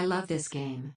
love this game.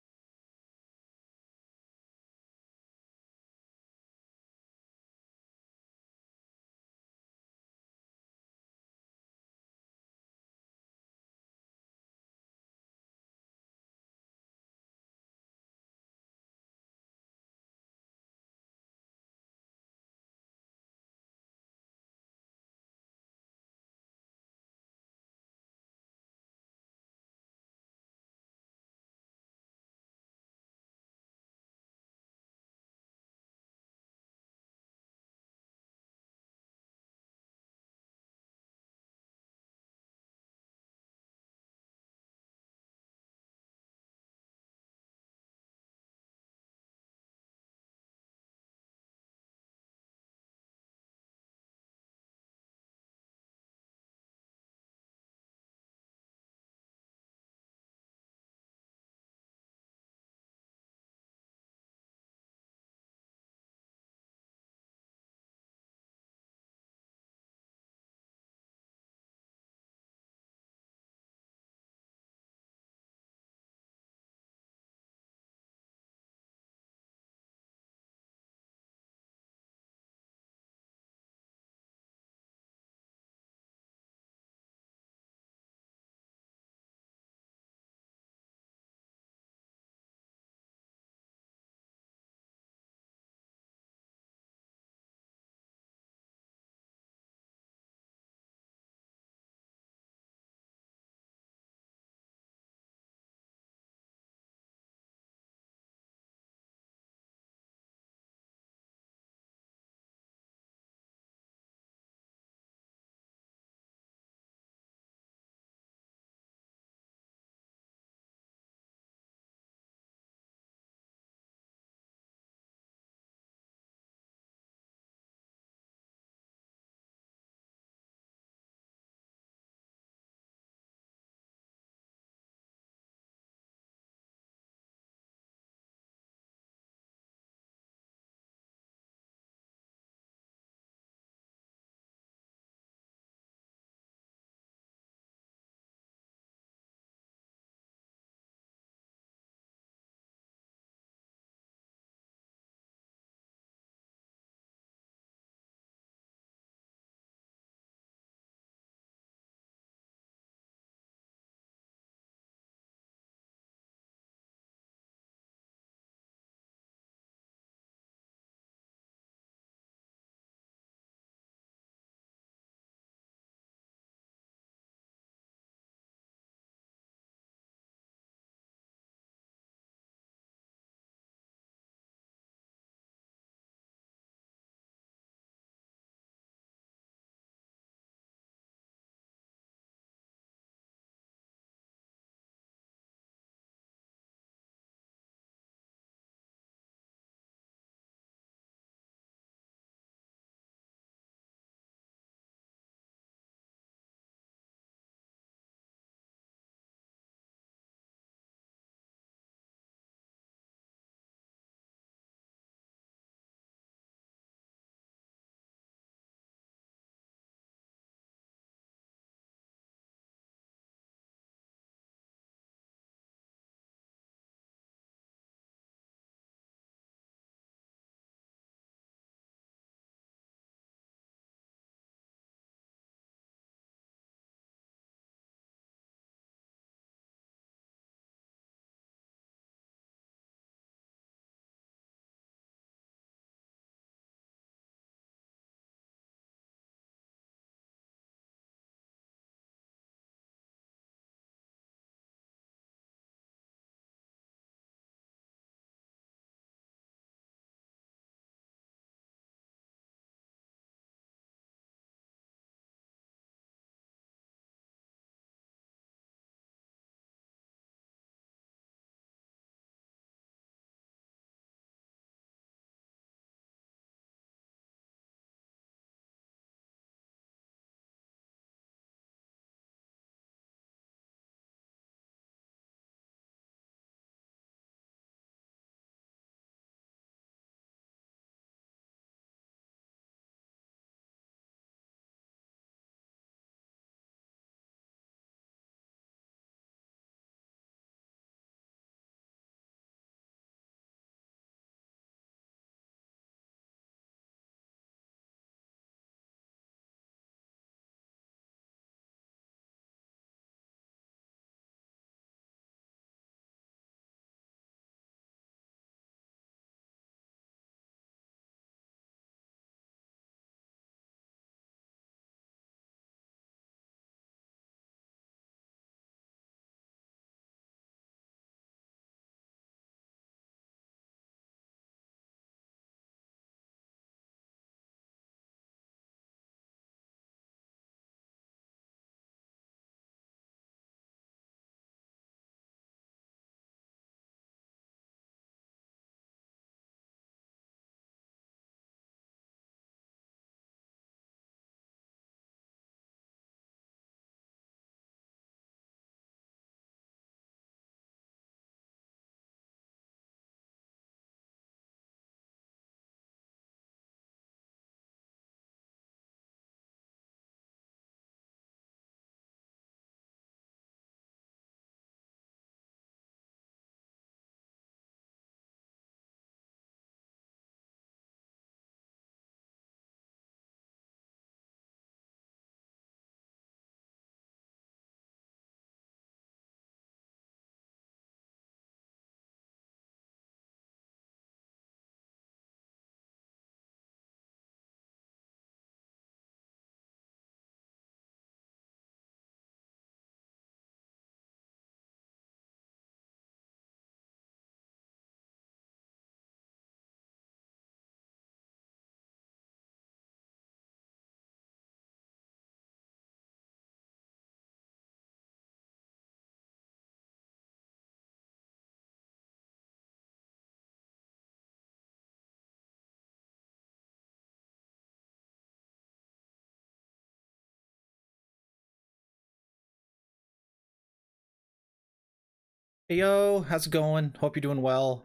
Hey yo, how's it going? Hope you're doing well.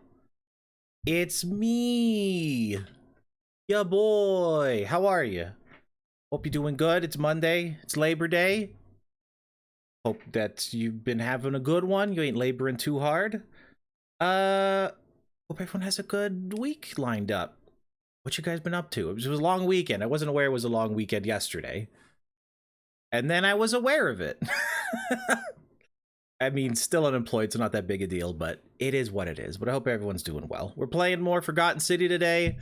It's me, ya boy. How are you? Hope you're doing good. It's Monday. It's Labor Day. Hope that you've been having a good one. You ain't laboring too hard. Hope everyone has a good week lined up. What you guys been up to? It was a long weekend. I wasn't aware it was a long weekend yesterday. And then I was aware of it. I mean, still unemployed, so not that big a deal, but it is what it is. But I hope everyone's doing well. We're playing more Forgotten City today.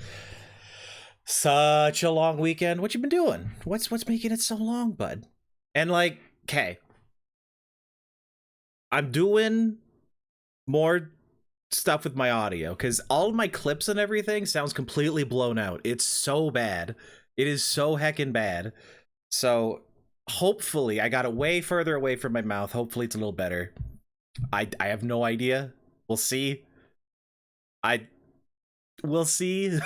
Such a long weekend. What you been doing? What's making it so long, bud? And like, okay. I'm doing more stuff with my audio because all of my clips and everything sounds completely blown out. It's so bad. It is so heckin' bad. So hopefully I got it way further away from my mouth. Hopefully it's a little better. I have no idea. We'll see. We'll see.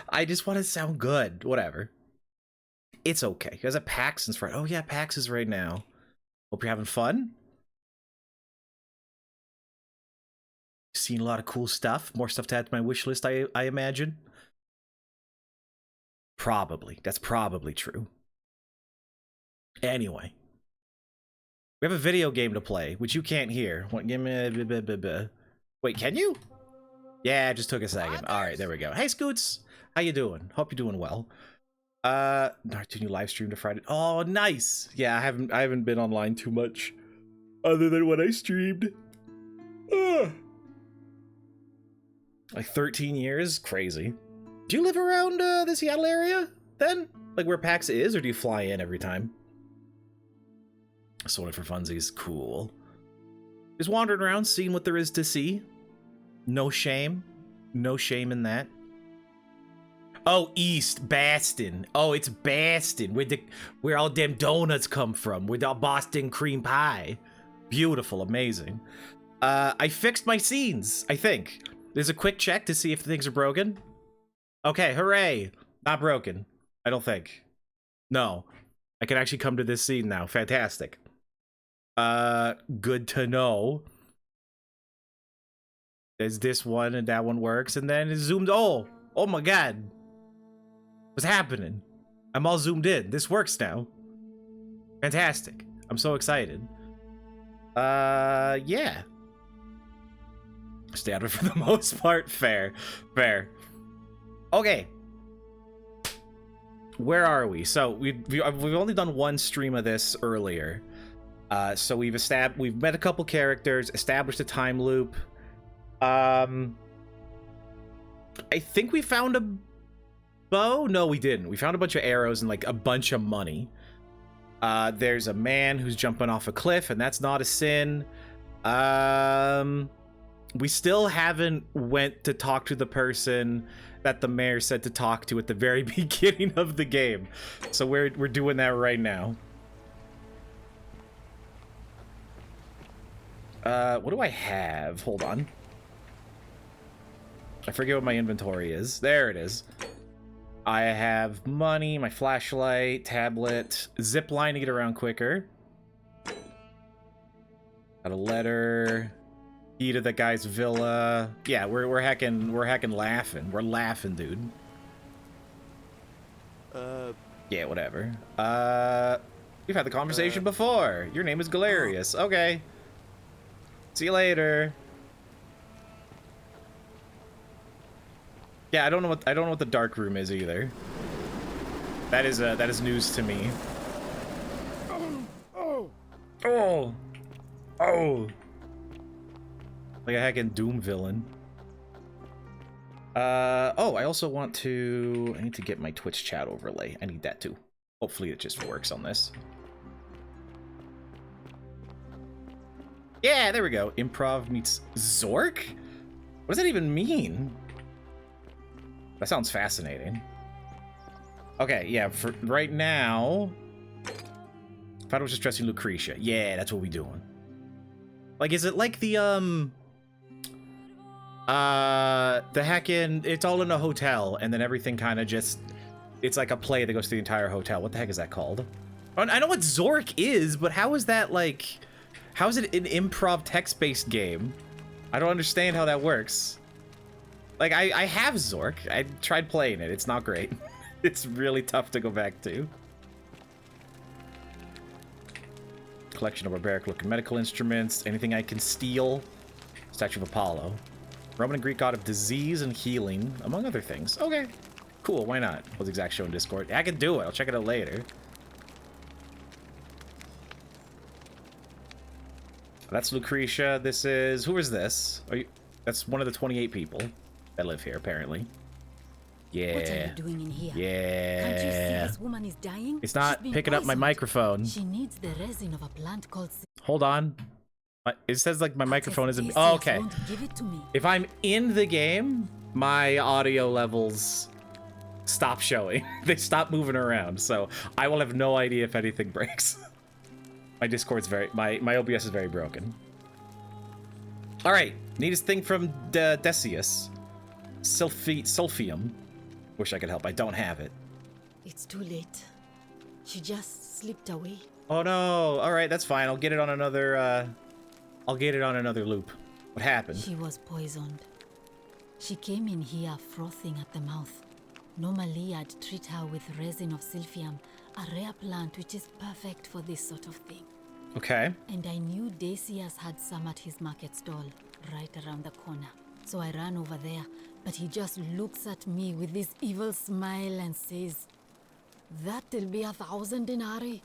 I just want to sound good. Whatever. It's okay. There's a PAX in front. Oh yeah, PAX is right now. Hope you're having fun. Seen a lot of cool stuff. More stuff to add to my wish list, I imagine. Probably. That's probably true. Anyway. We have a video game to play, which you can't hear. What, give me Wait, can you? Yeah, it just took a second. Alright, there we go. Hey Scoots! How you doing? Hope you're doing well. New live stream to Friday. Oh, nice! Yeah, I haven't been online too much. Other than when I streamed. Like 13 years? Crazy. Do you live around the Seattle area then? Like where PAX is, or do you fly in every time? Sorted for funsies. Cool. Just wandering around, seeing what there is to see. No shame. No shame in that. Oh, East. Boston. Oh, it's Boston. Where all them donuts come from. Where the Boston cream pie. Beautiful. Amazing. I fixed my scenes, I think. There's a quick check to see if things are broken. Okay, hooray. Not broken. I don't think. No. I can actually come to this scene now. Fantastic. Good to know. There's this one and that one works, and then it zoomed. Oh my god. What's happening? I'm all zoomed in. This works now. Fantastic. I'm so excited. Yeah. Stay out of it for the most part. Fair. Okay. Where are we? So we've only done one stream of this earlier. So we've met a couple characters, established a time loop. I think we found a bow. No, we didn't. We found a bunch of arrows and like a bunch of money. There's a man who's jumping off a cliff, and that's not a sin. We still haven't went to talk to the person that the mayor said to talk to at the very beginning of the game. So we're doing that right now. What do I have? Hold on. I forget what my inventory is. There it is. I have money, my flashlight, tablet, zip line to get around quicker. Got a letter. Key to the guy's villa. Yeah, we're heckin' laughing. We're laughing, dude. Yeah, whatever. We've had the conversation before. Your name is Galerius. Okay. See you later. Yeah, I don't know what the dark room is either. That is news to me. Oh. Like a heckin' Doom villain. Oh, I also want to... I need to get my Twitch chat overlay. I need that too. Hopefully it just works on this. Yeah, there we go. Improv meets Zork? What does that even mean? That sounds fascinating. Okay, yeah, for right now... I thought it was just dressing Lucretia. Yeah, that's what we doing. Like, is it like the heckin', it's all in a hotel, and then everything kind of just, it's like a play that goes through the entire hotel. What the heck is that called? I know what Zork is, but how is that, like, How is it an improv text-based game? I don't understand how that works. Like, I have Zork. I tried playing it. It's not great. It's really tough to go back to. Collection of barbaric-looking medical instruments. Anything I can steal. Statue of Apollo. Roman and Greek god of disease and healing, among other things. Okay. Cool, why not? Was exact show in Discord. Yeah, I can do it. I'll check it out later. That's Lucretia. This is... Who is this? Are you... That's one of the 28 people that live here, apparently. Yeah. What are you doing in here? Yeah. Can't you see this woman is dying? It's not picking up my microphone. She needs the resin of a plant called... Hold on. It says like my microphone isn't... Oh, okay. Give it to me. If I'm in the game, my audio levels stop showing. They stop moving around, so I will have no idea if anything breaks. My Discord's very... My OBS is very broken. Alright. Neatest thing from Decius. Sulfium. Wish I could help. I don't have it. It's too late. She just slipped away. Oh no. Alright, that's fine. I'll get it on another, I'll get it on another loop. What happened? She was poisoned. She came in here frothing at the mouth. Normally, I'd treat her with resin of Silphium, a rare plant which is perfect for this sort of thing. Okay. And I knew Decius had some at his market stall, right around the corner. So I ran over there, but he just looks at me with this evil smile and says, "That'll be 1,000 denarii."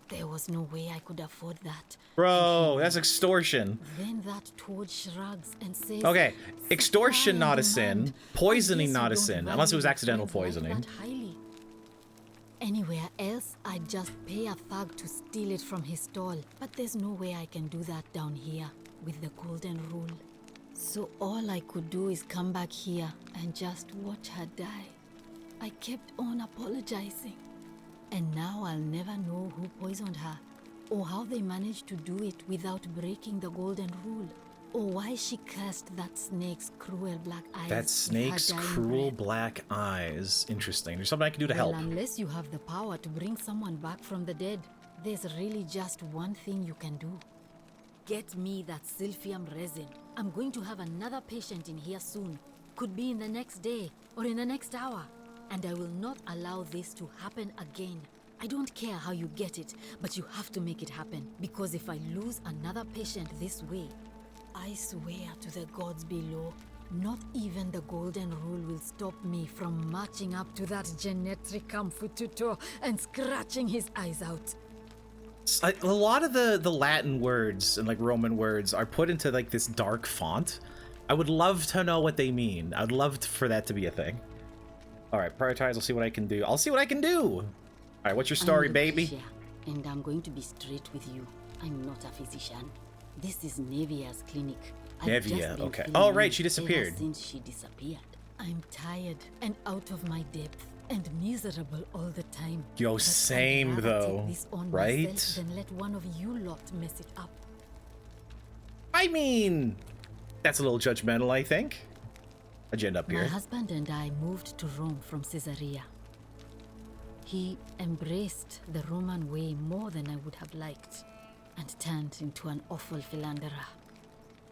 There was no way I could afford that. Bro, that's extortion. Then that toad shrugs and says, okay, extortion not a sin, demand. poisoning I guess not you a don't sin, value unless it was your accidental friends like poisoning. that highly. Anywhere else, I'd just pay a thug to steal it from his stall. But there's no way I can do that down here with the golden rule. So all I could do is come back here and just watch her die. I kept on apologizing. And now I'll never know who poisoned her, or how they managed to do it without breaking the golden rule, or why she cursed that snake's cruel black eyes. That snake's cruel black eyes. Interesting. There's something I can do to help. Unless you have the power to bring someone back from the dead, there's really just one thing you can do. Get me that Silphium resin. I'm going to have another patient in here soon. Could be in the next day, or in the next hour. And I will not allow this to happen again. I don't care how you get it, but you have to make it happen. Because if I lose another patient this way, I swear to the gods below, not even the golden rule will stop me from marching up to that Genetricum Fututo and scratching his eyes out. A lot of the Latin words and like Roman words are put into like this dark font. I would love to know what they mean. I'd love for that to be a thing. All right, prioritize. I'll see what I can do. I'll see what I can do. All right, what's your story, baby? And I'm going to be straight with you. I'm not a physician. This is Nevia's clinic. Nevia, okay. Oh, right, she disappeared. Ever since she disappeared. I'm tired and out of my depth and miserable all the time. Yo, But same I'd rather though, take this on right? myself than let one of you lot mess it up. I mean, that's a little judgmental, I think. Agenda up here. My husband and I moved to Rome from Caesarea. He embraced the Roman way more than I would have liked, and turned into an awful philanderer.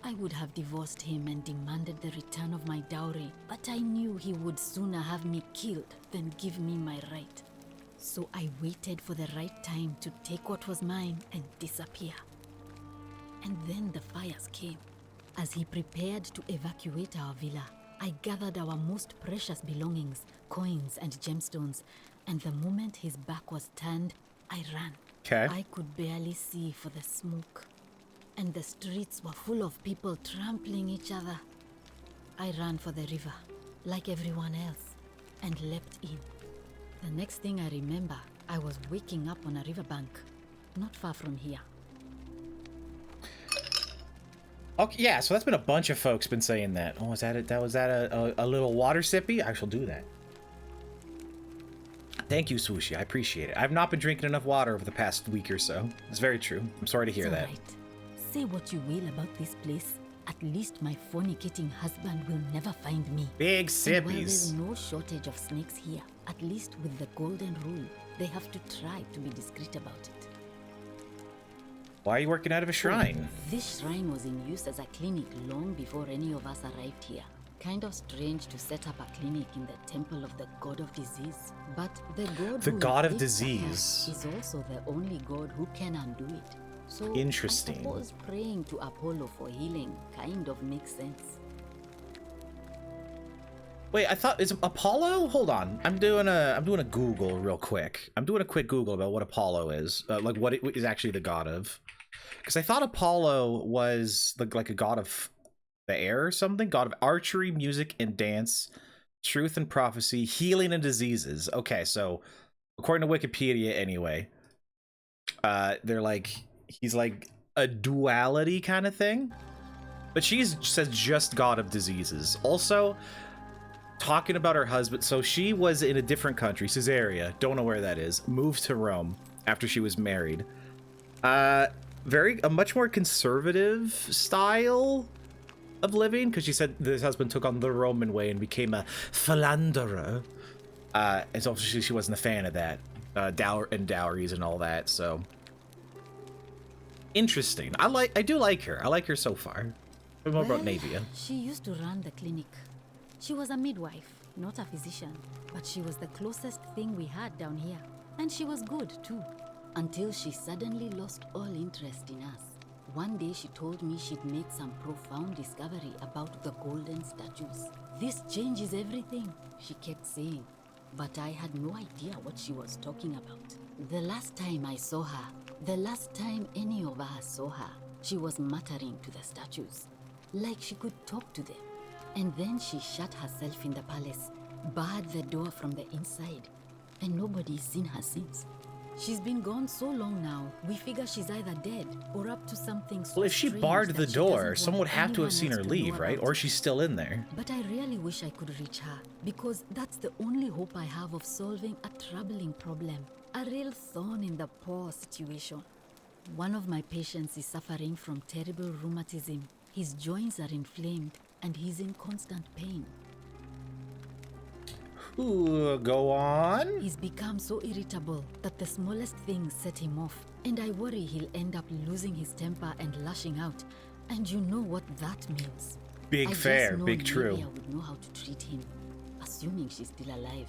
I would have divorced him and demanded the return of my dowry, but I knew he would sooner have me killed than give me my right. So I waited for the right time to take what was mine and disappear. And then the fires came. As he prepared to evacuate our villa, I gathered our most precious belongings, coins and gemstones, and the moment his back was turned, I ran. Okay. I could barely see for the smoke, and the streets were full of people trampling each other. I ran for the river, like everyone else, and leapt in. The next thing I remember, I was waking up on a riverbank, not far from here. Okay, yeah, so that's been a bunch of folks been saying that. Oh, was that a little water sippy? I shall do that. Thank you, Swooshi. I appreciate it. I've not been drinking enough water over the past week or so. It's very true. I'm sorry to hear that. Right. Say what you will about this place. At least my fornicating husband will never find me. Big And while there's sippies. no shortage of snakes here, at least with the golden rule, they have to try to be discreet about it. Why are you working out of a shrine? This shrine was in use as a clinic long before any of us arrived here. Kind of strange to set up a clinic in the temple of the god of disease. But the god The who god of inflicts the disease. curse is also the only god who can undo it. So Interesting. I suppose praying to Apollo for healing kind of makes sense. Wait, I thought, is Apollo? Hold on, I'm doing a Google real quick. I'm doing a quick Google about what Apollo is, like what it is actually the god of. Because I thought Apollo was like a god of the air or something, god of archery, music, and dance, truth and prophecy, healing and diseases. Okay, so according to Wikipedia, anyway, they're like he's like a duality kind of thing, but she says just god of diseases. Also, talking about her husband, so she was in a different country, Caesarea, don't know where that is, moved to Rome after she was married. A much more conservative style of living, because she said this husband took on the Roman way and became a philanderer, and so she wasn't a fan of that, dowries and all that. So interesting. I do like her. I like her so far. More about Navia. She used to run the clinic. She was a midwife, not a physician, but she was the closest thing we had down here. And she was good too, until she suddenly lost all interest in us. One day she told me she'd made some profound discovery about the golden statues. This changes everything, she kept saying, but I had no idea what she was talking about. The last time I saw her, the last time any of us saw her, she was muttering to the statues, like she could talk to them. And then she shut herself in the palace, barred the door from the inside, and nobody's seen her since. She's been gone so long now, we figure she's either dead or up to something so Well, if she strange barred that the she door, doesn't someone would want have to have anyone seen her else to leave, know right? about Or it. she's still in there. But I really wish I could reach her, because that's the only hope I have of solving a troubling problem. A real thorn in the paw situation. One of my patients is suffering from terrible rheumatism. His joints are inflamed, and he's in constant pain. Ooh, go on. He's become so irritable that the smallest things set him off, and I worry he'll end up losing his temper and lashing out. And you know what that means. Big fair, big true. I would know how to treat him, assuming she's still alive.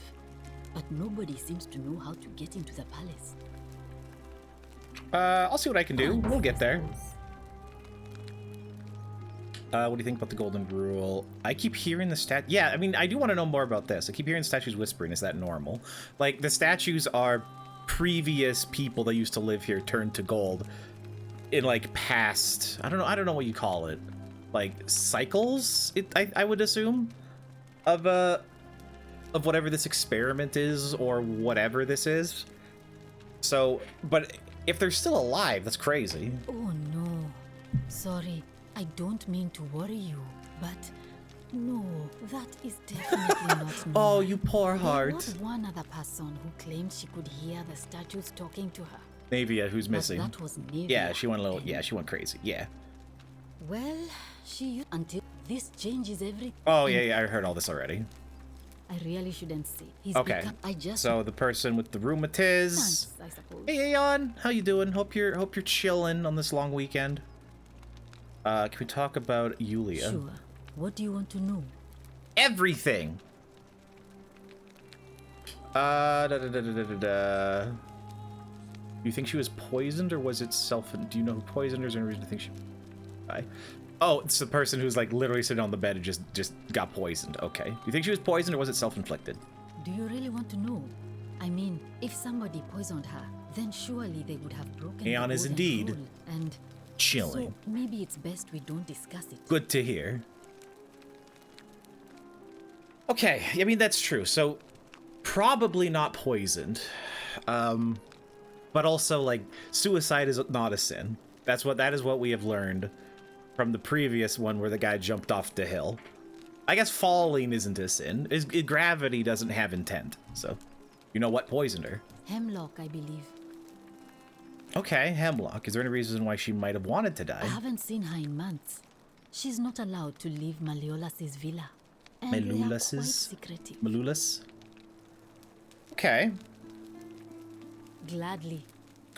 But nobody seems to know how to get into the palace. I'll see what I can do. We'll get there. What do you think about the golden rule? I keep hearing the stat. Yeah, I mean, I do want to know more about this. I keep hearing statues whispering. Is that normal? Like, the statues are previous people that used to live here turned to gold in like past. I don't know what you call it. Like cycles. I would assume of whatever this experiment is or whatever this is. So, but if they're still alive, that's crazy. Oh no, sorry. I don't mean to worry you, but no, that is definitely not normal. Oh, you poor heart. There was one other person who claimed she could hear the statues talking to her. Navia, who's missing? But that was Navia. Yeah, she went a little. Yeah, she went crazy. Yeah. Well, until this changes everything. Oh yeah, I heard all this already. I really shouldn't say. Okay. So the person with the rheumatiz. Thanks, I suppose. Hey, Aeon, how you doing? Hope you're chilling on this long weekend. Can we talk about Yulia? Sure. What do you want to know? Everything. Do you think she was poisoned, or was it do you know who poisoned her? Is there any reason to think she died? Oh, it's the person who's like literally sitting on the bed and just got poisoned. Okay. Do you think she was poisoned, or was it self-inflicted? Do you really want to know? I mean, if somebody poisoned her, then surely they would have broken Aeon the is golden indeed rule, and chilling. so maybe it's best we don't discuss it. Good to hear. Okay, I mean, that's true. So, probably not poisoned. But also, like, suicide is not a sin. That is what we have learned from the previous one where the guy jumped off the hill. I guess falling isn't a sin. Gravity doesn't have intent. So, you know what poisoned her? Hemlock, I believe. Okay, hemlock. Is there any reason why she might have wanted to die? I haven't seen her in months. She's not allowed to leave Malleolas's villa. And they are quite secretive. Malulus? Okay. Gladly.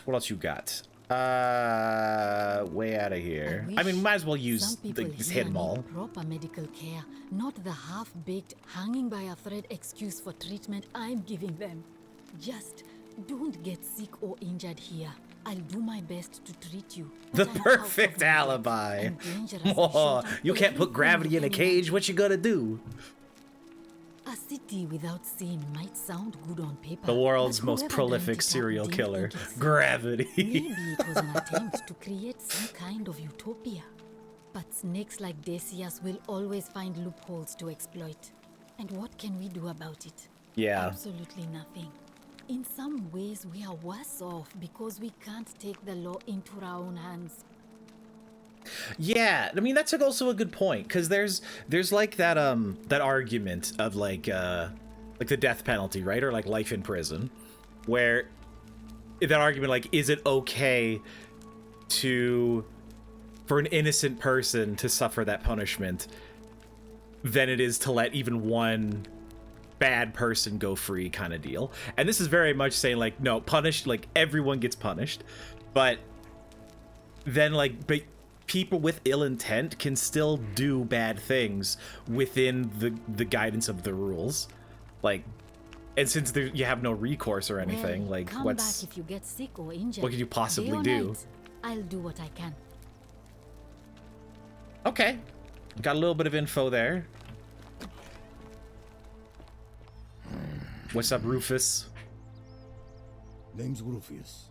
What else you got? Way out of here. I mean, might as well use just hit them all. Proper medical care, not the half-baked, hanging by a thread excuse for treatment I'm giving them. Just don't get sick or injured here. I'll do my best to treat you. The perfect alibi. Oh, you can't put gravity in a cage. What you gonna do? A city without sin might sound good on paper. The world's most prolific serial killer. Gravity. Maybe it was an attempt to create some kind of utopia. But snakes like Decius will always find loopholes to exploit. And what can we do about it? Yeah. Absolutely nothing. In some ways, we are worse off because we can't take the law into our own hands. Yeah, I mean that's also a good point, because there's like that that argument of like the death penalty, right, or like life in prison, where that argument, like, is it okay for an innocent person to suffer that punishment than it is to let even one bad person go free, kind of deal. And this is very much saying like, no, punish, like everyone gets punished, but then like people with ill intent can still do bad things within the guidance of the rules, like, and since you have no recourse or anything, well, like come what's back if you get sick or injured. What could you possibly Day or do? night, I'll do what I can. Okay, got a little bit of info there. What's up, Rufus? Name's Rufius.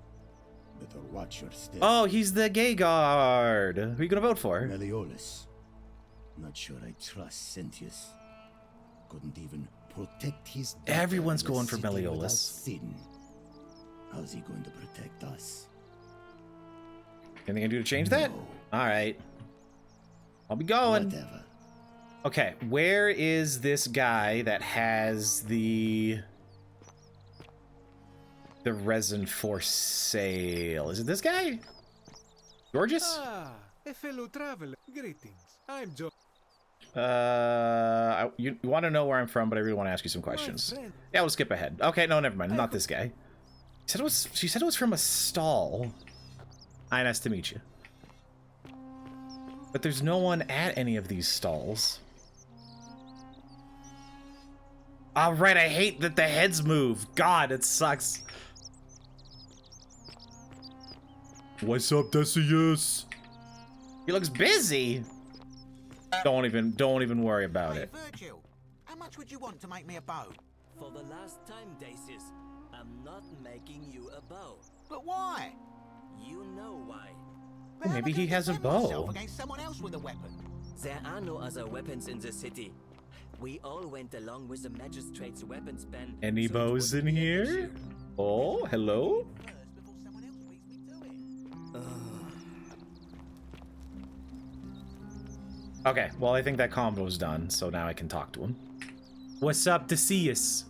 Better watch your step. Oh, he's the gay guard. Who are you gonna vote for? Meliodas. Not sure I trust Sentius. Couldn't even protect his daughter. Everyone's in a going for city without Meliodas. sin. How's he going to protect us? Anything I can do to change that? No. All right, I'll be going. Whatever. Okay, where is this guy that has the resin for sale? Is it this guy? Gorgeous? Ah, a fellow traveler. Greetings. I'm John. You want to know where I'm from, but I really want to ask you some questions. Yeah, we'll skip ahead. Okay, no, never mind. Not this guy. She said it was from a stall. Hi, nice to meet you. But there's no one at any of these stalls. All right, I hate that the heads move. God, it sucks. What's up, Decius? He looks busy. Don't even worry about it. Virgil, how much would you want to make me a bow? For the last time, Dacius, I'm not making you a bow. But why? You know why. But how maybe am I he gonna has a defend bow. myself against someone else with a weapon. There are no other weapons in the city. We all went along with the magistrate's weapons ban. Any so it bows in wouldn't be an here? issue. Oh, hello? First, before someone else beats me to it. Okay, well, I think that combo's done, so now I can talk to him. What's up, Decius?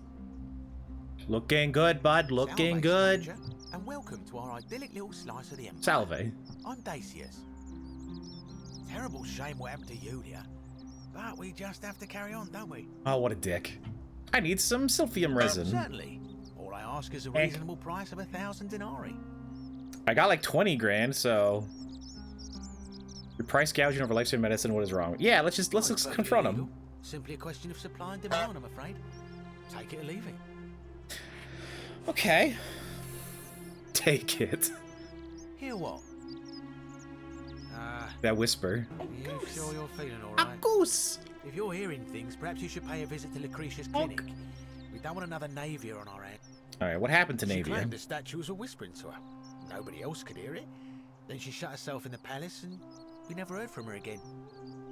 Looking good, bud. Looking Salve, good. stranger, and welcome to our idyllic little slice of the empire. Salve. I'm Dacius. Terrible shame what happened to Yulia. But we just have to carry on, don't we? Oh, what a dick. I need some silphium resin. Certainly. All I ask is a reasonable price of 1,000 denarii. I got like 20 grand, so... Your price gouging over lifesaving medicine, what is wrong? Yeah, let's Not confront perfectly him. legal. Simply a question of supply and demand, I'm afraid. Take it or leave it. Okay. Take it. Hear what? That whisper. You sure you're feeling all right? Goose! If you're hearing things, perhaps you should pay a visit to Lucretia's clinic. We don't want another Navier on our hands. Alright, what happened to She Navia? claimed the statues were whispering to her. Nobody else could hear it. Then she shut herself in the palace and we never heard from her again.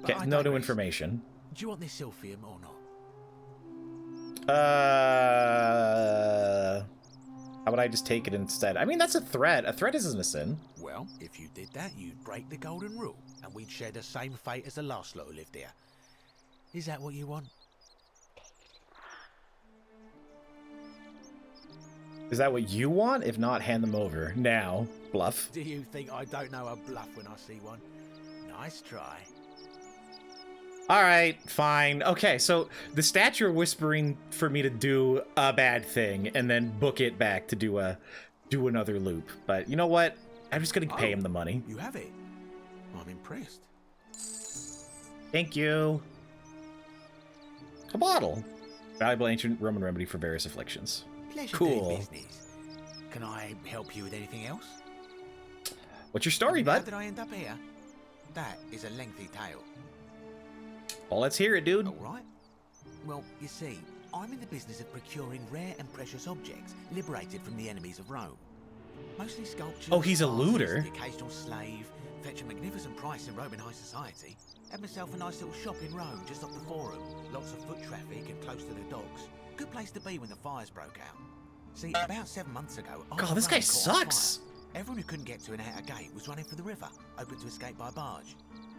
But Okay, I no new digress. information. Do you want this silphium or not? How about I just take it instead? I mean, that's a threat. A threat isn't a sin. Well, if you did that, you'd break the golden rule, and we'd share the same fate as the last lot who lived here. Is that what you want? Is that what you want? If not, hand them over. Now. Bluff. Do you think I don't know a bluff when I see one? Nice try. Alright, fine. Okay, so the statue are whispering for me to do a bad thing and then book it back to do another loop. But you know what? I'm just gonna pay him the money. You have it. I'm impressed. Thank you. A bottle. Valuable ancient Roman remedy for various afflictions. Pleasure Cool. doing business. Can I help you with anything else? What's your story, How bud? did I end up here? That is a lengthy tale. Well, let's hear it, dude. All right. Well, you see, I'm in the business of procuring rare and precious objects liberated from the enemies of Rome. Mostly sculptures. Oh, he's a vases, looter. The occasional slave. Fetch a magnificent price in Roman high society. Had myself a nice little shop in Rome, just off the Forum. Lots of foot traffic and close to the docks. Good place to be when the fires broke out. See, about 7 months ago, God, this guy sucks. Everyone who couldn't get to an outer gate was running for the river, open to escape by barge.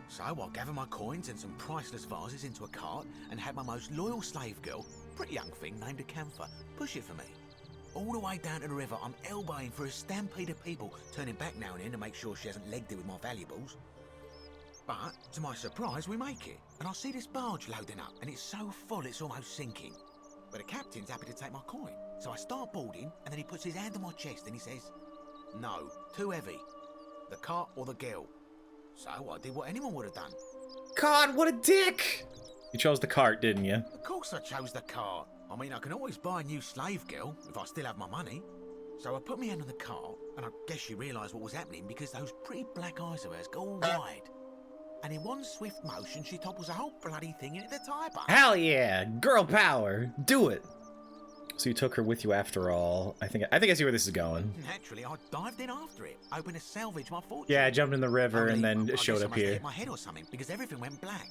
So I gathered my coins and some priceless vases into a cart and had my most loyal slave girl, pretty young thing named Acantha, push it for me. All the way down to the river, I'm elbowing through a stampede of people, turning back now and then to make sure she hasn't legged it with my valuables. But, to my surprise, we make it, and I see this barge loading up, and it's so full it's almost sinking. But the captain's happy to take my coin, so I start boarding, and then he puts his hand on my chest and he says, "No, too heavy. The cart or the girl." So I did what anyone would have done. God, what a dick! You chose the cart, didn't you? Of course I chose the cart. I mean, I can always buy a new slave girl if I still have my money. So I put my hand on the cart, and I guess she realised what was happening because those pretty black eyes of hers go all wide. And in one swift motion, she topples the whole bloody thing into the tie bar. Hell yeah! Girl power! Do it! So you took her with you after all. I think I see where this is going. Naturally, I dived in after it, hoping to salvage my fortune. Yeah, I jumped in the river and Only, then I showed guess I up must have here. hit my head or something because everything went black.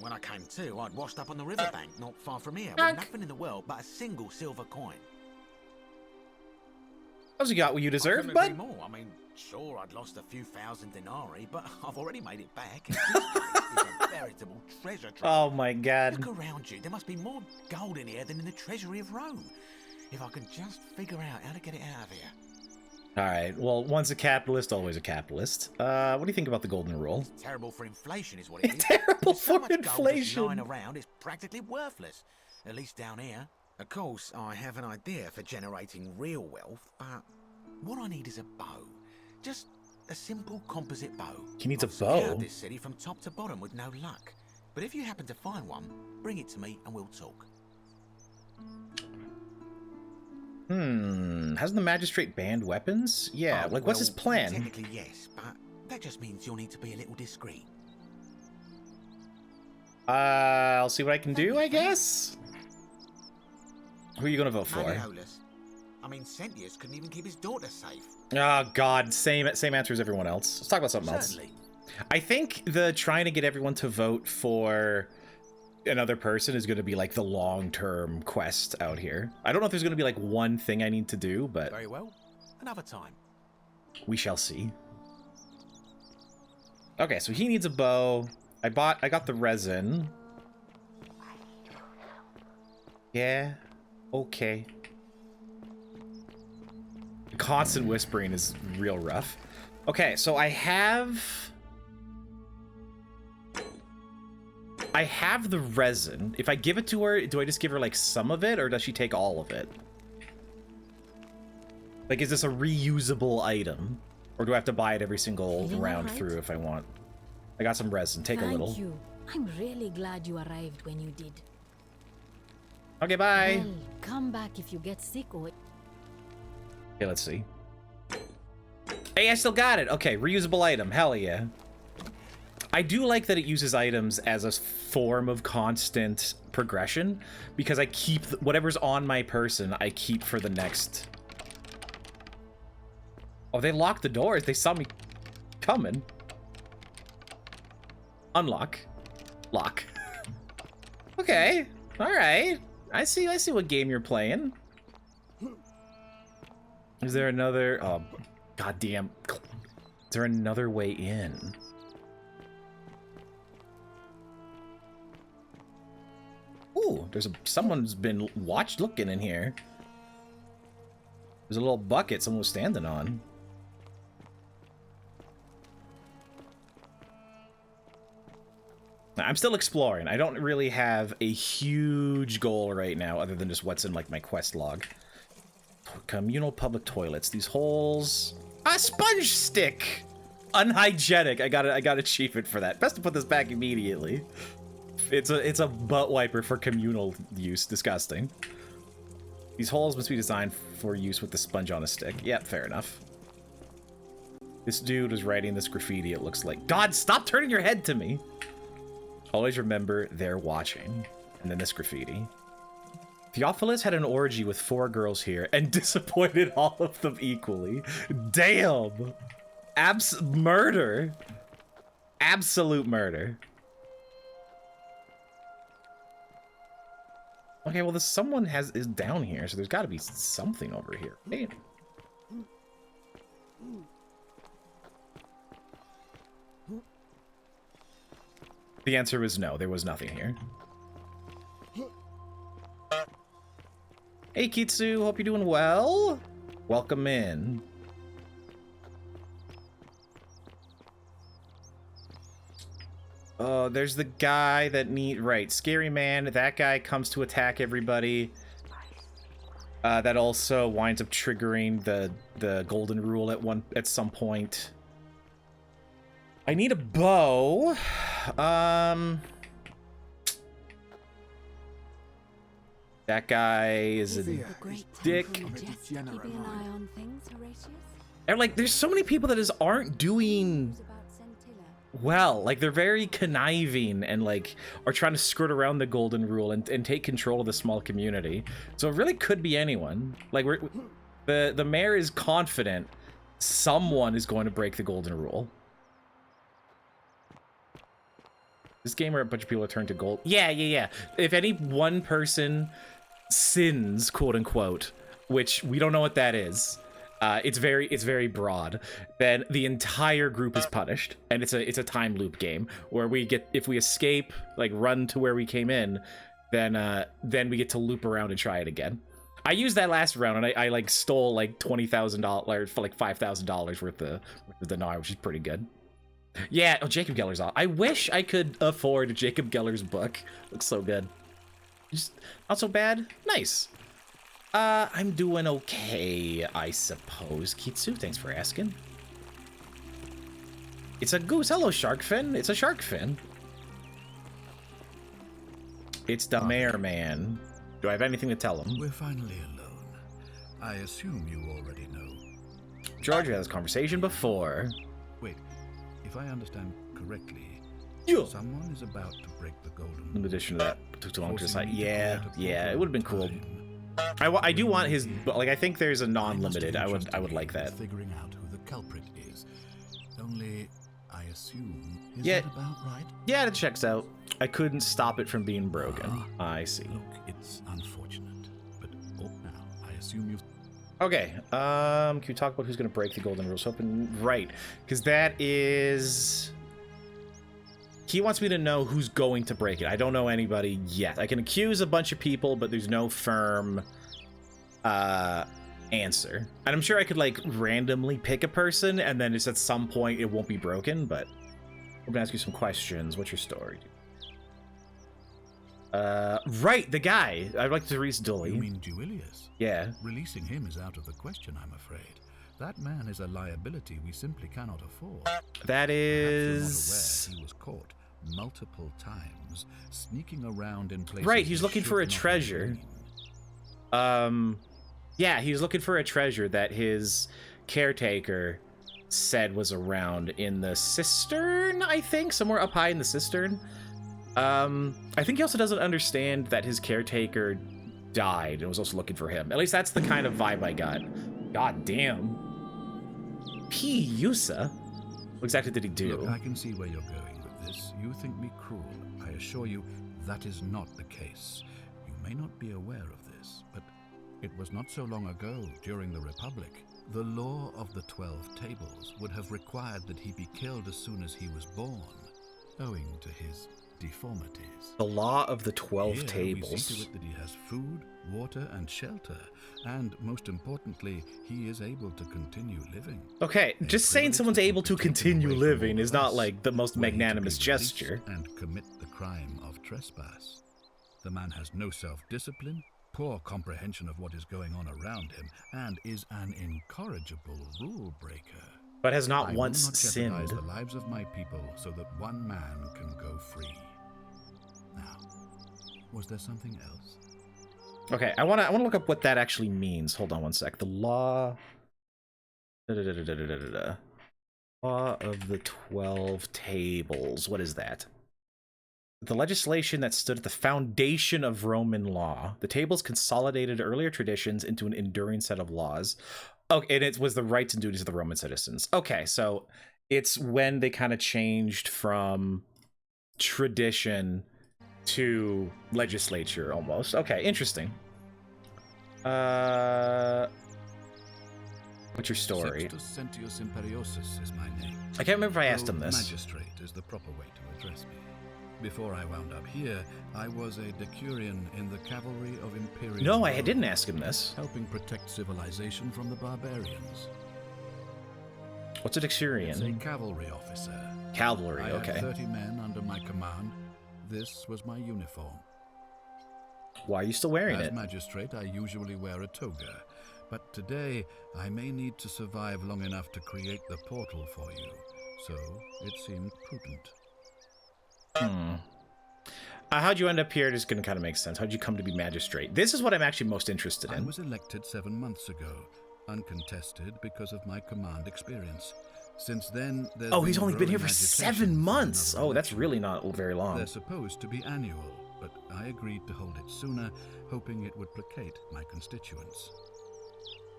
When I came to, I'd washed up on the riverbank, not far from here, with nothing in the world but a single silver coin. How's you got what you deserve, I couldn't bud? agree more. I mean, sure, I'd lost a few thousand denarii, but I've already made it back. And this place is a veritable treasure trove. Oh my god. Look around you. There must be more gold in here than in the treasury of Rome. If I can just figure out how to get it out of here. Alright, well, once a capitalist, always a capitalist. What do you think about the golden rule? It's terrible for inflation is what it is. Terrible There's so for much gold just inflation. lying around, it's practically worthless. At least down here. Of course, I have an idea for generating real wealth, but what I need is a bow. Just a simple composite bow. He needs a I've scoured bow? this city from top to bottom with no luck. But if you happen to find one, bring it to me and we'll talk. Hasn't the magistrate banned weapons? Yeah, Oh, like what's his well, plan? Technically, yes, but that just means you'll need to be a little discreet. I'll see what I can do, I guess? Who are you gonna vote for? Malleolus. I mean, Sentius couldn't even keep his daughter safe. Oh god, same answer as everyone else. Let's talk about something else. Certainly. I think the trying to get everyone to vote for another person is going to be like the long-term quest out here. I don't know if there's going to be like one thing I need to do, but Very well. Another time. we shall see. Okay, so he needs a bow. I got the resin. Yeah. Okay. Constant whispering is real rough. Okay, so I have the resin. If I give it to her, do I just give her like some of it or does she take all of it? Like, is this a reusable item? Or do I have to buy it every single Feeling round alright? through if I want? I got some resin. Take a little. Thank you. I'm really glad you arrived when you did. Okay, bye. Well, come back if you get sick or... Okay, let's see. Hey, I still got it. Okay, reusable item. Hell yeah. I do like that it uses items as a form of constant progression because I keep whatever's on my person, I keep for the next. Oh, they locked the doors. They saw me coming. Unlock. Lock. Okay. All right. I see what game you're playing. Is there another... Oh, goddamn. Is there another way in? Ooh, someone's been looking in here. There's a little bucket someone was standing on. I'm still exploring. I don't really have a huge goal right now other than just what's in like my quest log. Communal public toilets. These holes... sponge stick. Unhygienic. I got achievement for that. Best to put this back immediately. It's a butt wiper for communal use. Disgusting. These holes must be designed for use with the sponge on a stick. Yep, fair enough. This dude is writing this graffiti, it looks like. God, stop turning your head to me! Always remember, they're watching. And then this graffiti. Theophilus had an orgy with 4 girls here and disappointed all of them equally. Damn! Murder! Absolute murder. Okay, well, someone is down here, so there's got to be something over here. Hey. The answer was no, there was nothing here. Hey, Kitsu, hope you're doing well. Welcome in. Oh, there's the guy that right, scary man. That guy comes to attack everybody. That also winds up triggering the golden rule at some point. I need a bow. That guy is a dick. And like, there's so many people that aren't doing well. Like, they're very conniving and like are trying to skirt around the golden rule and take control of the small community. So it really could be anyone. Like, the mayor is confident someone is going to break the golden rule. This game where a bunch of people are turned to gold. Yeah. If any one person sins, quote unquote, which we don't know what that is. It's very broad. Then the entire group is punished, and it's a time loop game where if we escape, like run to where we came in, then we get to loop around and try it again. I used that last round, and I like stole like $20,000 for like $5,000 worth of dinar, which is pretty good. Yeah, oh, Jacob Geller's off. I wish I could afford Jacob Geller's book. Looks so good. Just not so bad. Nice. I'm doing okay, I suppose. Kitsu, thanks for asking. It's a goose. Hello, shark fin. It's a shark fin. It's the mayor man. Do I have anything to tell him? We're finally alone. I assume you already know. George, we had this conversation before. Wait, if I understand correctly, someone is about to break the golden. In addition to that, it took too long to decide. Yeah, it would have been cool. I do want his, like, I think there's a non-limited. I would like that. Figuring out who the culprit is. Only, I assume, is that about right? Yeah, it checks out. I couldn't stop it from being broken. I see. Look, it's unfortunate, but now I assume you've. Okay. Can we talk about who's going to break the golden rules? Right, because that is. He wants me to know who's going to break it. I don't know anybody yet. I can accuse a bunch of people, but there's no firm answer. And I'm sure I could, like, randomly pick a person, and then just at some point it won't be broken, but I'm gonna ask you some questions. What's your story? Right, the guy. I'd like to release Dully. You mean Duilius? Yeah. Releasing him is out of the question, I'm afraid. That man is a liability we simply cannot afford. That is... Perhaps you're not aware he was caught multiple times sneaking around in places. Right, he's looking for a treasure. Yeah, he's looking for a treasure that his caretaker said was around in the cistern, I think, somewhere up high in the cistern. I think he also doesn't understand that his caretaker died and was also looking for him. At least that's the kind of vibe I got. God damn. P. Yusa? What exactly did he do? Look, I can see where you're going with this. You think me cruel. I assure you that is not the case. You may not be aware of this, but it was not so long ago, during the Republic, the law of the 12 tables would have required that he be killed as soon as he was born, owing to his deformities. The law of the 12 tables. We see to it that he has food, water, and shelter, and most importantly, he is able to continue living. Okay, just saying someone's able to continue living is not like the most magnanimous gesture. And commit the crime of trespass. The man has no self-discipline, poor comprehension of what is going on around him and is an incorrigible rule breaker. But has not I once will not sinned. jeopardize the lives of my people so that one man can go free. Now, was there something else? Okay, I wanna look up what that actually means. Hold on one sec. The law. Law of the 12 Tables. What is that? The legislation that stood at the foundation of Roman law. The tables consolidated earlier traditions into an enduring set of laws. Okay, and it was the rights and duties of the Roman citizens. Okay, so it's when they kind of changed from tradition to legislature almost. Okay, interesting. What's your story? Sextus Sentius Imperiosus is my name. I can't remember if I asked him this. Magistrate is the proper way to address me. Before I wound up here, I was a decurion in the cavalry of Imperial No, I Rome, didn't ask him this. helping protect civilization from the barbarians. What's a It's a Dexurian? cavalry officer. Cavalry, I okay. had 30 men under my command. This was my uniform. Why are you still wearing As it? magistrate, I usually wear a toga, but today I may need to survive long enough to create the portal for you, so it seemed prudent. How'd you end up here? Just gonna kind of make sense. How'd you come to be magistrate? This is what I'm actually most interested I in. was elected 7 months ago, uncontested because of my command experience. Since then, there's Oh, he's only been growing here for agitation 7 for months. another Oh, that's election. really not very long. They're supposed to be annual, but I agreed to hold it sooner, hoping it would placate my constituents.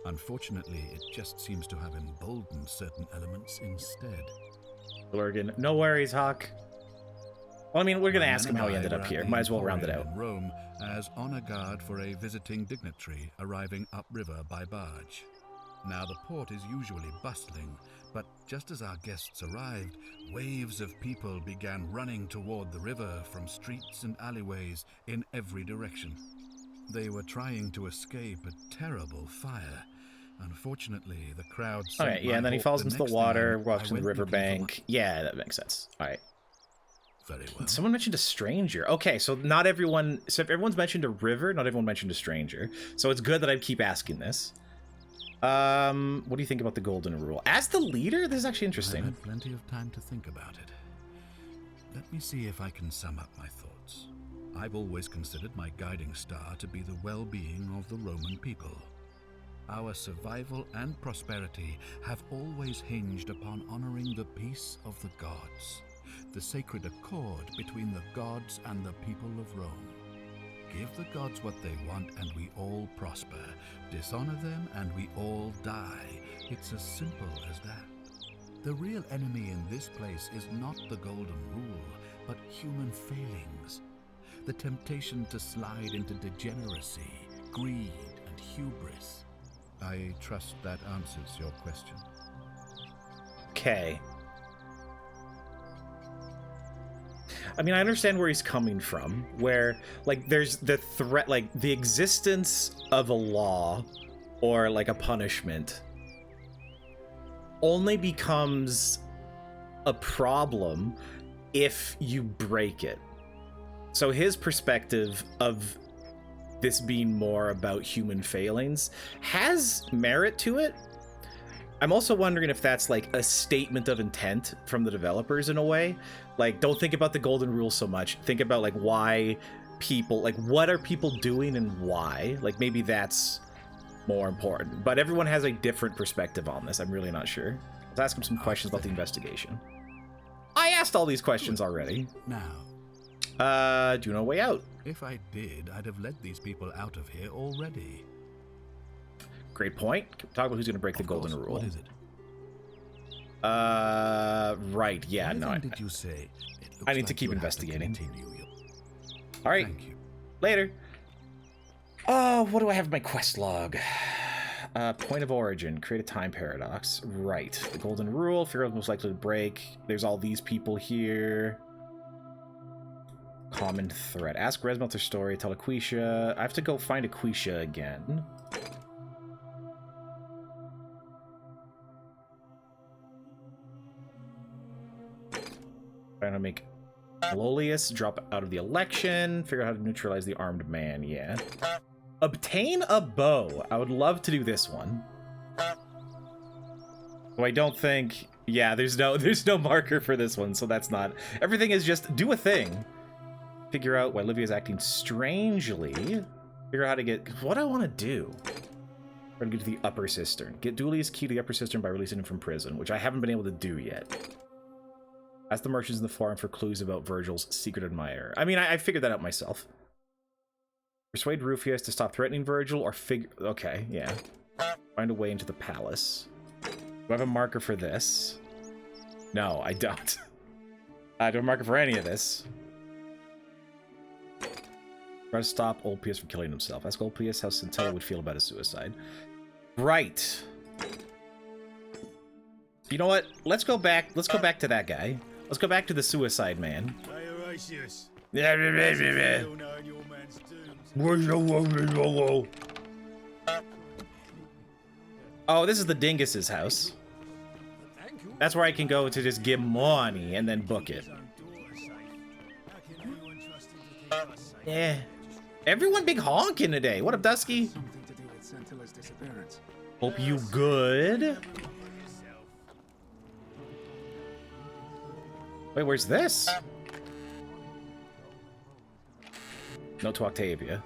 Unfortunately, it just seems to have emboldened certain elements instead. Lurgan. No worries, Hawk. Well, I mean, we're gonna My ask men him how and he I ended were up at here. the Might as well round it Emporium out. in Rome as honor guard for a visiting dignitary arriving upriver by barge. Now the port is usually bustling, but just as our guests arrived, waves of people began running toward the river from streets and alleyways in every direction. They were trying to escape a terrible fire. Unfortunately, the crowd sent Okay, yeah, my and then he hawk falls the into the next water, time walks I to the went looking for riverbank. Yeah, that makes sense. All right. Very well. Someone mentioned a stranger. Okay, so not everyone... So if everyone's mentioned a river, not everyone mentioned a stranger. So it's good that I keep asking this. What do you think about the golden rule? As the leader, this is actually I've interesting. had plenty of time to think about it. Let me see if I can sum up my thoughts. I've always considered my guiding star to be the well-being of the Roman people. Our survival and prosperity have always hinged upon honoring the peace of the gods, the sacred accord between the gods and the people of Rome. Give the gods what they want and we all prosper. Dishonor them and we all die. It's as simple as that. The real enemy in this place is not the golden rule, but human failings. The temptation to slide into degeneracy, greed, and hubris. I trust that answers your question. Okay. I mean, I understand where he's coming from, where, like, there's the threat, like, the existence of a law or, like, a punishment only becomes a problem if you break it. So his perspective of this being more about human failings has merit to it. I'm also wondering if that's like a statement of intent from the developers in a way. Like, don't think about the golden rule so much. Think about like why people, like what are people doing and why? Like maybe that's more important. But everyone has a different perspective on this. I'm really not sure. Let's ask him some questions about the investigation. I asked all these questions already. Now, Do you know a way out? if I did, I'd have led these people out of here already. Great point. Talk about who's going to break the Of course, golden rule. What is it? Right. Yeah, Anything no. did you say? It looks I need to like keep you have investigating. continue. All right. Thank you. Later. Oh, what do I have in my quest log? Point of origin. Create a time paradox. Right. The golden rule. Figure out who's most likely to break. There's all these people here. Common threat. Ask Resmelt their story. Tell Aquisha. I have to go find Aquisha again. Trying to make Lolius drop out of the election. Figure out how to neutralize the armed man. Yeah. Obtain a bow. I would love to do this one. So I don't think... Yeah, there's no marker for this one, so that's not... Everything is just do a thing. Figure out why Livia's acting strangely. Figure out how to get... What do I want to do? Try to get to the upper cistern. Get Dooley's key to the upper cistern by releasing him from prison, which I haven't been able to do yet. Ask the merchants in the forum for clues about Virgil's secret admirer. I mean, I figured that out myself. Persuade Rufius to stop threatening Virgil, or figure... Okay, yeah. Find a way into the palace. Do I have a marker for this? No, I don't. I don't have a marker for any of this. Try to stop Old Pius from killing himself. Ask Old Pius how Scintilla would feel about his suicide. Right. You know what? Let's go back. Let's go back to that guy. Let's go back to the suicide man. Oh, this is the Dingus's house. That's where I can go to just give money and then book it. Yeah. Everyone big honking today. What up, Dusky? Hope you good. Wait, where's this? Note to Octavia.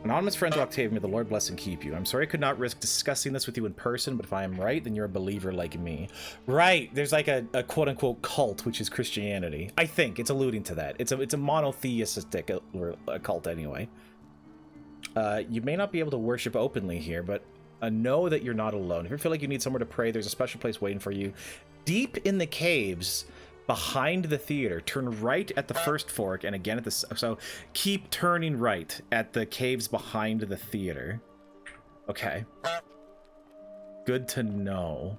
Anonymous friend to Octavia, may the Lord bless and keep you. I'm sorry I could not risk discussing this with you in person, but if I am right, then you're a believer like me. Right, there's like a quote-unquote cult, which is Christianity. I think it's alluding to that. It's a monotheistic cult anyway. You may not be able to worship openly here, but know that you're not alone. If you feel like you need somewhere to pray, there's a special place waiting for you. Deep in the caves, behind the theater, turn right at the first fork, and again at the... So, keep turning right at the caves behind the theater. Okay. Good to know.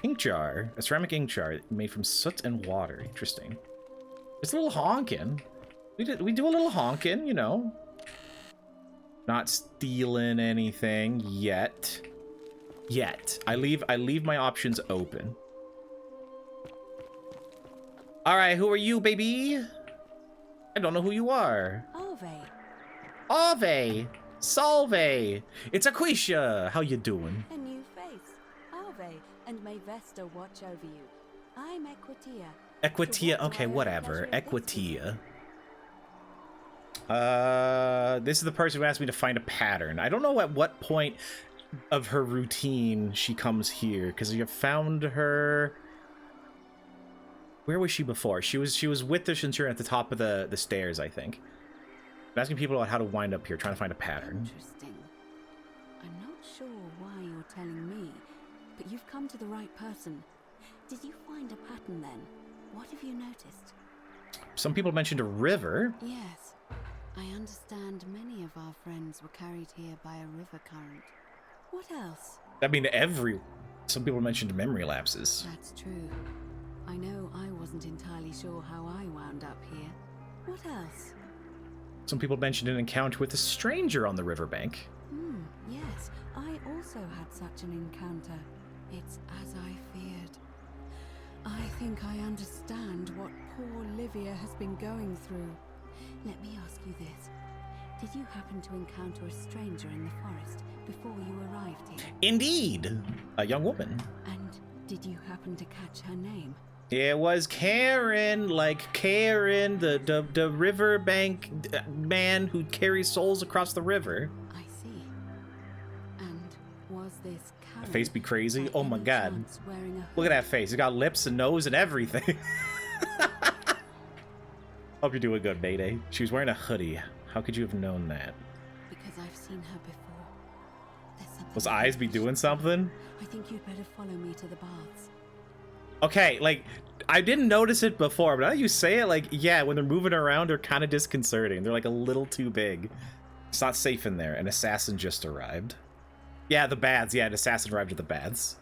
Ink jar. A ceramic ink jar made from soot and water. Interesting. It's a little honking. We do a little honking, you know. Not stealing anything yet. I leave my options open. All right, who are you, baby? I don't know who you are. Ave. Salve. It's Aquisha. How you doing? A new face. Ave, and may Vesta watch over you. I'm Equitia. Equitia. Okay, whatever. Equitia. This is the person who asked me to find a pattern. I don't know at what point of her routine she comes here, because you found her... Where was she before? She was with the Centurion at the top of the stairs, I think. I'm asking people about how to wind up here, trying to find a pattern. Interesting. I'm not sure why you're telling me, but you've come to the right person. Did you find a pattern then? What have you noticed? Some people mentioned a river. Yes. I understand many of our friends were carried here by a river current. What else? I mean, some people mentioned memory lapses. That's true. I know I wasn't entirely sure how I wound up here. What else? Some people mentioned an encounter with a stranger on the riverbank. Yes, I also had such an encounter. It's as I feared. I think I understand what poor Livia has been going through. Let me ask you this. Did you happen to encounter a stranger in the forest before you arrived here? Indeed! A young woman. And did you happen to catch her name? It was Karen, like Karen, the riverbank man who carries souls across the river. I see. And was this Karen? Face be crazy? Oh my god. Wearing a Look at that face. It's got lips and nose and everything. Hope you're doing good, Mayday. She was wearing a hoodie. How could you have known that? Because I've seen her before. There's something. Those eyes be doing something? I think you'd better follow me to the baths. Okay, like, I didn't notice it before, but now you say it, like, yeah, when they're moving around, they're kind of disconcerting. They're, like, a little too big. It's not safe in there. An assassin just arrived. Yeah, the baths. Yeah, an assassin arrived at the baths.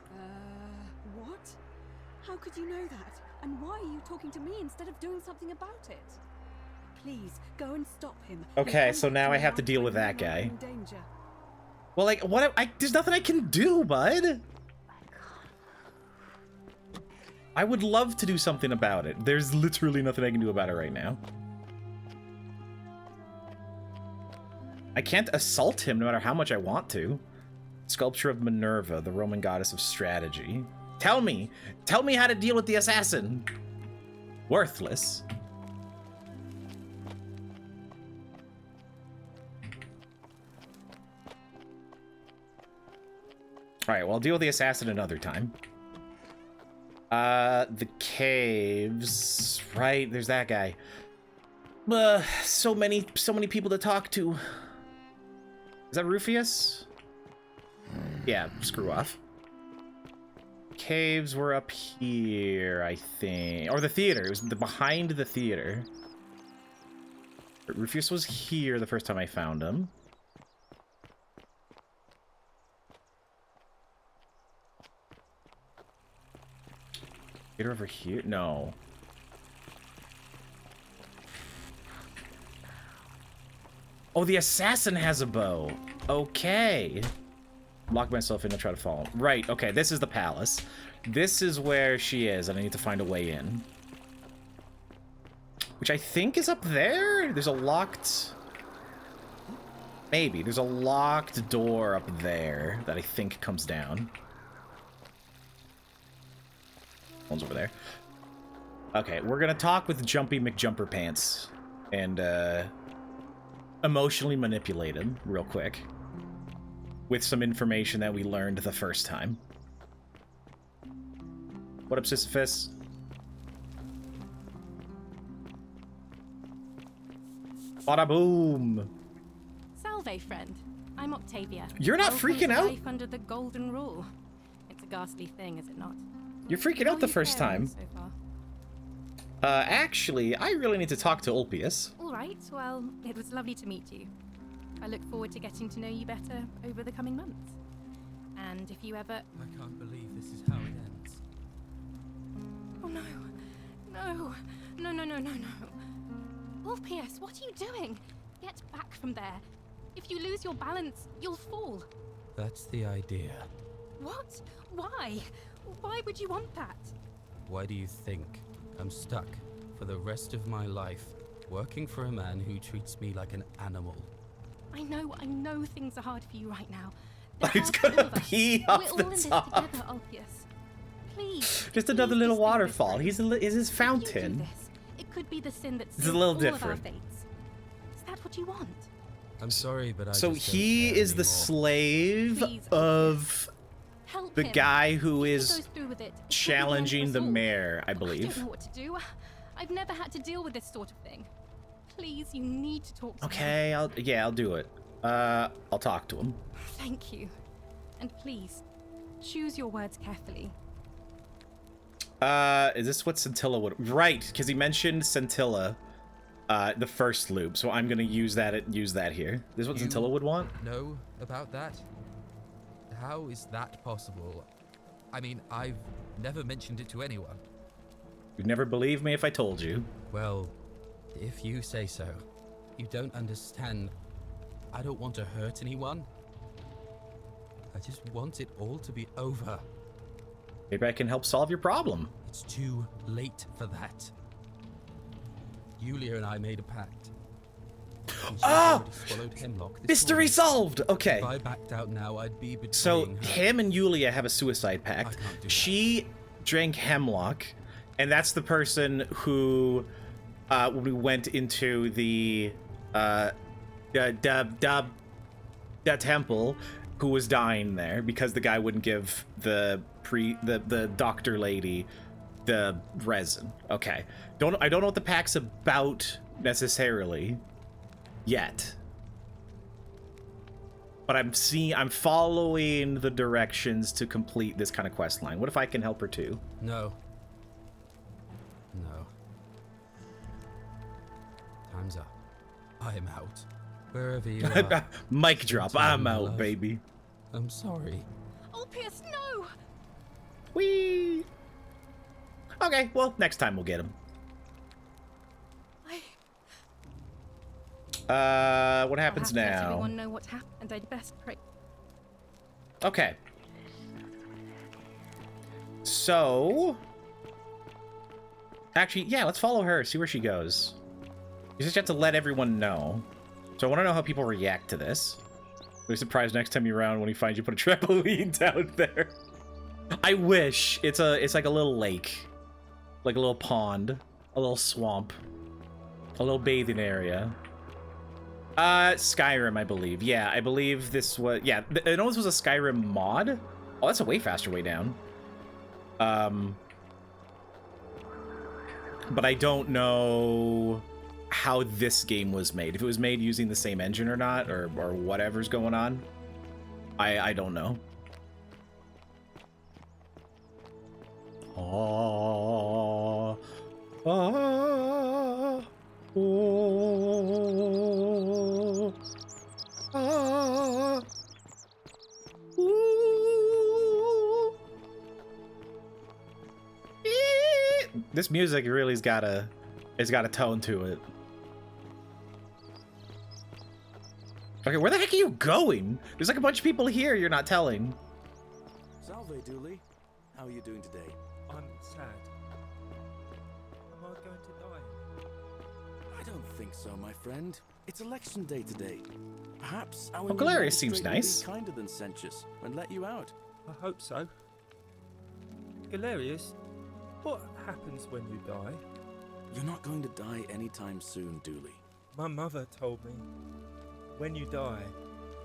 What? How could you know that? And why are you talking to me instead of doing something about it? Please, go and stop him. Okay, so now I have to deal with that guy. Well, like, what? There's nothing I can do, bud. I would love to do something about it. There's literally nothing I can do about it right now. I can't assault him no matter how much I want to. Sculpture of Minerva, the Roman goddess of strategy. Tell me how to deal with the assassin. Worthless. All right, well, I'll deal with the assassin another time. The caves, right? There's that guy. So many people to talk to. Is that Rufius? Yeah, screw off. Caves were up here, I think. Or the theater. It was behind the theater. But Rufius was here the first time I found him. Theater over here? No. Oh, the assassin has a bow. Okay. Lock myself in and try to follow. Right, okay, this is the palace. This is where she is, and I need to find a way in. Which I think is up there? There's a locked... Maybe. There's a locked door up there that I think comes down. One's over there. Okay, we're gonna talk with Jumpy McJumperpants and, emotionally manipulate him real quick. With some information that we learned the first time. What up, Sisyphus? Bada boom! Salve, friend. I'm Octavia. You're not Welcome freaking to out? Life under the golden rule. It's a ghastly thing, is it not? You're freaking out the first time. So far? Actually, I really need to talk to Ulpius. All right. Well, it was lovely to meet you. I look forward to getting to know you better over the coming months. And if you ever... I can't believe this is how it ends. Oh, no. No. No, no, no, no, no. Ulpius, what are you doing? Get back from there. If you lose your balance, you'll fall. That's the idea. What? Why? Why would you want that? Why do you think I'm stuck for the rest of my life working for a man who treats me like an animal? I know things are hard for you right now. It's gonna pee off We're all the in this top. together, Ulpius. Please. Just another please little just think waterfall. this He's way. is his If you fountain. do this, it could be the sin that It's a seals little all of our different. fates. Is that what you want? I'm sorry, but I So just don't he care is the anymore. slave Please, of Help the him. guy who If he is goes through with it, it could be the end challenging for the us all. mayor, I I don't believe. know what to do. I've never had to deal with this sort of thing. Please, you need to talk to me. Okay, I'll do it. I'll talk to him. Thank you. And please, choose your words carefully. Is this what Scintilla would... Right, because he mentioned Scintilla, the first loop, so I'm gonna use that here. This is what You Scintilla would want? Know about that? How is that possible? I mean, I've never mentioned it to anyone. You'd never believe me if I told you. Well, if you say so. You don't understand. I don't want to hurt anyone. I just want it all to be over. Maybe I can help solve your problem. It's too late for that. Yulia and I made a pact. And she's already swallowed hemlock this Mystery morning. solved! Okay. If I backed out now, I'd be betraying So, her. him and Yulia have a suicide pact. I can't do that. She drank hemlock, and that's the person who, when we went into the temple, who was dying there because the guy wouldn't give the doctor lady the resin. Okay. I don't know what the pact's about necessarily yet. But I'm following the directions to complete this kind of quest line. What if I can help her too? No. No. Time's up. I am out. Wherever you are. Mic drop. Sometime, I'm out, love. baby. I'm sorry. Ulpius, no! Whee! Okay, well, next time we'll get him. What happens I'll have to let now? everyone know what happened, and I'd best pray. Okay. So... Actually, yeah, let's follow her, see where she goes. You just have to let everyone know. So I want to know how people react to this. Be surprised next time you're around when he finds you put a trampoline down there. I wish. It's like a little lake. Like a little pond. A little swamp. A little bathing area. Skyrim, I believe. Yeah, I believe this was... Yeah, I know this was a Skyrim mod. Oh, that's a way faster way down. But I don't know how this game was made. If it was made using the same engine or not, or whatever's going on. I don't know. Oh, oh, oh, oh, ooh. This music really has got a tone to it. Okay, where the heck are you going? There's like a bunch of people here you're not telling. Salve, Dooley. How are you doing today? I'm sad. Am I going to die? I don't think so, my friend. It's election day today. Perhaps our Galerius seems magistrate will nice. be kinder than Sentius and let you out. I hope so. Galerius, what happens when you die? You're not going to die anytime soon, Dooley. My mother told me, when you die,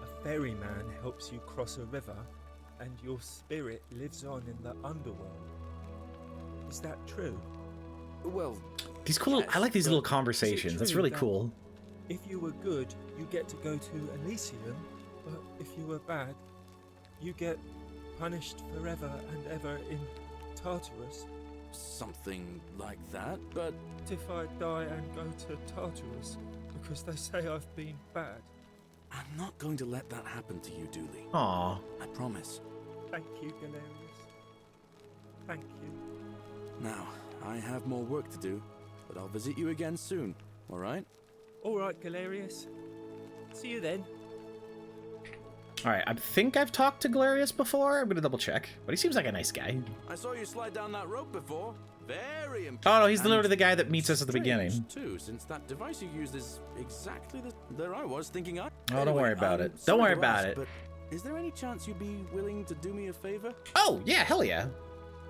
a ferryman helps you cross a river and your spirit lives on in the underworld. Is that true? Well, These cool. yes, I like these but little is it conversations. That's true really that cool. If you were good, you get to go to Elysium, but if you were bad, you get punished forever and ever in Tartarus. something like that, but... If I die and go to Tartarus, because they say I've been bad. I'm not going to let that happen to you, Dooley. Aw. I promise. Thank you, Galerius. Thank you. Now, I have more work to do, but I'll visit you again soon, alright? Alright, Galerius. See you then. Alright, I think I've talked to Galerius before. I'm gonna double check. But he seems like a nice guy. I saw you slide down that rope before. Very impressive. Oh no, he's literally the guy that meets us at the Strange, beginning. too, since that device you used is exactly there I was thinking I... Oh, don't worry about I'm it. Don't sorry worry to about ask, it. But is there any chance you'd be willing to do me a favor? Oh, yeah, hell yeah.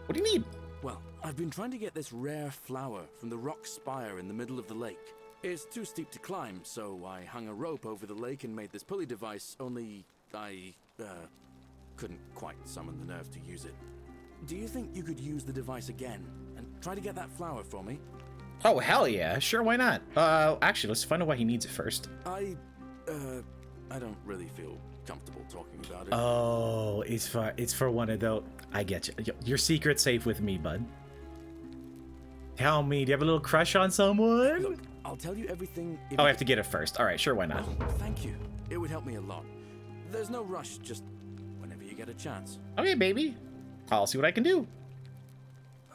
What do you need? Well, I've been trying to get this rare flower from the rock spire in the middle of the lake. It's too steep to climb, so I hung a rope over the lake and made this pulley device, only I couldn't quite summon the nerve to use it. Do you think you could use the device again and try to get that flower for me? Oh, hell yeah. Sure, why not? Actually, let's find out why he needs it first. I don't really feel comfortable talking about it. Oh, it's for one of those. I get you. Your secret's safe with me, bud. Tell me, do you have a little crush on someone? Look, I'll tell you everything if Oh, I have to get it first. All right, sure, why not? Well, thank you. It would help me a lot. There's no rush, just whenever you get a chance. Okay, baby. I'll see what I can do.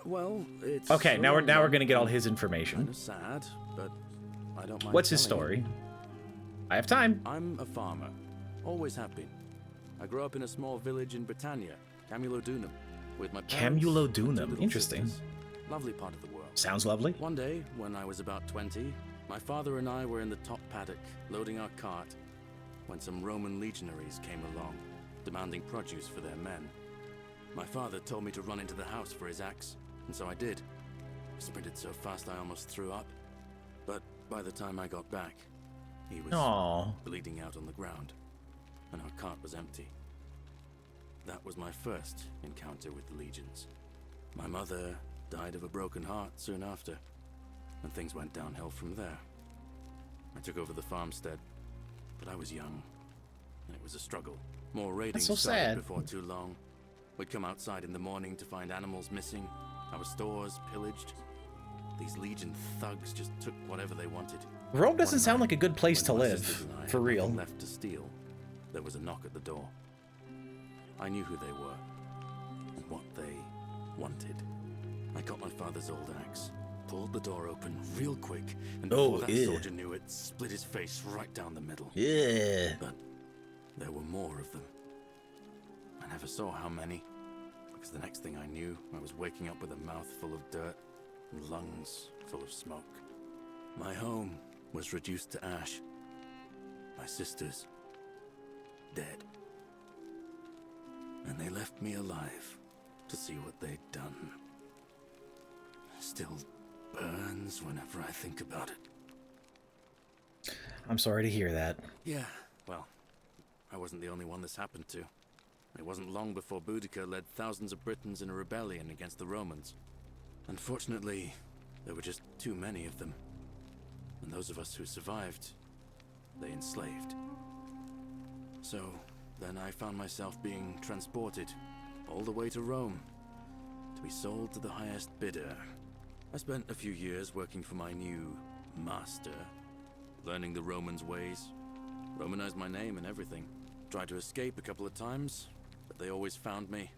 Well, it's Okay, now we're so gonna get all his information. Kind of sad, but I don't mind. What's his telling you. story? I have time. I'm a farmer. Always have been. I grew up in a small village in Britannia, Camulodunum, with my parents and two Camulodunum. little Interesting. sisters. Lovely part of the world. Sounds lovely. One day, when I was about 20, my father and I were in the top paddock, loading our cart, when some Roman legionaries came along, demanding produce for their men. My father told me to run into the house for his axe, and so I did. I sprinted so fast I almost threw up. But by the time I got back, he was Aww. bleeding out on the ground, and our cart was empty. That was my first encounter with the legions. My mother died of a broken heart soon after, and things went downhill from there. I took over the farmstead, but I was young, and it was a struggle. More raiding That's so started sad. before too long. We'd come outside in the morning to find animals missing, our stores pillaged. These legion thugs just took whatever they wanted. Rome doesn't One sound night, like a good place to when my live, sisters and I for had real. nothing left to steal, there was a knock at the door. I knew who they were and what they wanted. I got my father's old axe, pulled the door open real quick, and before that soldier knew it, split his face right down the middle. Yeah. But there were more of them. I never saw how many, because the next thing I knew, I was waking up with a mouth full of dirt and lungs full of smoke. My home was reduced to ash. my sisters, dead. And they left me alive to see what they'd done. Still burns whenever I think about it. I'm sorry to hear that. Yeah, well, I wasn't the only one this happened to. It wasn't long before Boudica led thousands of Britons in a rebellion against the Romans. Unfortunately, there were just too many of them. And those of us who survived, they enslaved. So, then I found myself being transported all the way to Rome to be sold to the highest bidder. I spent a few years working for my new master, learning the Romans' ways, Romanized my name and everything. Tried to escape a couple of times, but they always found me,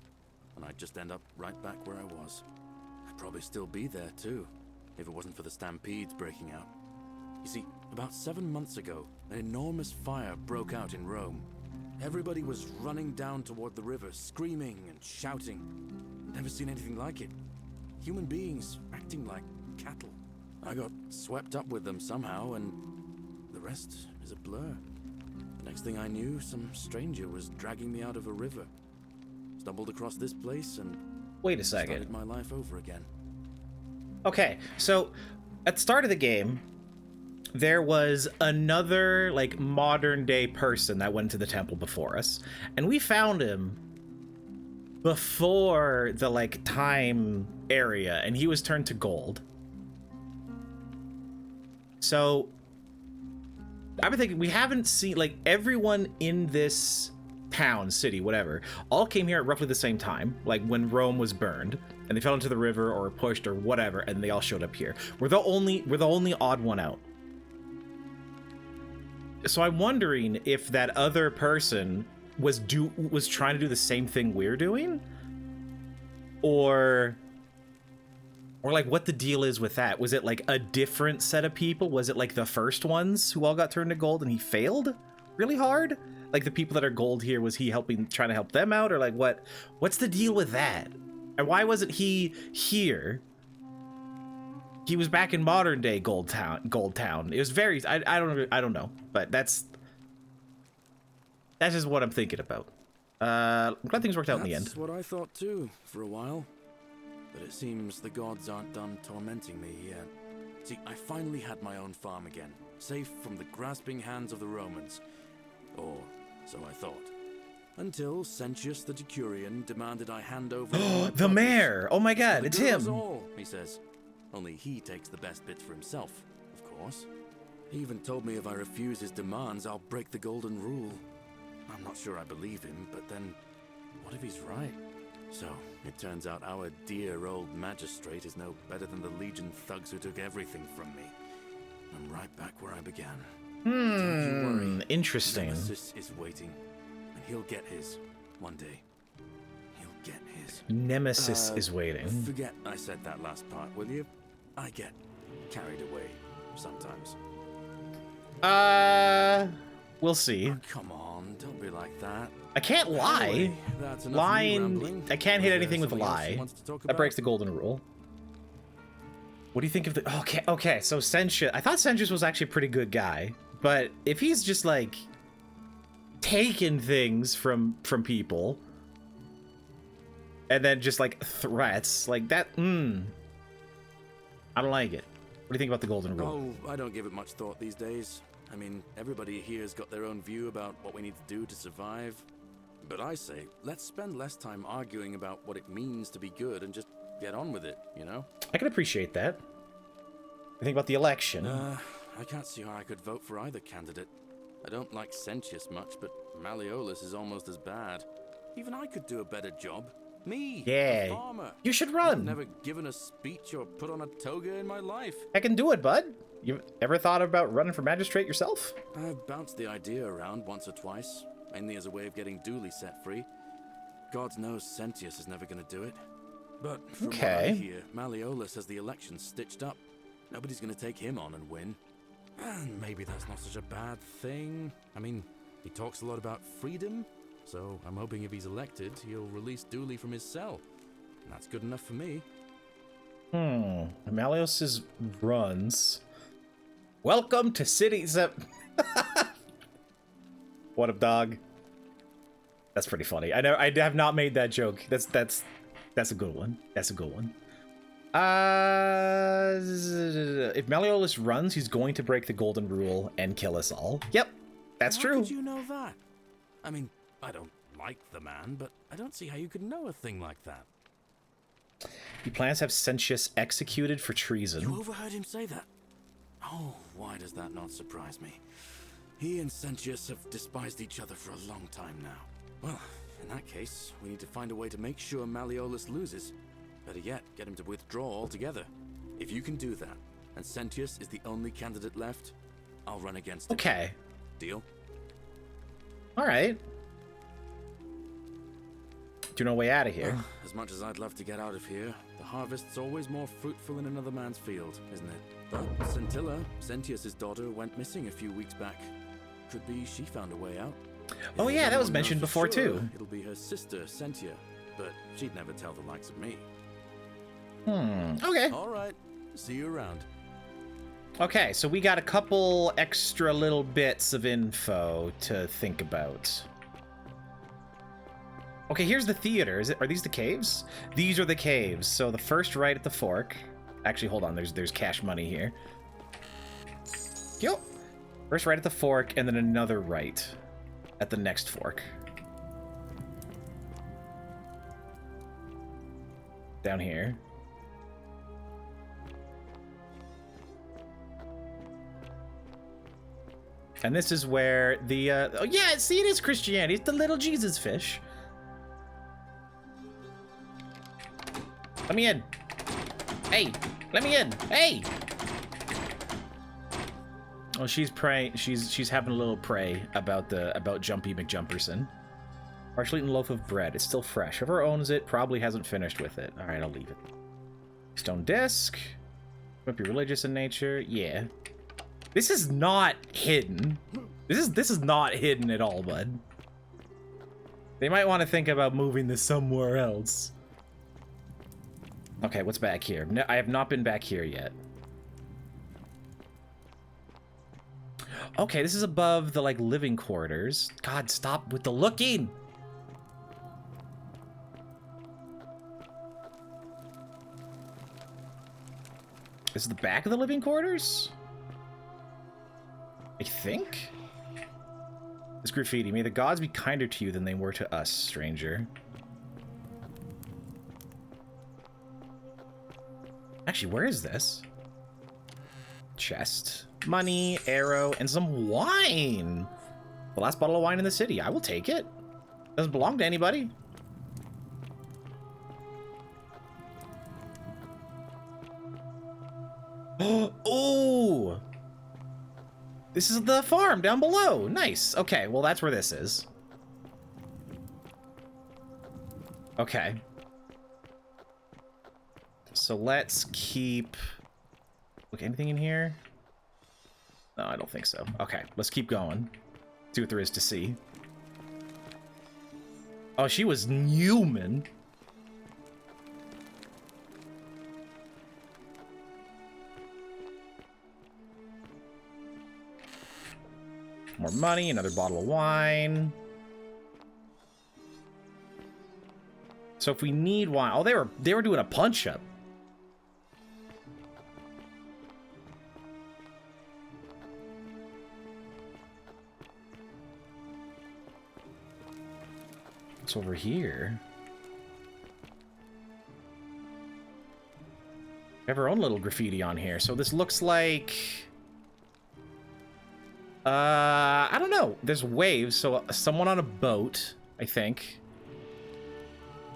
and I'd just end up right back where I was. I'd probably still be there too, if it wasn't for the stampedes breaking out. You see, about 7 months ago, an enormous fire broke out in Rome. Everybody was running down toward the river, screaming and shouting. Never seen anything like it. Human beings acting like cattle. I got swept up with them somehow, and the rest is a blur. The next thing I knew, some stranger was dragging me out of a river. Stumbled across this place and wait a second. Started my life over again. Okay, so at the start of the game, there was another like modern day person that went to the temple before us, and we found him before the like time area, and he was turned to gold. So I've been thinking, we haven't seen, like, everyone in this town, city, whatever, all came here at roughly the same time, like when Rome was burned, and they fell into the river or pushed or whatever, and they all showed up here. We're the only odd one out. So I'm wondering if that other person was trying to do the same thing we're doing, or like what the deal is with that. Was it like a different set of people? Was it like the first ones who all got turned to gold and he failed really hard? Like the people that are gold here, was he trying to help them out, or like what's the deal with that? And why wasn't he here? He was back in modern day Gold Town. It was very, I don't know, but that's just what I'm thinking about. I'm glad things worked out in the end. That's what I thought too, for a while. But it seems the gods aren't done tormenting me yet. See, I finally had my own farm again, safe from the grasping hands of the Romans. Or so I thought. Until Sentius the Decurion demanded I hand over the mayor! Oh my god, it's him! All, he says. Only he takes the best bits for himself, of course. He even told me if I refuse his demands, I'll break the golden rule. I'm not sure I believe him, but then, what if he's right? So, it turns out our dear old magistrate is no better than the Legion thugs who took everything from me. I'm right back where I began. Don't you worry. Interesting. Nemesis is waiting, and he'll get his one day. He'll get his. Nemesis is waiting. Forget I said that last part, will you? I get carried away sometimes. We'll see. Oh, come on, don't be like that. I can't lie. Anyway, that's enough Lying, I can't hit anything with a lie. That breaks the golden rule. What do you think of the... Okay, so Sentius... I thought Sentius was actually a pretty good guy, but if he's just, like, taking things from people, and then just, like, threats, like, that... I don't like it. What do you think about the golden rule? Oh, I don't give it much thought these days. I mean, everybody here's got their own view about what we need to do to survive. But I say, let's spend less time arguing about what it means to be good and just get on with it, you know? I can appreciate that. I think about the election. I can't see how I could vote for either candidate. I don't like Sentius much, but Malleolus is almost as bad. Even I could do a better job. Me, yeah, a farmer. You should run. I've never given a speech or put on a toga in my life. I can do it, bud. You ever thought about running for magistrate yourself? I've bounced the idea around once or twice, mainly as a way of getting Dooley set free. God knows Sentius is never going to do it. But from what I hear, Malleolus has the election stitched up. Nobody's going to take him on and win. And maybe that's not such a bad thing. I mean, he talks a lot about freedom, so I'm hoping if he's elected, he'll release Dooley from his cell. And that's good enough for me. Malleolus runs. Welcome to cities. What up, dog? That's pretty funny. I know I have not made that joke. That's a good one. That's a good one. If Malleolus runs, he's going to break the golden rule and kill us all. Yep, that's true. How did you know that? I mean, I don't like the man, but I don't see how you could know a thing like that. He plans to have Sentius executed for treason. You overheard him say that? Oh, why does that not surprise me? He and Sentius have despised each other for a long time now. Well, in that case, we need to find a way to make sure Malleolus loses. Better yet, get him to withdraw altogether. If you can do that, and Sentius is the only candidate left, I'll run against him. Okay. Deal? Alright. Do you know a way out of here? As much as I'd love to get out of here, the harvest's always more fruitful in another man's field, isn't it? But Scintilla, Sentius's daughter, went missing a few weeks back. Could be she found a way out. Oh yeah, that was mentioned before too. It'll be her sister, Sentia, but she'd never tell the likes of me. Okay. All right. See you around. Okay, so we got a couple extra little bits of info to think about. Okay, here's the theater. Are these the caves? These are the caves. So the first right at the fork. Actually, hold on. There's cash money here. Yo. First right at the fork, and then another right at the next fork. Down here. And this is where the, oh yeah, see, it is Christianity. It's the little Jesus fish. Let me in. Hey, let me in. Hey. Oh, she's praying. She's having a little pray about Jumpy McJumperson. Partially eaten loaf of bread. It's still fresh. Whoever owns it probably hasn't finished with it. All right, I'll leave it. Stone disc. Might be religious in nature. Yeah. This is not hidden. This is not hidden at all, bud. They might want to think about moving this somewhere else. Okay, what's back here? No, I have not been back here yet. Okay, this is above the, like, living quarters. God, stop with the looking! This is the back of the living quarters? I think? This graffiti. May the gods be kinder to you than they were to us, stranger. Actually, where is this? Chest. Money, arrow, and some wine. The last bottle of wine in the city. I will take it. Doesn't belong to anybody. Oh! This is the farm down below. Nice. Okay, well, that's where this is. Okay. So let's keep... Look, anything in here? No, I don't think so. Okay, let's keep going. See what there is to see. Oh, she was human. More money, another bottle of wine. So if we need wine... Oh, they were doing a punch-up. What's over here? We have our own little graffiti on here. So this looks like... I don't know. There's waves, so someone on a boat, I think.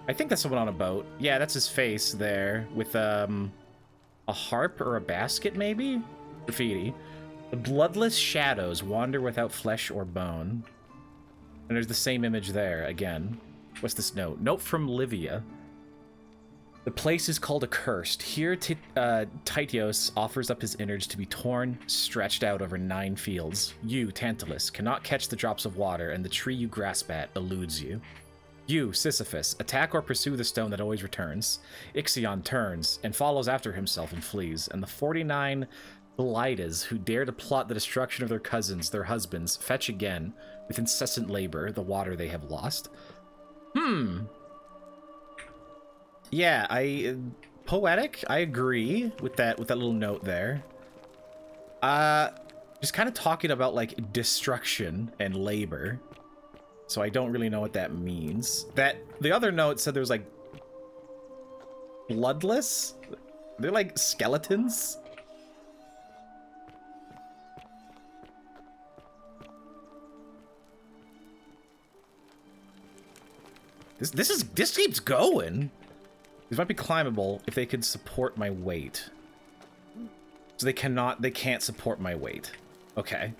I think that's someone on a boat. Yeah, that's his face there with, a harp or a basket, maybe? Graffiti. The bloodless shadows wander without flesh or bone. And there's the same image there, again. What's this note? Note from Livia. The place is called Accursed. Here, Titios offers up his innards to be torn, stretched out over 9 fields. You, Tantalus, cannot catch the drops of water, and the tree you grasp at eludes you. You, Sisyphus, attack or pursue the stone that always returns. Ixion turns, and follows after himself and flees, and the 49 Blightas who dare to plot the destruction of their cousins, their husbands, fetch again, with incessant labor the water they have lost. Yeah, poetic. I agree with that little note there. Just kind of talking about like destruction and labor. So I don't really know what that means. That the other note said there's like bloodless. They're like skeletons. This keeps going. These might be climbable if they could support my weight. So they can't support my weight. Okay.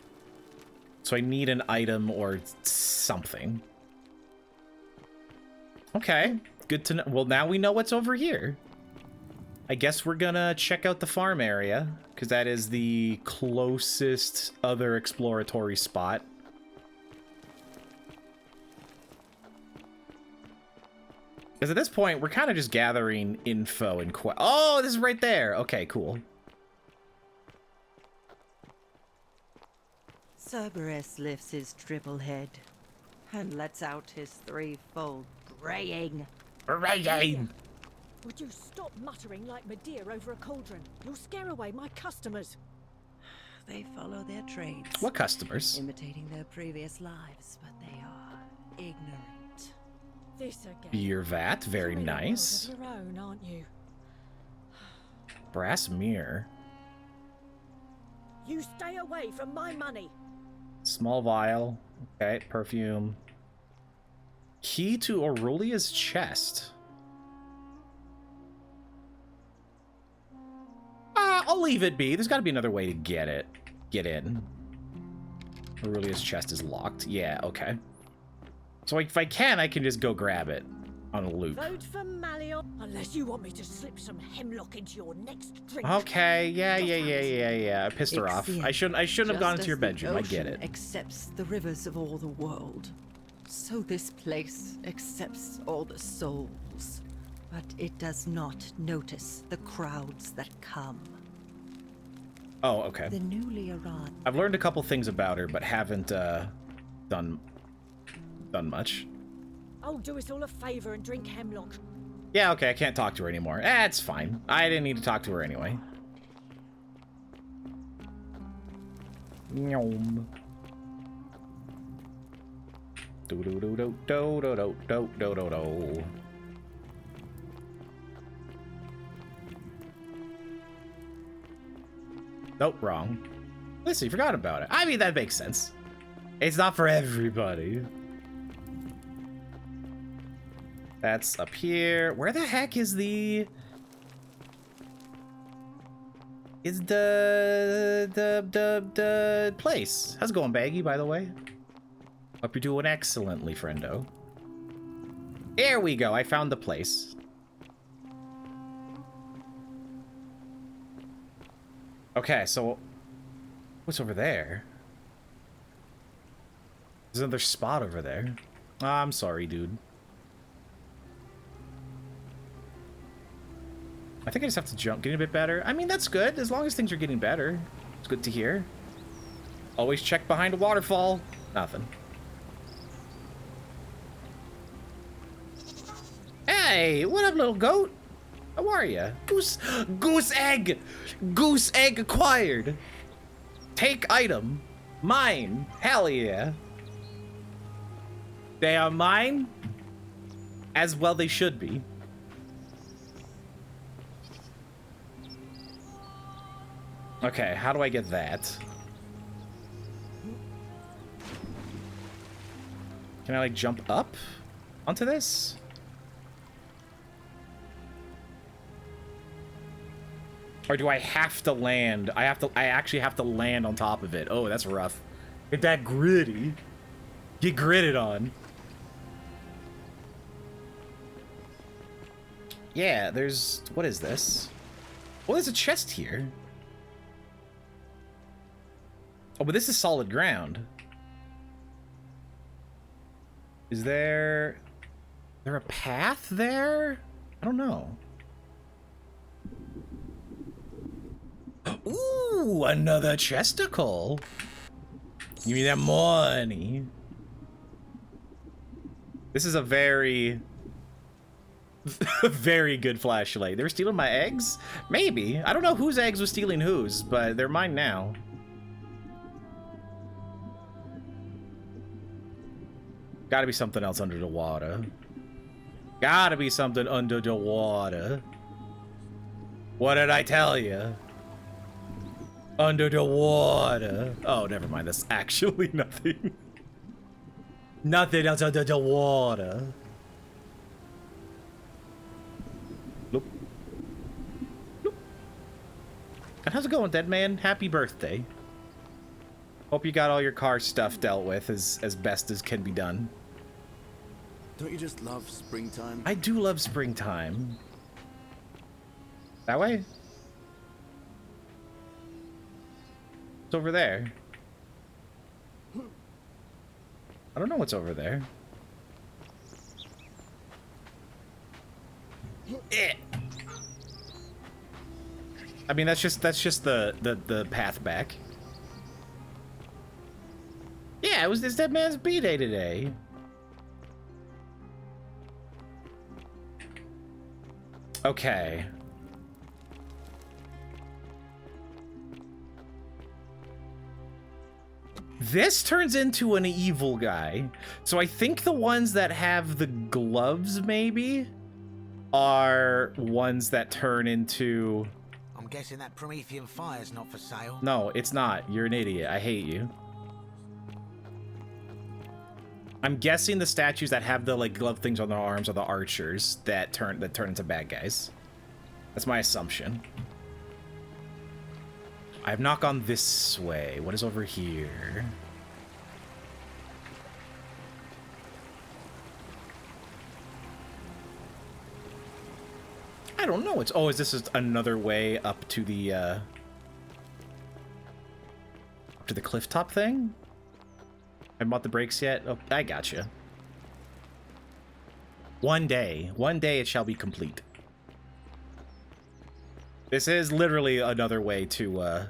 So I need an item or something. Okay, good to know. Well, now we know what's over here. I guess we're gonna check out the farm area, because that is the closest other exploratory spot. Because at this point, we're kind of just gathering info and oh, this is right there. Okay, cool. Cerberus lifts his triple head and lets out his threefold braying. Braying! Would you stop muttering like Medea over a cauldron? You'll scare away my customers. They follow their trades. What customers? Imitating their previous lives, but they are ignorant. This again. Beer vat, very You're in a world nice. of your own, aren't you? Brass mirror. You stay away from my money. Small vial. Okay, perfume. Key to Aureolia's chest. I'll leave it be. There's got to be another way to get in. Aureolia's chest is locked. Yeah, okay. So if I can just go grab it on a loop. Vote for Malion, unless you want me to slip some hemlock into your next drink. Okay, yeah. I pissed her off. I shouldn't have gone into your bedroom. I get it. Accepts the rivers of all the world, so this place accepts all the souls, but it does not notice the crowds that come. Oh, okay. The newly arrived. I've learned a couple things about her, but haven't done much. Oh, do us all a favor and drink hemlock. Yeah, okay, I can't talk to her anymore. It's fine. I didn't need to talk to her anyway. Yum. Do do do do do do do do do do do. Nope, wrong. Listen, you forgot about it. I mean, that makes sense. It's not for everybody. That's up here. Where the heck is the place? How's it going, Baggy, by the way? Hope you're doing excellently, friendo. Here we go. I found the place. Okay, so what's over there? There's another spot over there. Oh, I'm sorry, dude. I think I just have to jump, getting a bit better. I mean, that's good, as long as things are getting better. It's good to hear. Always check behind a waterfall. Nothing. Hey, what up, little goat? How are ya? Goose egg! Goose egg acquired! Take item. Mine. Hell yeah. They are mine? As well they should be. Okay, how do I get that? Can I, like, jump up onto this? Or do I have to land? I actually have to land on top of it. Oh, that's rough. Get that gritty. Get gritted on. Yeah, there's... What is this? Oh, there's a chest here. Oh, but this is solid ground. Is there a path there? I don't know. Ooh, another chesticle. Give me that money. This is a very, very good flashlight. They were stealing my eggs? Maybe. I don't know whose eggs was stealing whose, but they're mine now. Gotta be something else under the water. Gotta be something under the water. What did I tell you? Under the water. Oh, never mind. That's actually nothing. Nothing else under the water. Look. Look. And how's it going, dead man? Happy birthday. Hope you got all your car stuff dealt with as best as can be done. Don't you just love springtime? I do love springtime. That way? It's over there. I don't know what's over there. I mean, that's just the path back. Yeah, it was this dead man's B-day today. Okay. This turns into an evil guy. So I think the ones that have the gloves, maybe, are ones that turn into... I'm guessing that Promethean fire's not for sale. No, it's not. You're an idiot. I hate you. I'm guessing the statues that have the like glove things on their arms are the archers that turn into bad guys. That's my assumption. I have not gone this way. What is over here? I don't know. It's is this just another way up to the cliff top thing? Haven't bought the brakes yet? Oh, I gotcha. One day it shall be complete. This is literally another way to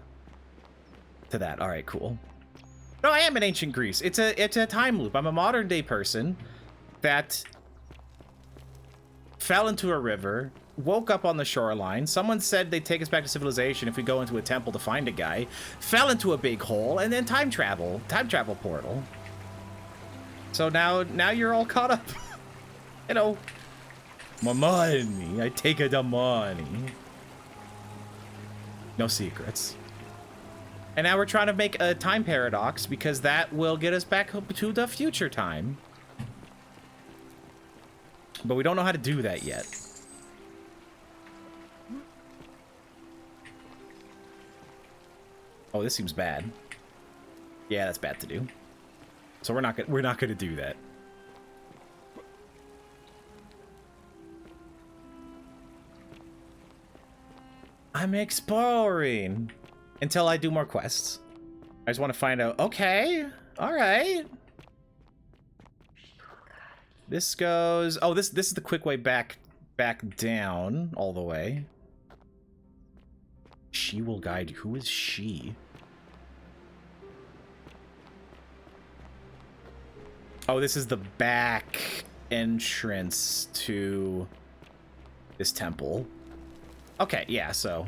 that. All right, cool. No, I am in ancient Greece. It's a time loop. I'm a modern day person that fell into a river, woke up on the shoreline. Someone said they'd take us back to civilization if we go into a temple to find a guy, fell into a big hole, and then time travel portal. So now you're all caught up. You know, my money. I take the money. No secrets. And now we're trying to make a time paradox because that will get us back to the future time. But we don't know how to do that yet. Oh, this seems bad. Yeah, that's bad to do. So we're not gonna do that. I'm exploring until I do more quests. I just want to find out. Okay, all right. This goes. Oh, this is the quick way back down all the way. She will guide you. Who is she? Oh, this is the back entrance to this temple. Okay, yeah, so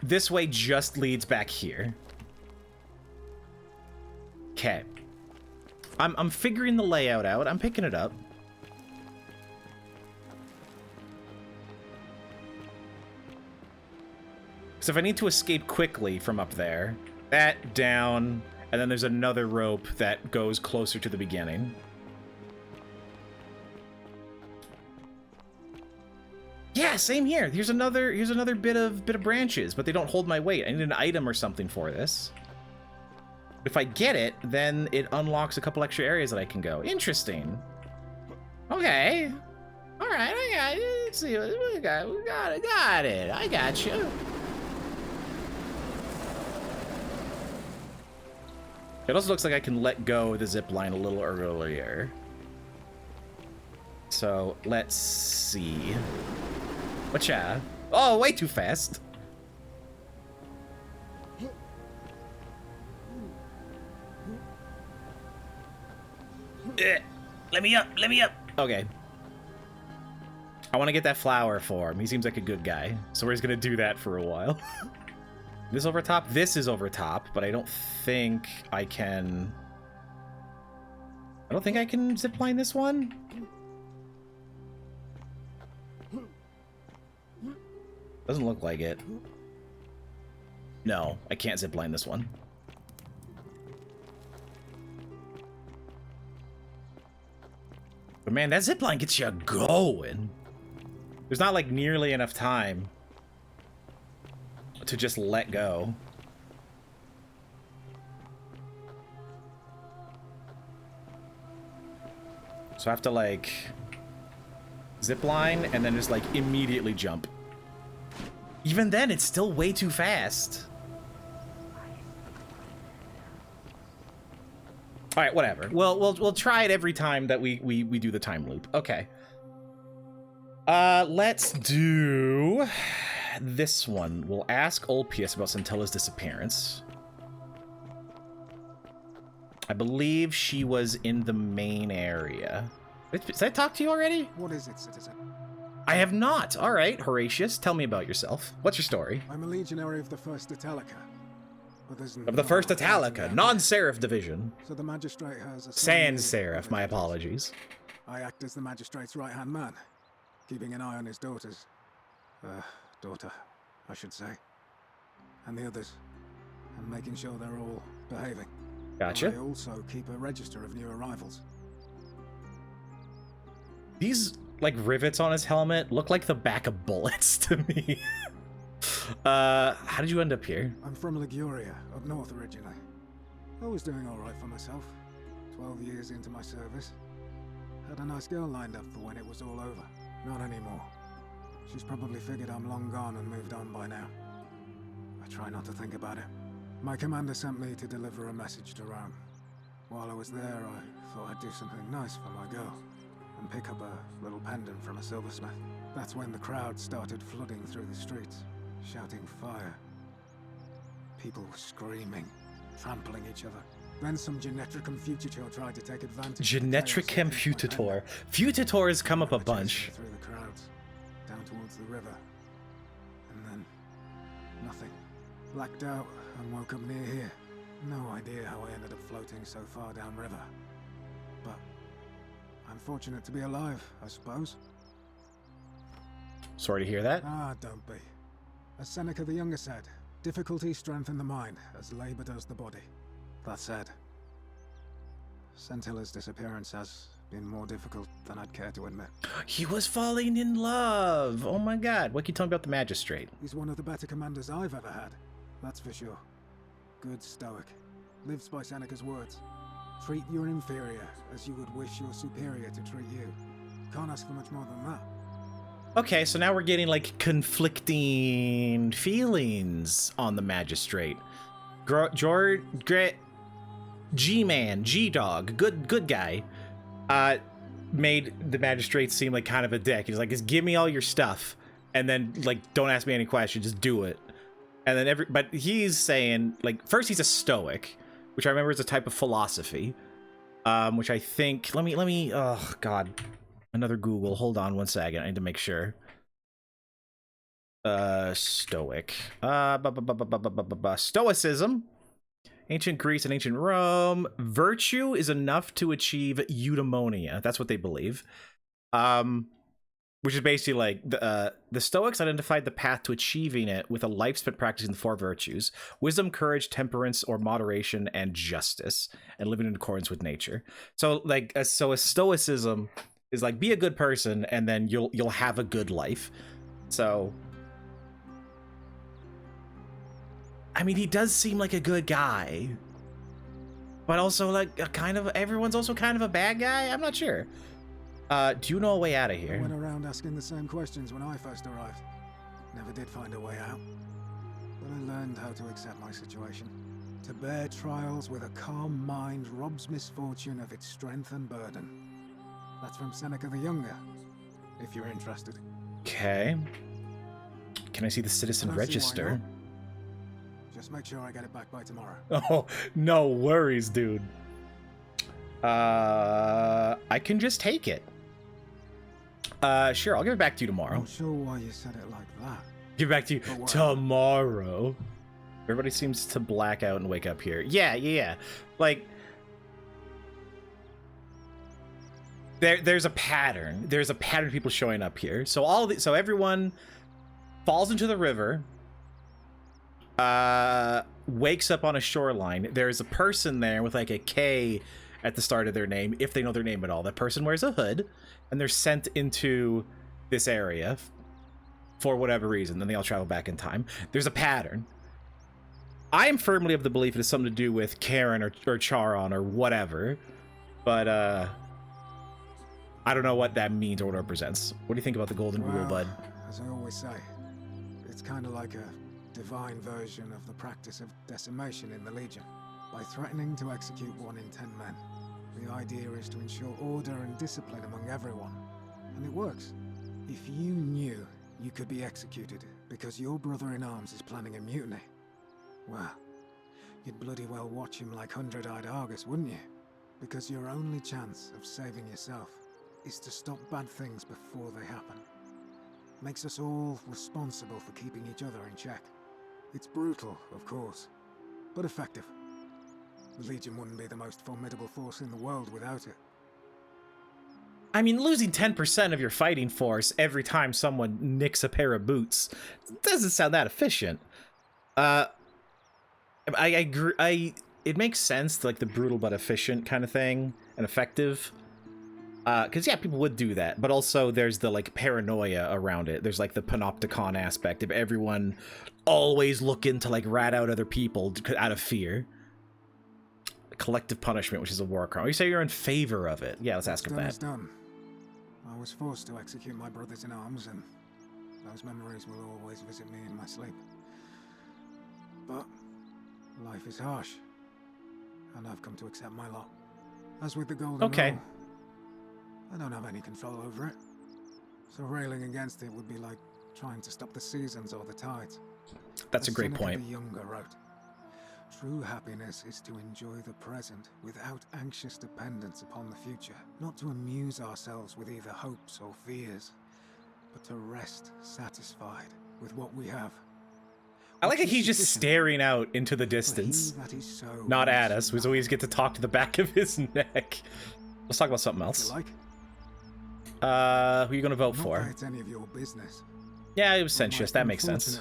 this way just leads back here. Okay. I'm figuring the layout out. I'm picking it up. So if I need to escape quickly from up there, that down, and then there's another rope that goes closer to the beginning. Yeah, same here. Here's another bit of branches, but they don't hold my weight. I need an item or something for this. If I get it, then it unlocks a couple extra areas that I can go. Interesting. Okay. All right, I got it. Let's see what we got. We got it. I got you. It also looks like I can let go of the zip line a little earlier. So let's see. Whatcha? Oh, way too fast. Let me up, let me up. Okay. I want to get that flower for him. He seems like a good guy. So we're just going to do that for a while. This over top? This is over top, but I don't think I can... I don't think I can zipline this one. Doesn't look like it. No, I can't zipline this one. But man, that zipline gets you going. There's not like nearly enough time to just let go. So I have to like zipline and then just like immediately jump. Even then, it's still way too fast. All right, whatever. We'll try it every time that we do the time loop. Okay. Let's do this one. We'll ask Ulpius about Scintilla's disappearance. I believe she was in the main area. Did I talk to you already? What is it, citizen? I have not. All right, Horatius, tell me about yourself. What's your story? I'm a legionary of the 1st Italica. But there's Of the 1st Italica, non-serif division. So the magistrate has a Sans serif, my apologies. I act as the magistrate's right-hand man, keeping an eye on his daughters. Daughter, I should say. And the others. And making sure they're all behaving. Gotcha. I also keep a register of new arrivals. These, like, rivets on his helmet look like the back of bullets to me. How did you end up here? I'm from Liguria, up north originally. I was doing alright for myself. 12 years into my service. Had a nice girl lined up for when it was all over. Not anymore. She's probably figured I'm long gone and moved on by now. I try not to think about it. My commander sent me to deliver a message to Rome. While I was there, I thought I'd do something nice for my girl. And pick up a little pendant from a silversmith. That's when the crowd started flooding through the streets, shouting fire. People were screaming, trampling each other. Then some Genetricum Futator tried to take advantage. Genetricum Futator. Futator has come up a bunch. Through the crowds, down towards the river. And then, nothing. Blacked out and woke up near here. No idea how I ended up floating so far downriver. But I'm fortunate to be alive, I suppose. Sorry to hear that. Ah, don't be. As Seneca the Younger said, difficulties strengthen the mind as labor does the body. That said, Scintilla's disappearance has been more difficult than I'd care to admit. He was falling in love. Oh my god. What can you tell me about the magistrate? He's one of the better commanders I've ever had. That's for sure. Good stoic. Lives by Seneca's words. Treat your inferior as you would wish your superior to treat you. Can't ask for much more than that. Okay, so now we're getting like conflicting feelings on the magistrate. G-Man, G-Dog, good guy, made the magistrate seem like kind of a dick. He's like, just give me all your stuff, and then like don't ask me any questions, just do it. And then but he's saying like, first he's a stoic, which I remember is a type of philosophy, which I think, let me, oh god, another Google, hold on one second, I need to make sure. Stoic, Stoicism, ancient Greece and ancient Rome. Virtue is enough to achieve eudaimonia. That's what they believe. Which is basically like the Stoics identified the path to achieving it with a life spent practicing the 4 virtues: wisdom, courage, temperance or moderation, and justice, and living in accordance with nature. So like, so a Stoicism is like, be a good person and then you'll have a good life. So I mean, he does seem like a good guy, but also like a kind of, everyone's also kind of a bad guy. I'm not sure. Do you know a way out of here? I went around asking the same questions when I first arrived. Never did find a way out. But I learned how to accept my situation. To bear trials with a calm mind robs misfortune of its strength and burden. That's from Seneca the Younger, if you're interested. Okay. Can I see the citizen register? Just make sure I get it back by tomorrow. Oh, no worries, dude. I can just take it. Sure, I'll give it back to you tomorrow. Not sure why you said it like that. Give it back to you tomorrow. Everybody seems to black out and wake up here. Yeah. Like, there's a pattern. There's a pattern of people showing up here. So so everyone falls into the river, wakes up on a shoreline. There's a person there with like a K at the start of their name, if they know their name at all. That person wears a hood, and they're sent into this area for whatever reason. Then they all travel back in time. There's a pattern. I am firmly of the belief it has something to do with Karen or Charon or whatever, but I don't know what that means or what it represents. What do you think about the Golden Rule, bud? As I always say, it's kind of like a divine version of the practice of decimation in the Legion. By threatening to execute 1 in 10 men, the idea is to ensure order and discipline among everyone. And it works. If you knew you could be executed because your brother-in-arms is planning a mutiny, well, you'd bloody well watch him like 100-eyed Argus, wouldn't you? Because your only chance of saving yourself is to stop bad things before they happen. Makes us all responsible for keeping each other in check. It's brutal, of course, but effective. The Legion wouldn't be the most formidable force in the world without it. I mean, losing 10% of your fighting force every time someone nicks a pair of boots doesn't sound that efficient. I agree. It makes sense, like the brutal but efficient kind of thing, and effective. Because yeah, people would do that, but also there's the like paranoia around it. There's like the panopticon aspect of everyone always looking to like rat out other people out of fear. Collective punishment, which is a war crime. You say you're in favor of it. Yeah, let's ask him that. Done. I was forced to execute my brothers in arms, and those memories will always visit me in my sleep. But life is harsh, and I've come to accept my lot. As with the Golden Rule, I don't have any control over it, so railing against it would be like trying to stop the seasons or the tides. That's a great point. The Younger wrote, "True happiness is to enjoy the present without anxious dependence upon the future, not to amuse ourselves with either hopes or fears, but to rest satisfied with what we have." I like how he's just staring out into the distance, not at us. We always get to talk to the back of his neck. Let's talk about something else. Who are you gonna vote for? It's any of your business. Yeah, it was Sentius. That makes sense.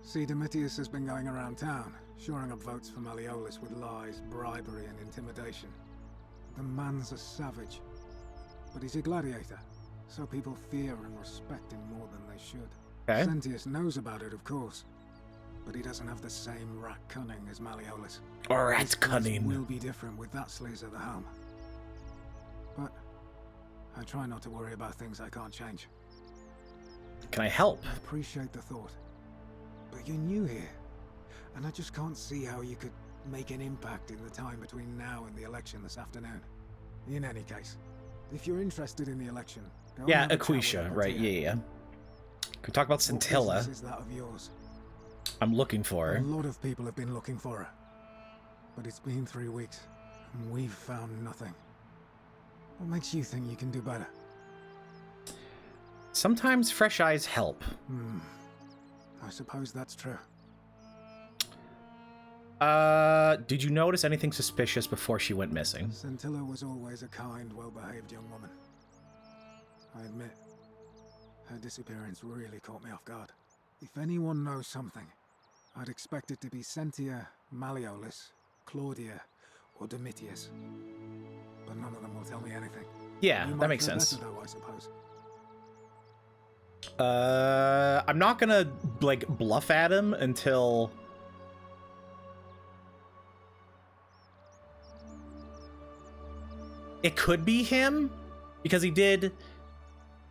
See, Domitius has been going around town, shoring up votes for Malleolus with lies, bribery, and intimidation. The man's a savage, but he's a gladiator, so people fear and respect him more than they should. Okay. Sentius knows about it, of course, but he doesn't have the same rat cunning as Malleolus. Rat cunning will be different with that sleaze at the helm. But I try not to worry about things I can't change. Can I help? I appreciate the thought, but you're new here, and I just can't see how you could make an impact in the time between now and the election this afternoon. In any case, if you're interested in the election, go yeah, and have a chat with Aquisha, her, right? Yeah. Can we talk about Scintilla? What business is that of yours? I'm looking for her. A lot of people have been looking for her, but it's been 3 weeks, and we've found nothing. What makes you think you can do better? Sometimes fresh eyes help. I suppose that's true. Did you notice anything suspicious before she went missing? Scintilla was always a kind, well-behaved young woman. I admit, her disappearance really caught me off guard. If anyone knows something, I'd expect it to be Sentia, Malleolus, Claudia, or Domitius. But none of them will tell me anything. Yeah, You that might makes know sense. better, though, I suppose. I'm not gonna, like, bluff at him until... It could be him, because he did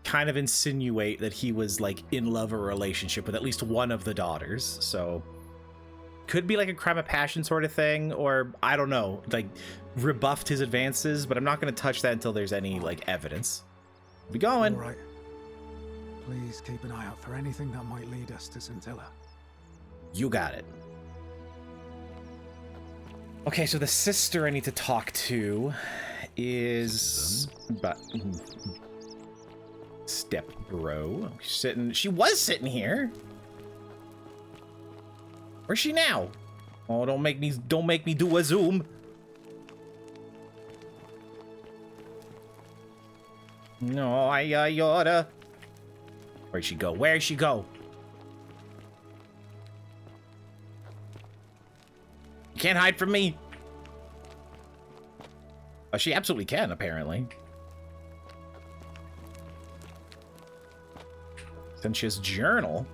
kind of insinuate that he was, like, in love or relationship with at least one of the daughters, so... Could be like a crime of passion sort of thing, or, I don't know, like, rebuffed his advances, but I'm not gonna touch that until there's any, like, evidence. Be going. All right. Please keep an eye out for anything that might lead us to Scintilla. You got it. Okay, so the sister I need to talk to is but step bro sitting. She was sitting here. Where's she now? Oh, don't make me do a zoom. No, I oughta. Where'd she go? Where'd she go? You can't hide from me. Oh, she absolutely can, apparently. Cynthia's journal.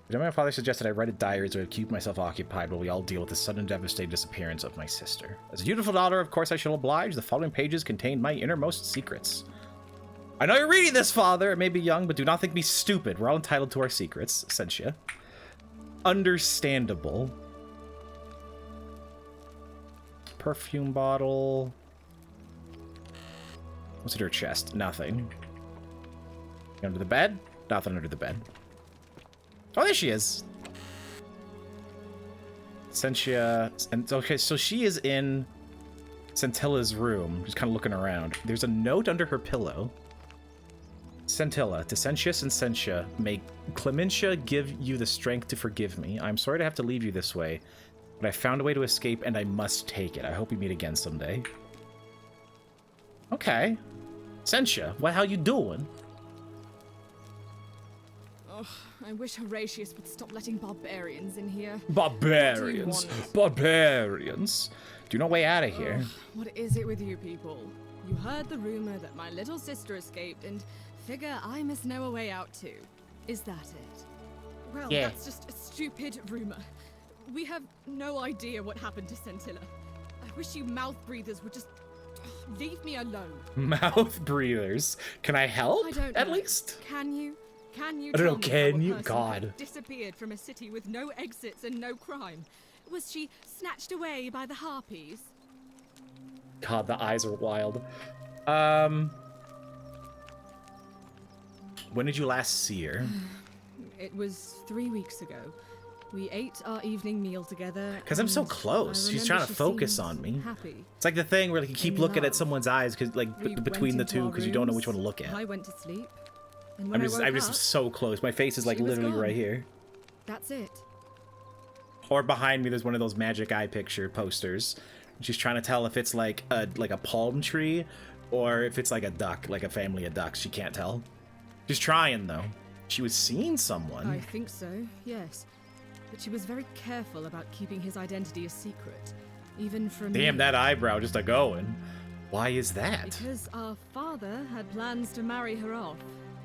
My father suggested I write a diary to keep myself occupied while we all deal with the sudden devastating disappearance of my sister. As a dutiful daughter, of course I shall oblige. The following pages contain my innermost secrets. I know you're reading this, father. It may be young, but do not think me stupid. We're all entitled to our secrets, Cynthia. Understandable. Perfume bottle. What's in her chest? Nothing. Under the bed? Nothing under the bed. Oh, there she is. Cynthia. And okay, so she is in Scintilla's room, just kind of looking around. There's a note under her pillow. Scintilla, to Sentius and Sentia, may Clementia give you the strength to forgive me. I'm sorry to have to leave you this way, but I found a way to escape and I must take it. I hope we meet again someday. Okay. Sentia, how you doing? Oh, I wish Horatius would stop letting barbarians in here. Barbarians! Barbarians! Do you know way out of here? What is it with you people? You heard the rumor that my little sister escaped and figure I must know a way out too. Is that it? Well, yeah. That's just a stupid rumor. We have no idea what happened to Scintilla. I wish you mouth breathers would just leave me alone. Mouth breathers? Can I help? I don't at know. Least? Can you? Can you? I don't know. Tell me Can how a you? person God. could have disappeared from a city with no exits and no crime. Was she snatched away by the harpies? God, the eyes are wild. When did you last see her? It was 3 weeks ago. We ate our evening meal together. Because I'm so close. She's trying to focus on me. Happy. It's like the thing where like, you keep looking at someone's eyes because like between the two because you don't know which one to look at. I went to sleep. And when I'm just so close. My face is like literally right here. That's it. Or behind me, there's one of those magic eye picture posters. She's trying to tell if it's like a palm tree or if it's like a duck, like a family of ducks. She can't tell. She's trying though. She was seeing someone. I think so, yes. But she was very careful about keeping his identity a secret, even from Damn, me. that eyebrow just a going. Why is that? Because our father had plans to marry her off,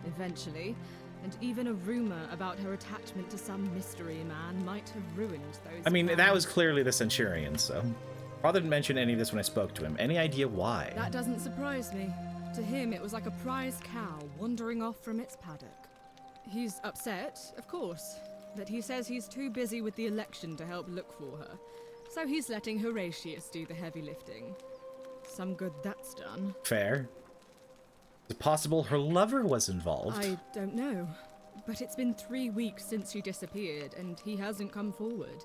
eventually, and even a rumor about her attachment to some mystery man might have ruined those I mean, plans. that was clearly the Centurion, so. Father didn't mention any of this when I spoke to him. Any idea why? That doesn't surprise me. To him, it was like a prize cow wandering off from its paddock. He's upset, of course, but he says he's too busy with the election to help look for her. So he's letting Horatius do the heavy lifting. Some good that's done. Fair. Is it possible her lover was involved? I don't know, but it's been 3 weeks since she disappeared, and he hasn't come forward.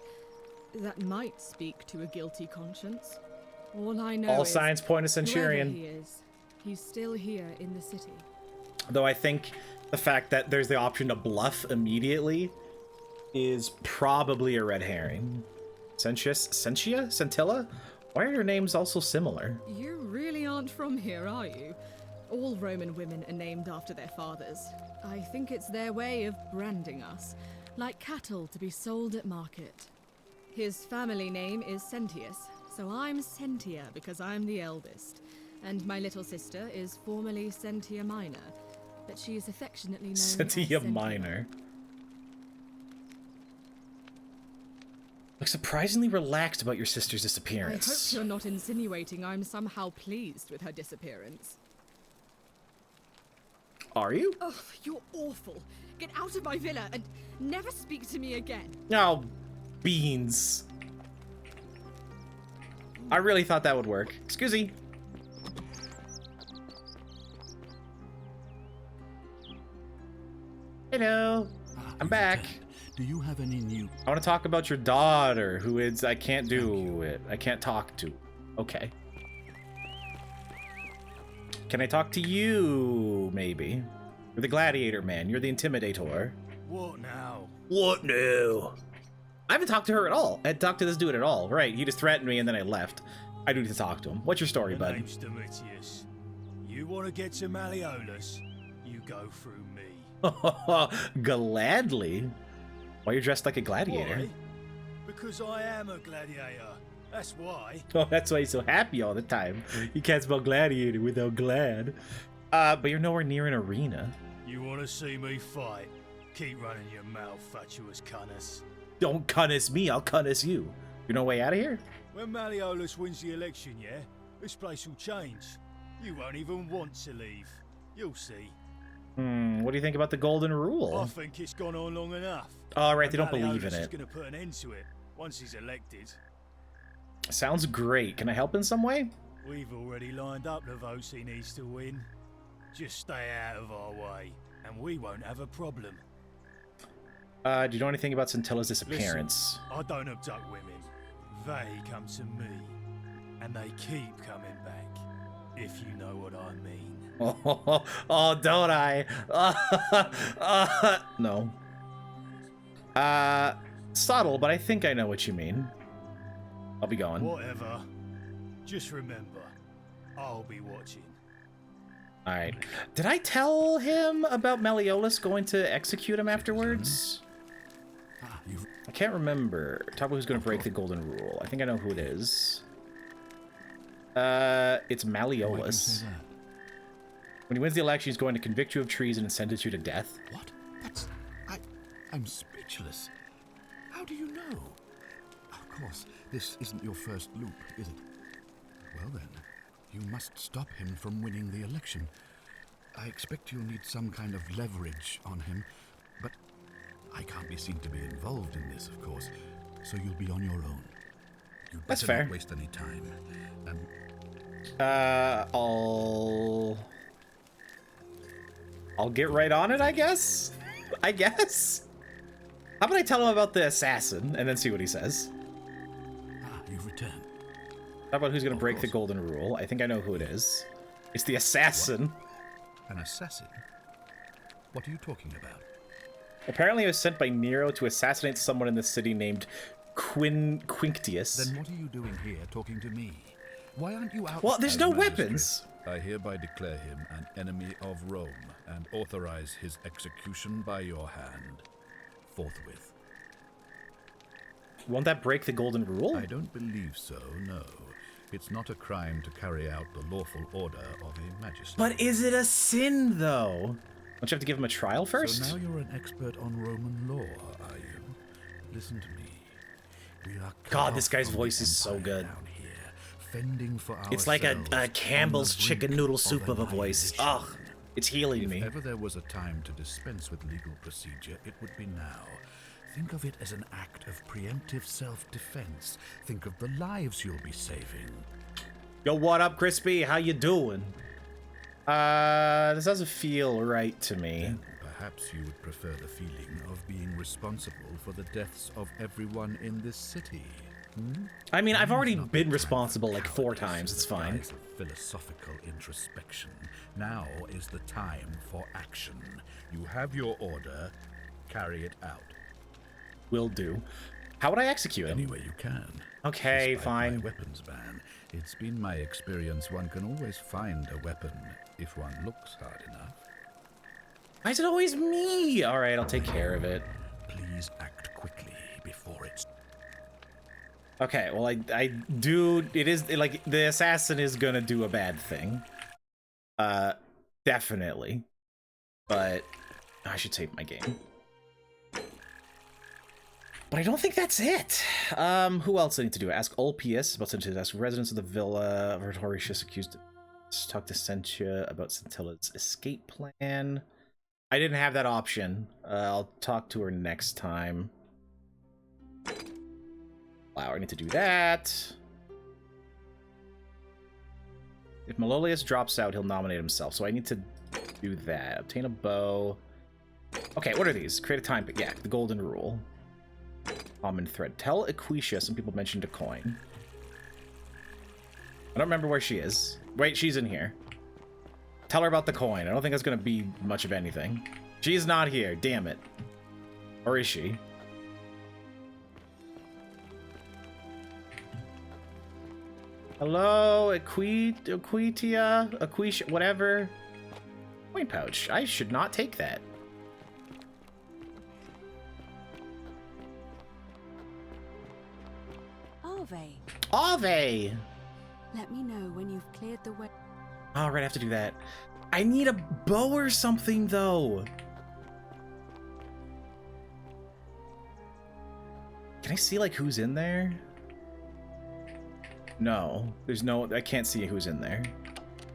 That might speak to a guilty conscience. All I know All is signs point to Centurion. whoever he is, he's still here in the city. Though I think the fact that there's the option to bluff immediately is probably a red herring. Sentia? Scintilla? Why are your names also similar? You really aren't from here, are you? All Roman women are named after their fathers. I think it's their way of branding us, like cattle to be sold at market. His family name is Sentius, so I'm Sentia because I'm the eldest. And my little sister is formerly Sentia Minor, but she is affectionately known as Sentia Minor. Look surprisingly relaxed about your sister's I disappearance. hope you're not insinuating I'm somehow pleased with her disappearance. Are you? Oh, you're awful. Get out of my villa and never speak to me again. Oh, beans. I really thought that would work. Excuse me. Hello. I'm back. Do you have any new... I want to talk about your daughter, who is... I can't do it. I can't talk to. Okay. Can I talk to you, maybe? You're the gladiator man. You're the intimidator. What now? What now? I haven't talked to her at all. I hadn't talked to this dude at all. Right, he just threatened me and then I left. I do need to talk to him. What's your story, My bud? name's Domitius. You want to get to Malleolus? You go through me. Gladly. Why you're dressed like a gladiator? Why? Because I am a gladiator. That's why. Oh, that's why he's so happy all the time. You can't spell gladiator without glad. But you're nowhere near an arena. You want to see me fight? Keep running your mouth, fatuous cunnus. Don't cunnis me, I'll cunnis you. You're no way out of here? When Malleolus wins the election, yeah, this place will change. You won't even want to leave. You'll see. What do you think about the golden rule? I think it's gone on long enough. Oh, right, they don't believe in Malleolus is it. going to put an end to it once he's elected. Sounds great. Can I help in some way? We've already lined up the votes he needs to win. Just stay out of our way, and we won't have a problem. Do you know anything about Scintilla's disappearance? Listen, I don't abduct women. They come to me, and they keep coming back, if you know what I mean. Oh, don't I? No. Subtle, but I think I know what you mean. I'll be going. Whatever. Just remember, I'll be watching. Alright. Did I tell him about Malleolus going to execute him afterwards? I can't remember. Talk about who's going to break the golden rule. I think I know who it is. It's Malleolus. When he wins the election, he's going to convict you of treason and sentence you to death. What? I'm speechless. How do you know? Of course, this isn't your first loop, is it? Well then, you must stop him from winning the election. I expect you'll need some kind of leverage on him, but I can't be seen to be involved in this, of course, so you'll be on your own. You'd That's better fair. not waste any time. I'll get right on it, I guess? I guess? How about I tell him about the assassin and then see what he says? You've returned. How about who's going to break the golden rule? I think I know who it is. It's the assassin. What? An assassin? What are you talking about? Apparently, it was sent by Nero to assassinate someone in the city named Quinctius. Then what are you doing here talking to me? Why aren't you out? Well, there's as no magistrate? weapons. I hereby declare him an enemy of Rome and authorize his execution by your hand. Forthwith. Won't that break the golden rule? I don't believe so, no. It's not a crime to carry out the lawful order of a magistrate. But is it a sin, though? Don't you have to give him a trial first? So now you're an expert on Roman law, are you? Listen to me. We are God, this guy's voice is so good. Fending for It's like a ourselves Campbell's on the chicken brink noodle of soup of a voice. annihilation. Ugh, it's healing me. If ever there was a time to dispense with legal procedure, it would be now. Think of it as an act of preemptive self-defense. Think of the lives you'll be saving. Yo, what up, Crispy? How you doing? This doesn't feel right to me. Then perhaps you would prefer the feeling of being responsible for the deaths of everyone in this city. I mean, I've already been responsible like 4 times. It's fine. Guise of philosophical introspection. Now is the time for action. You have your order. Carry it out. Will do. How would I execute him? Any way you can. Okay, Despite fine. my weapons ban, it's been my experience one can always find a weapon if one looks hard enough. Why is it always me? All right, I'll take care of it. Please act quickly before it's... Okay, well, I do, it is, like, the assassin is gonna do a bad thing. Definitely. But I should save my game. But I don't think that's it. Who else I need to do? Ask Ulpius about Scintilla. Ask residents of the villa. Vertorius accused. Talk to Sentia about Scintilla's escape plan. I didn't have that option. I'll talk to her next time. Wow, I need to do that. If Malleolus drops out, he'll nominate himself. So I need to do that. Obtain a bow. Okay, what are these? Create a time. Yeah, the golden rule. Common thread. Tell Equetia some people mentioned a coin. I don't remember where she is. Wait, she's in here. Tell her about the coin. I don't think that's gonna be much of anything. She's not here, damn it. Or is she? Hello, Aquitia, whatever. Coin pouch. I should not take that. Ave. Ave! Let me know when you've cleared the way. Oh, right, I have to do that. I need a bow or something, though. Can I see, like, who's in there? No. There's no... I can't see who's in there.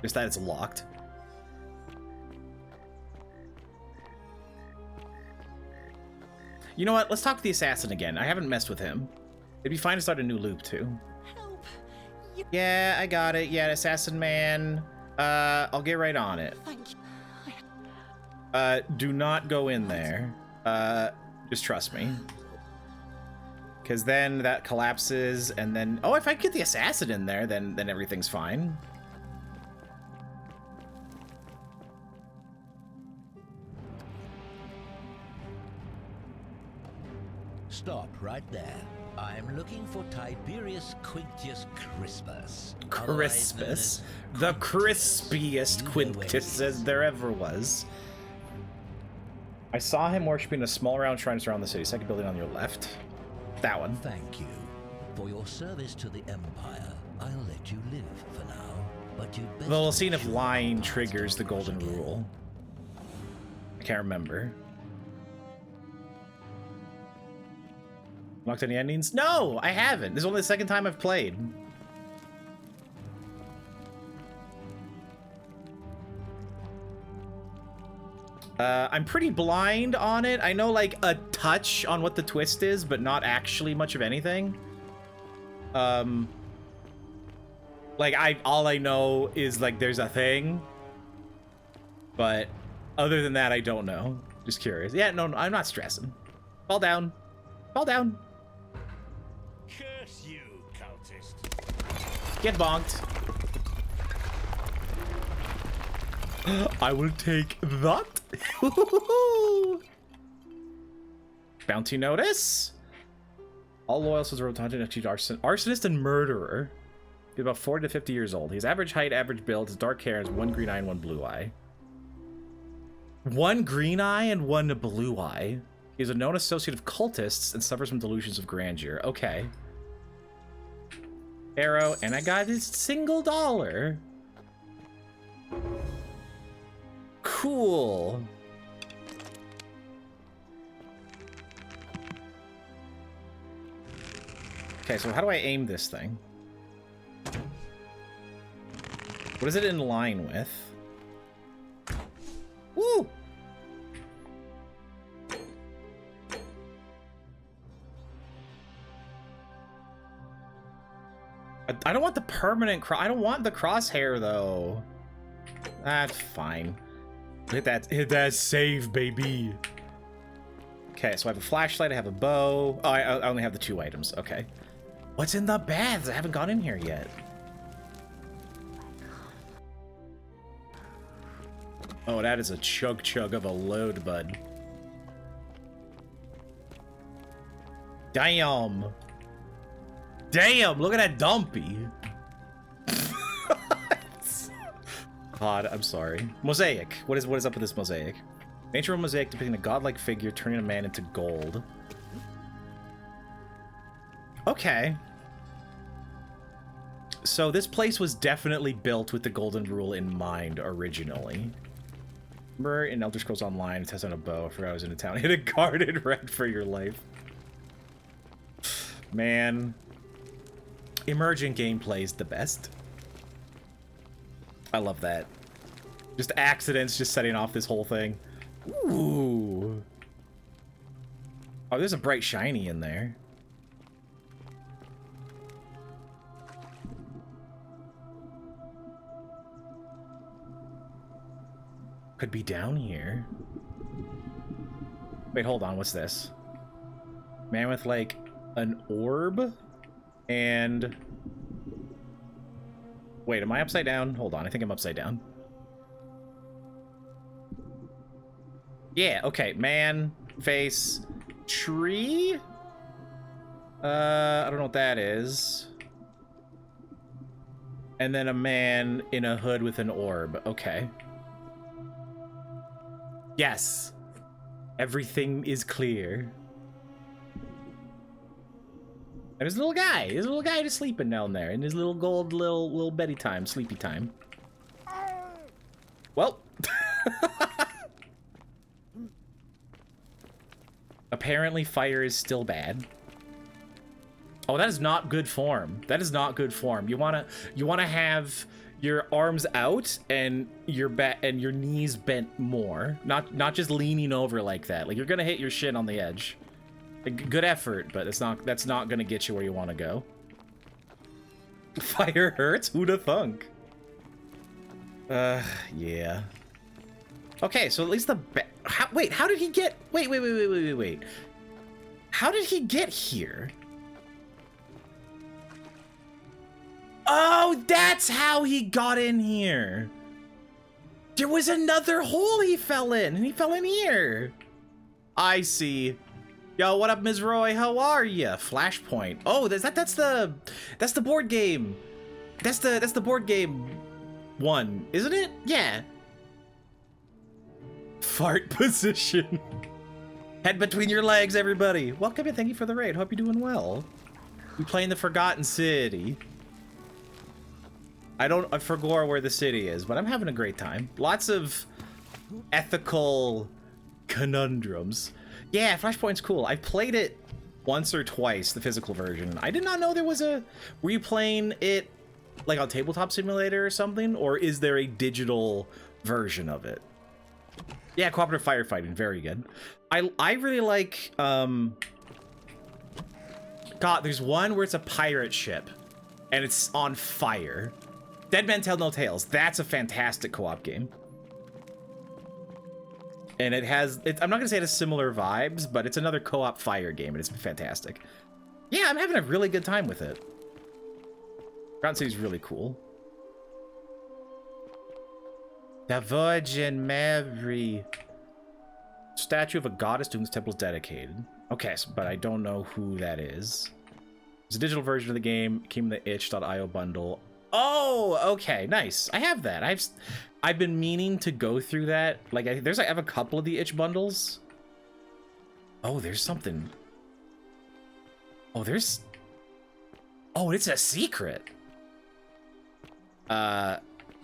Just that it's locked. You know what? Let's talk to the assassin again. I haven't messed with him. It'd be fine to start a new loop, too. Help! Yeah, I got it. Yeah, assassin man. I'll get right on it. Thank you. Do not go in there. Just trust me. Because then that collapses, and then... Oh, if I get the assassin in there, then everything's fine. Stop right there. I'm looking for Tiberius Quintius Crispus. Crispus. The crispiest Quintus there ever was. I saw him worshipping a small round shrine around the city. Second building on your left. That one. Thank you. For your service to the Empire, I'll let you live for now. But you'd best... Well, we'll see if lying triggers the golden rule. I can't remember. Locked any endings? No, I haven't. This is only the second time I've played. I'm pretty blind on it. I know like a touch on what the twist is, but not actually much of anything. Like all I know is like there's a thing, but other than that, I don't know. Just curious. Yeah, no, I'm not stressing. Fall down. Fall down. Curse you, cultist. Get bonked. I will take that. Bounty notice. All loyalists are rotated achieved arsonist and murderer. He's about 40 to 50 years old. He's average height, average build. His dark hair has one green eye and one blue eye. One green eye and one blue eye. He's a known associate of cultists and suffers from delusions of grandeur. Okay. Arrow, and I got his $1. Cool. Okay, so how do I aim this thing? What is it in line with? Woo! I don't want the permanent I don't want the crosshair though. That's fine. Hit that save, baby. Okay, so I have a flashlight, I have a bow. Oh, I only have the 2 items. Okay. What's in the baths? I haven't gone in here yet. Oh, that is a chug of a load, bud. Damn. Damn, look at that dumpy. God, I'm sorry. Mosaic. What is up with this mosaic? Nature of mosaic depicting a godlike figure turning a man into gold. Okay. So this place was definitely built with the golden rule in mind originally. Remember in Elder Scrolls Online, test on a bow. I forgot I was in a town. Hit a guarded red for your life. Man. Emergent gameplay is the best. I love that. Just accidents just setting off this whole thing. Ooh. Oh, there's a bright shiny in there. Could be down here. Wait, hold on. What's this? Man with like an orb and... Wait, am I upside down? Hold on, I think I'm upside down. Yeah, okay. Man, face, tree? I don't know what that is. And then a man in a hood with an orb. Okay. Yes. Everything is clear. And there's a little guy. There's a little guy just sleeping down there in his little gold little beddy time, sleepy time. Well. Apparently fire is still bad. Oh, that is not good form. That is not good form. You wanna have your arms out and your knees bent more. Not just leaning over like that. Like you're gonna hit your shin on the edge. Good effort, but that's not gonna get you where you want to go. Fire hurts? Who'da thunk? Yeah. Okay, so at least wait, how did he get? Wait. How did he get here? Oh, that's how he got in here. There was another hole he fell in, and he fell in here. I see. Yo, what up, Ms. Roy? How are ya? Flashpoint. Oh, that's the board game. That's the board game one, isn't it? Yeah. Fart position. Head between your legs, everybody. Welcome and thank you for the raid. Hope you're doing well. We play in the Forgotten City. I forgot where the city is, but I'm having a great time. Lots of ethical conundrums. Yeah, Flashpoint's cool. I played it once or twice, the physical version. I did not know there was a... Were you playing it like on Tabletop Simulator or something? Or is there a digital version of it? Yeah, cooperative firefighting. Very good. I really like... God, there's one where it's a pirate ship. And it's on fire. Dead Men Tell No Tales. That's a fantastic co-op game. And it has... I'm not going to say it has similar vibes, but it's another co-op fire game, and it's fantastic. Yeah, I'm having a really good time with it. Forgotten City's really cool. The Virgin Mary. Statue of a goddess to whom this temple is dedicated. Okay, but I don't know who that is. It's a digital version of the game. It came in the itch.io bundle. Oh, okay, nice. I have that. I've been meaning to go through that. Like, I have a couple of the itch bundles. Oh, there's something. Oh, there's. Oh, it's a secret. Yeah,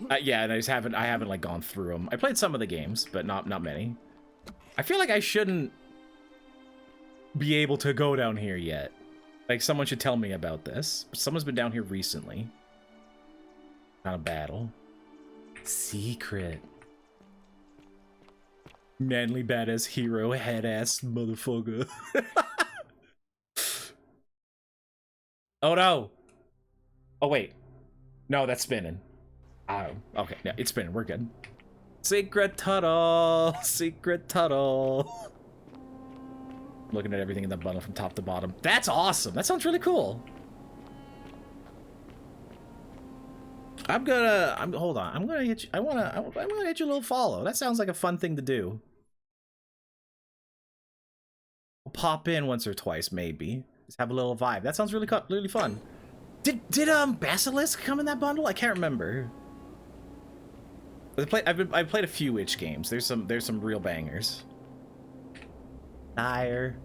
and I haven't like gone through them. I played some of the games, but not many. I feel like I shouldn't be able to go down here yet. Like, someone should tell me about this. Someone's been down here recently. Not a battle. Secret. Manly badass hero head ass motherfucker. Oh no. Oh wait. No, that's spinning. Oh, okay. Yeah, it's spinning. We're good. Secret tunnel. Secret tunnel. Looking at everything in the bundle from top to bottom. That's awesome. That sounds really cool. Hold on. I'm gonna hit you. I wanna hit you a little follow. That sounds like a fun thing to do. We'll pop in once or twice, maybe. Just have a little vibe. That sounds really fun. Did Basilisk come in that bundle? I can't remember. I've played a few itch games. There's some real bangers. Dire.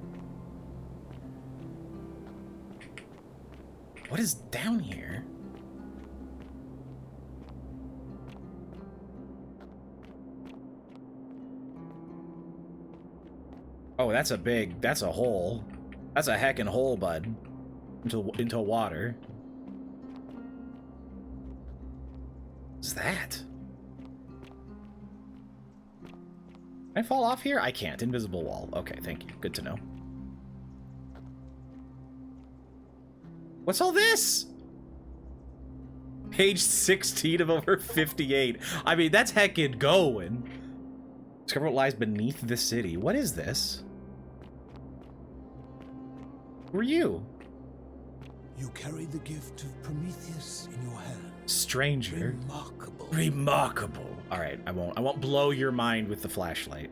What is down here? Oh, that's a hole. That's a heckin' hole, bud. Into water. What's that? Can I fall off here? I can't. Invisible wall. Okay, thank you. Good to know. What's all this? Page 16 of over 58. I mean, that's heckin' going. Discover what lies beneath the city. What is this? Who are you? You carry the gift of Prometheus in your hand. Stranger. Remarkable. Remarkable. All right, I won't blow your mind with the flashlight.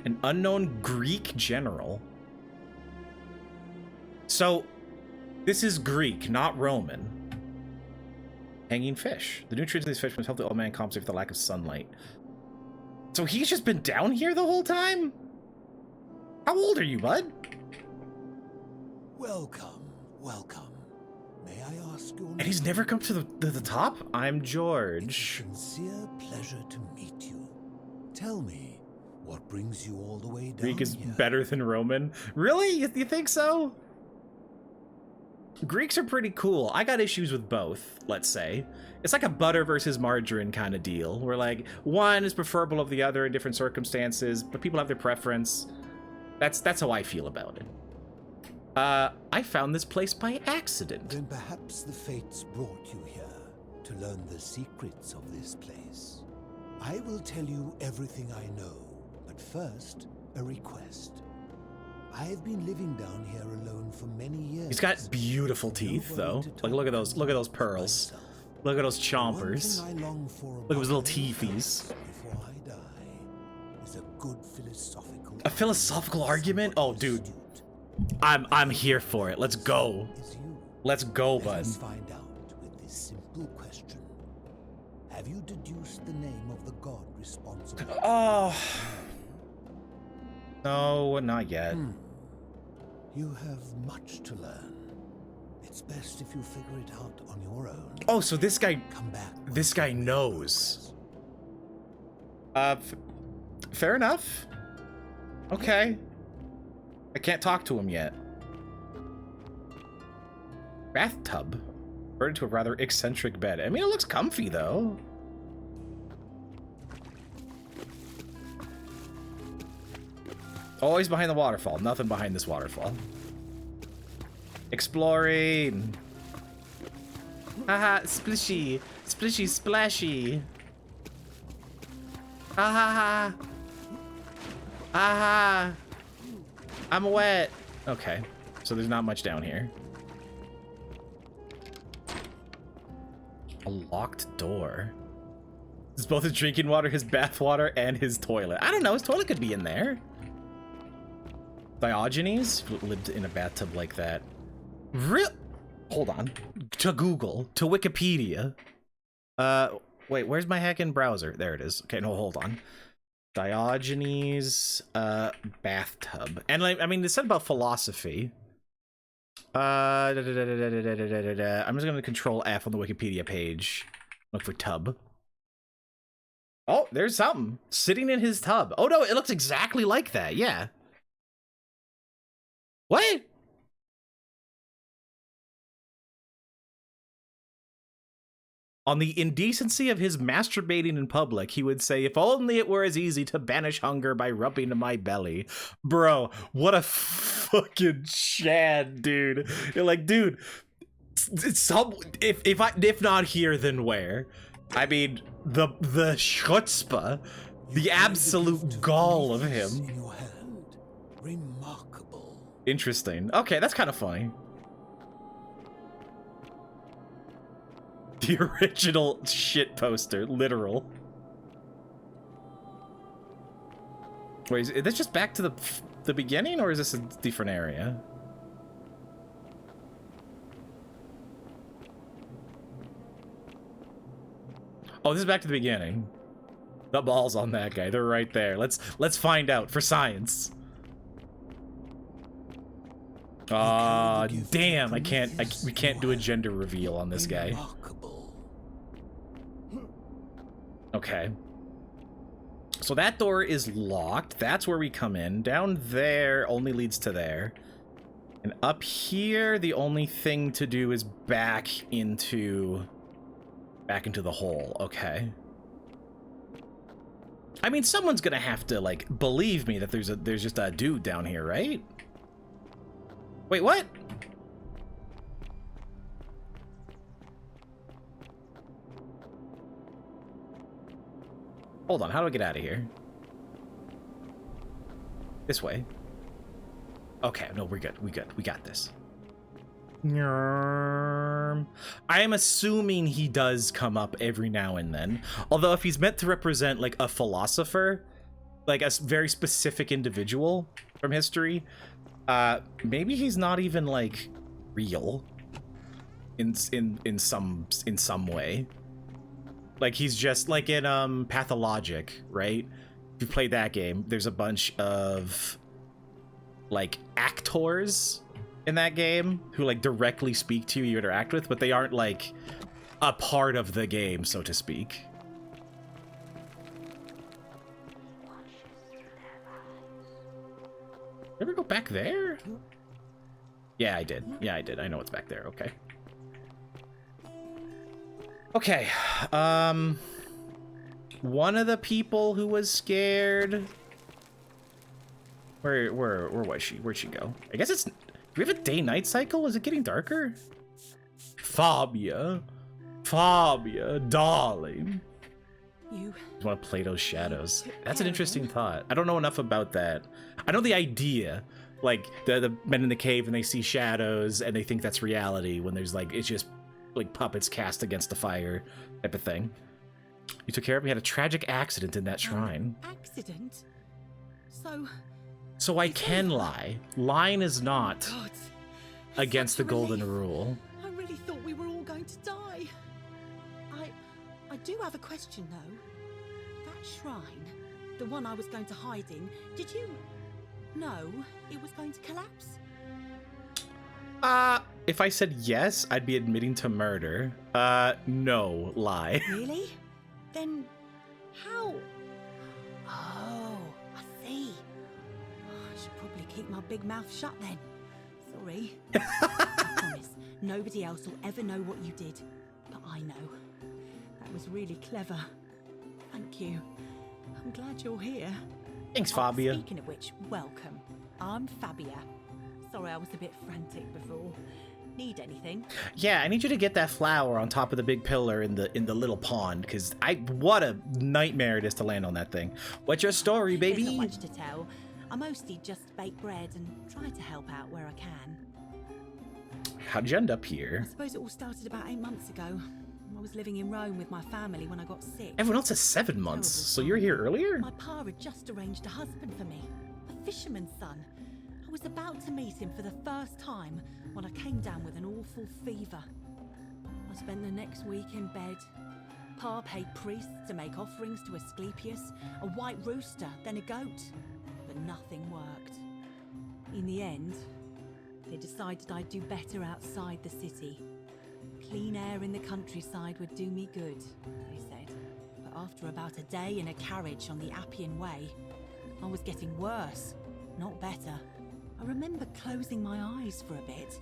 An unknown Greek general. So, this is Greek, not Roman. Hanging fish. The nutrients of these fish must help the old man compensate for the lack of sunlight. So he's just been down here the whole time? How old are you, bud? Welcome, welcome. May I ask your name? And he's never come to the top? I'm George. It's a sincere pleasure to meet you. Tell me, what brings you all the way down Greek is here? better than Roman? Really? You think so? Greeks are pretty cool. I got issues with both, let's say. It's like a butter versus margarine kind of deal, where like one is preferable of the other in different circumstances, but people have their preference. That's how I feel about it. I found this place by accident. Then perhaps the fates brought you here to learn the secrets of this place. I will tell you everything I know, but first, a request. I've been living down here alone for many years. He's got beautiful teeth, though. Like, look at those pearls. Look at those chompers. Look at his little teethies. Before I die, is a good philosophical. A philosophical argument? Oh, dude, I'm here for it. Let's go. Let's go, bud. Let's find out with this simple question: have you deduced the name of the god responsible? Oh. No, not yet. You have much to learn. It's best if you figure it out on your own. Oh, so this guy, Come back. this guy knows. Fair enough. Okay. I can't talk to him yet. Bathtub. Converted to a rather eccentric bed. I mean, it looks comfy, though. Always behind the waterfall. Nothing behind this waterfall. Exploring. Haha, splishy. Splishy, splashy. Ha ha ha. Aha. I'm wet. Okay. So there's not much down here. A locked door. It's both his drinking water, his bath water, and his toilet. I don't know. His toilet could be in there. Diogenes lived in a bathtub like that. Hold on. To Google. To Wikipedia. Wait, where's my hacking browser? There it is. Okay, no, hold on. Diogenes, bathtub. And I mean, it said about philosophy. I'm just gonna control F on the Wikipedia page. Look for tub. Oh, there's something. Sitting in his tub. Oh no, it looks exactly like that, yeah. What? On the indecency of his masturbating in public, he would say, if only it were as easy to banish hunger by rubbing my belly. Bro, what a fucking Chad, dude. You're like, dude, if not here, then where? I mean, the chutzpah, the absolute gall of him. Remarkable. Interesting. Okay, that's kind of funny. The original shit poster, literal. Wait, is this just back to the beginning, or is this a different area? Oh, this is back to the beginning. The ball's on that guy. They're right there. Let's find out for science. Damn! We can't do a gender reveal on this guy. Okay. So that door is locked. That's where we come in. Down there only leads to there. And up here, the only thing to do is back into the hole. Okay. I mean, someone's gonna have to, like, believe me that there's just a dude down here, right? Wait, what? Hold on, how do I get out of here? This way. Okay, no, we're good. We got this. I am assuming he does come up every now and then. Although if he's meant to represent like a philosopher, like a very specific individual from history. Maybe he's not even like real in some way. Like he's just like in Pathologic, right? If you played that game, there's a bunch of like actors in that game who like directly speak to you interact with, but they aren't like a part of the game, so to speak. Ever go back there? Yeah, I did. Yeah, I did. I know what's back there. Okay. Okay. One of the people who was scared. Where was she? Where'd she go? I guess it's. Do we have a day-night cycle? Is it getting darker? Fabia, darling. You want to play those shadows? That's an interesting thought. I don't know enough about that. I know the idea, like the men in the cave and they see shadows and they think that's reality when there's like it's just like puppets cast against the fire type of thing. You took care of me. Had a tragic accident in that shrine. Accident? So I can lie. Lying is not against the golden rule. I really thought we were all going to die. I do have a question though. That shrine, the one I was going to hide in, did you know it was going to collapse? If I said yes, I'd be admitting to murder. No, lie. Really? Then how? Oh, I see. I should probably keep my big mouth shut then. Sorry. I promise, nobody else will ever know what you did, but I know. That was really clever. Thank you. I'm glad you're here. Thanks, Fabia. Speaking of which, welcome. I'm Fabia. Sorry I was a bit frantic before. Need anything? Yeah, I need you to get that flower on top of the big pillar in the little pond, because what a nightmare it is to land on that thing. What's your story, baby? There's not much to tell. I mostly just bake bread and try to help out where I can. How'd you end up here? I suppose it all started about 8 months ago. I was living in Rome with my family when I got sick. Everyone else has 7 months, so you're here earlier? My pa had just arranged a husband for me, a fisherman's son. I was about to meet him for the first time when I came down with an awful fever. I spent the next week in bed. Pa paid priests to make offerings to Asclepius, a white rooster, then a goat. But nothing worked. In the end, they decided I'd do better outside the city. Clean air in the countryside would do me good, they said. But after about a day in a carriage on the Appian Way, I was getting worse, not better. I remember closing my eyes for a bit,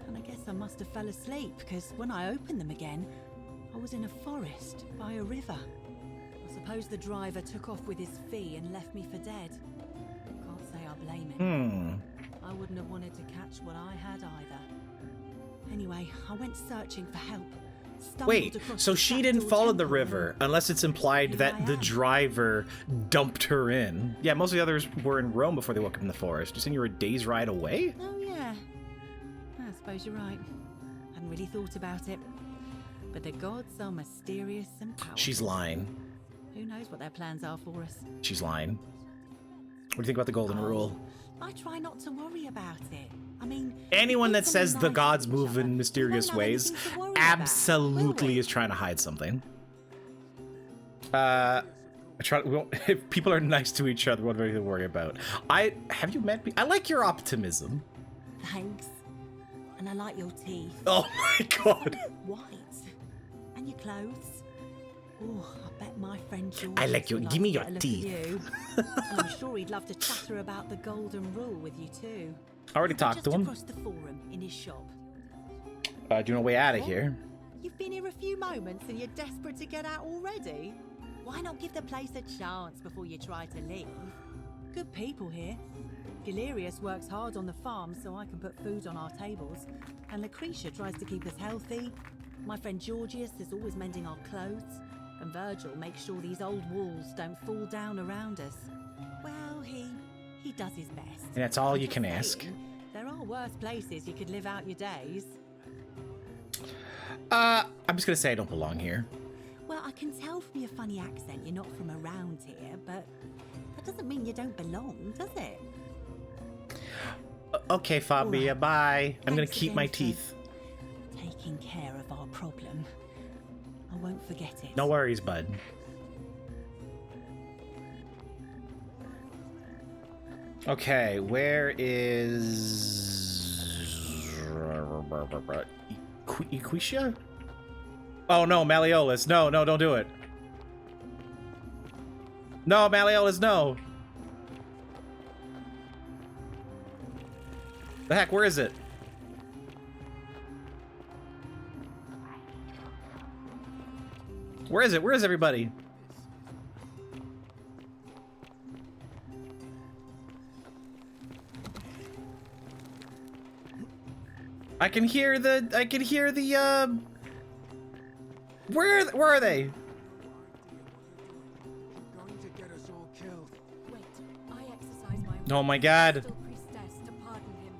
and I guess I must have fell asleep, because when I opened them again, I was in a forest by a river. I suppose the driver took off with his fee and left me for dead. Can't say I blame him. I wouldn't have wanted to catch what I had either. Anyway, I went searching for help. Wait, so she didn't fall in the river, unless it's implied that the driver dumped her in. Yeah, most of the others were in Rome before they woke up in the forest. You're saying you were a day's ride away? Oh, yeah. I suppose you're right. Hadn't really thought about it. But the gods are mysterious and powerful. She's lying. Who knows what their plans are for us? She's lying. What do you think about the golden rule? I try not to worry about it. I mean, anyone that says the gods move in mysterious ways absolutely is trying to hide something. If people are nice to each other, what do we worry about? Have you met me? I like your optimism. Thanks. And I like your teeth. Oh my god. White. And your clothes. Oh, I bet my friend George. I like your. Give me your teeth. You. And I'm sure he'd love to chatter about the golden rule with you too. I already talked to him. Just across the forum in his shop. Do you want a way out of here? You've been here a few moments and you're desperate to get out already? Why not give the place a chance before you try to leave? Good people here. Galerius works hard on the farm so I can put food on our tables. And Lucretia tries to keep us healthy. My friend Georgius is always mending our clothes. And Virgil makes sure these old walls don't fall down around us. Well, he does his best. And that's all you can ask. There are worse places you could live out your days. I'm just gonna say I don't belong here. Well, I can tell from your funny accent you're not from around here, but that doesn't mean you don't belong, does it? Okay, Fabia, bye. I'm gonna Thanks keep again my for teeth. Taking care of our problem. I won't forget it. No worries, bud. Okay, where is Equisha? Oh no, Malleolus. No, no, don't do it. No, Malleolus, no. The heck, where is it? Where is it? Where is everybody? I can hear the where are they? Going to get us all killed. Wait, I exercise my Oh my god. priestess to pardon him.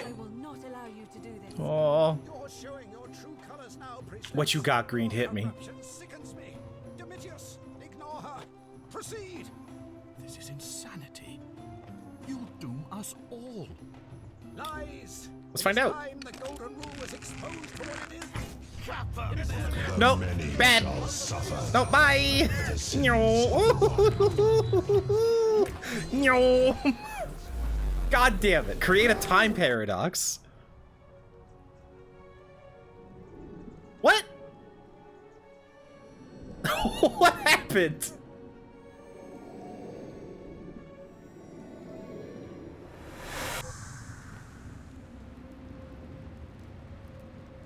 I will not allow you to do this. Oh. You're showing your true colors now, priestess. What you got, Green? Hit me. Corruption sickens me. Domitius, ignore her. Proceed. This is insanity. You'll doom us all. Lies. Let's find out. Time the golden rule was exposed for what it is. Nope. Bad. No, bye. No. God damn it. Create a time paradox. What? What happened?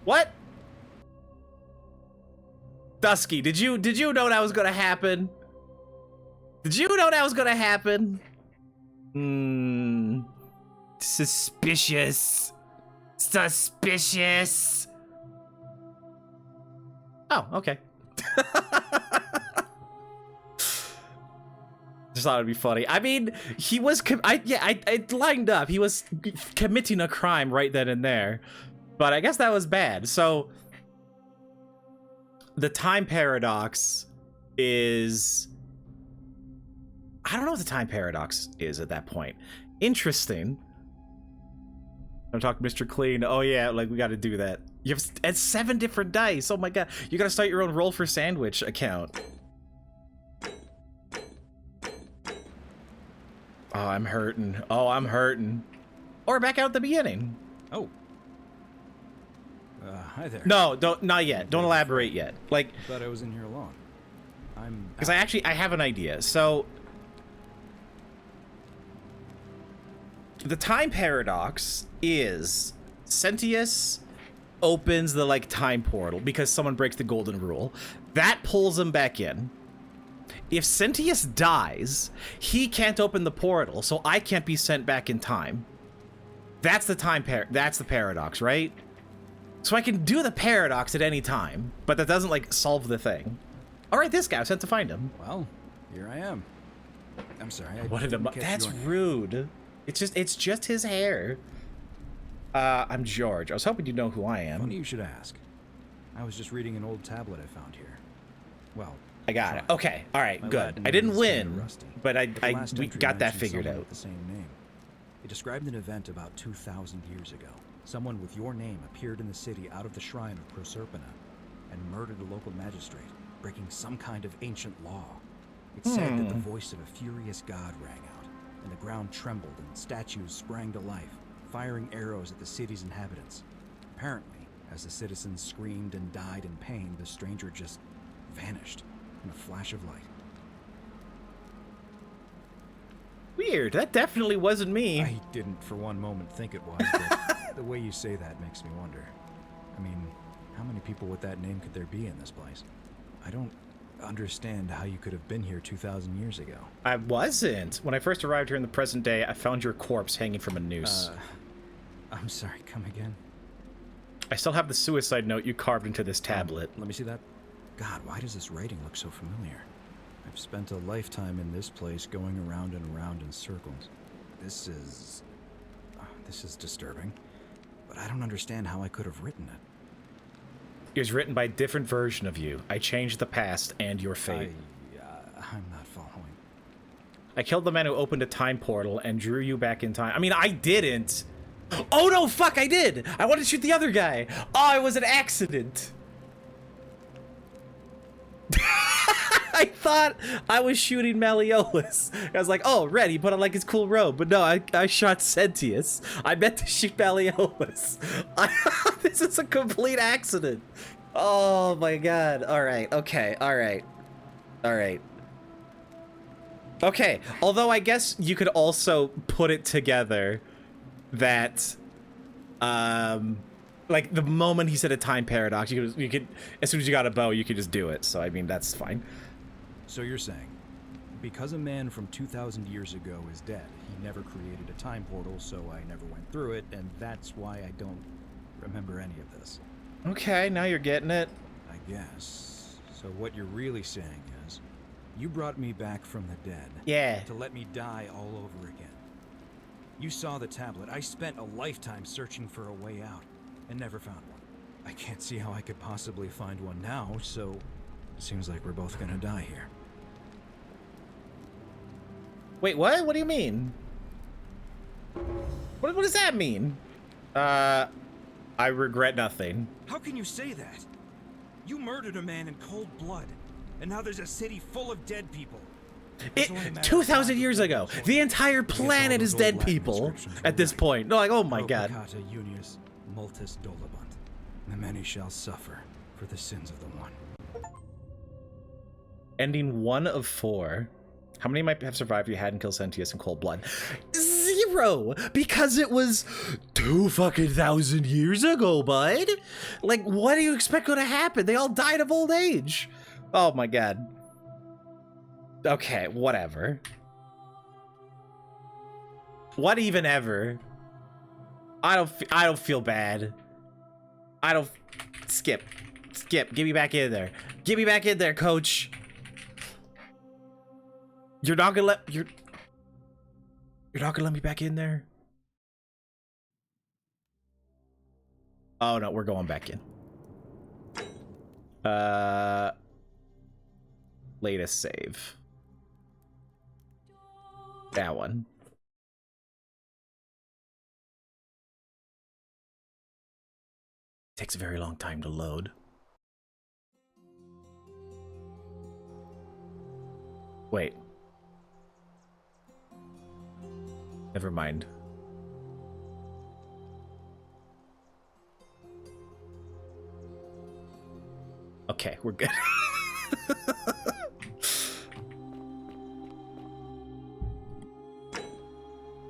What? Dusky, did you know that was gonna happen? Did you know that was gonna happen? Suspicious. Suspicious. Oh, okay. Just thought it'd be funny. I mean, he was I lined up. He was committing a crime right then and there. But I guess that was bad. So the time paradox is, I don't know what the time paradox is at that point. Interesting. I'm talking Mr. Clean. Oh yeah, like we got to do that. You have at 7 different dice. Oh my god, you got to start your own roll for sandwich account. Oh, I'm hurting. Oh, I'm hurting. Or back out at the beginning. Oh. Hi there. No, not yet. Don't elaborate yet. Like, I thought I was in here alone. because I have an idea. So the time paradox is Sentius opens the like time portal because someone breaks the golden rule. That pulls him back in. If Sentius dies, he can't open the portal, so I can't be sent back in time. That's the that's the paradox, right? So I can do the paradox at any time, but that doesn't like solve the thing. All right, this guy, I was sent to find him. Well, here I am. I'm sorry. That's rude. It's just his hair. I'm George. I was hoping you'd know who I am. Funny you should ask. I was just reading an old tablet I found here. Well, I got it. Okay. All right. Good. I didn't win, but we got that figured out. With the same name. It described an event about 2,000 years ago. Someone with your name appeared in the city out of the shrine of Proserpina and murdered a local magistrate, breaking some kind of ancient law. It said that the voice of a furious god rang out, and the ground trembled and statues sprang to life, firing arrows at the city's inhabitants. Apparently, as the citizens screamed and died in pain, the stranger just vanished in a flash of light. Weird. That definitely wasn't me. I didn't for one moment think it was, but the way you say that makes me wonder. I mean, how many people with that name could there be in this place? I don't understand how you could have been here 2,000 years ago. I wasn't. When I first arrived here in the present day, I found your corpse hanging from a noose. I'm sorry, come again? I still have the suicide note you carved into this tablet. Let me see that. God, why does this writing look so familiar? I've spent a lifetime in this place going around and around in circles. This is disturbing, but I don't understand how I could have written it. It was written by a different version of you. I changed the past and your fate. I'm not following. I killed the man who opened a time portal and drew you back in time. I mean, I didn't. Oh no, fuck, I did. I wanted to shoot the other guy. Oh, it was an accident. I thought I was shooting Malleolus. I was like, oh, red, he put on like his cool robe. But no, I shot Sentius. I meant to shoot Malleolus. This is a complete accident. Oh my god. All right, okay, all right. All right. Okay, although I guess you could also put it together that, like the moment he said a time paradox, you could, as soon as you got a bow, you could just do it. So I mean, that's fine. So you're saying, because a man from 2,000 years ago is dead, he never created a time portal, so I never went through it, and that's why I don't remember any of this. Okay, now you're getting it. I guess. So what you're really saying is, you brought me back from the dead. Yeah. To let me die all over again. You saw the tablet. I spent a lifetime searching for a way out, and never found one. I can't see how I could possibly find one now, so it seems like we're both gonna die here. Wait, what? What do you mean? What does that mean? I regret nothing. How can you say that? You murdered a man in cold blood, and now there's a city full of dead people. 2,000 years ago, the entire planet is dead people at this point. No, like, oh my god. Unius, multis dolabant. The many shall suffer for the sins of the one. Ending 1 of 4. How many might have survived if you hadn't killed Sentius in cold blood? 0! Because it was 2,000 years ago, bud. Like, what do you expect going to happen? They all died of old age. Oh my god. Okay, whatever. What even ever? I don't feel bad. I don't. Skip. Get me back in there. Get me back in there, coach. You're not gonna let you're not gonna let me back in there? Oh no, we're going back in. Latest save. That one. Takes a very long time to load. Wait. Never mind. Okay, we're good.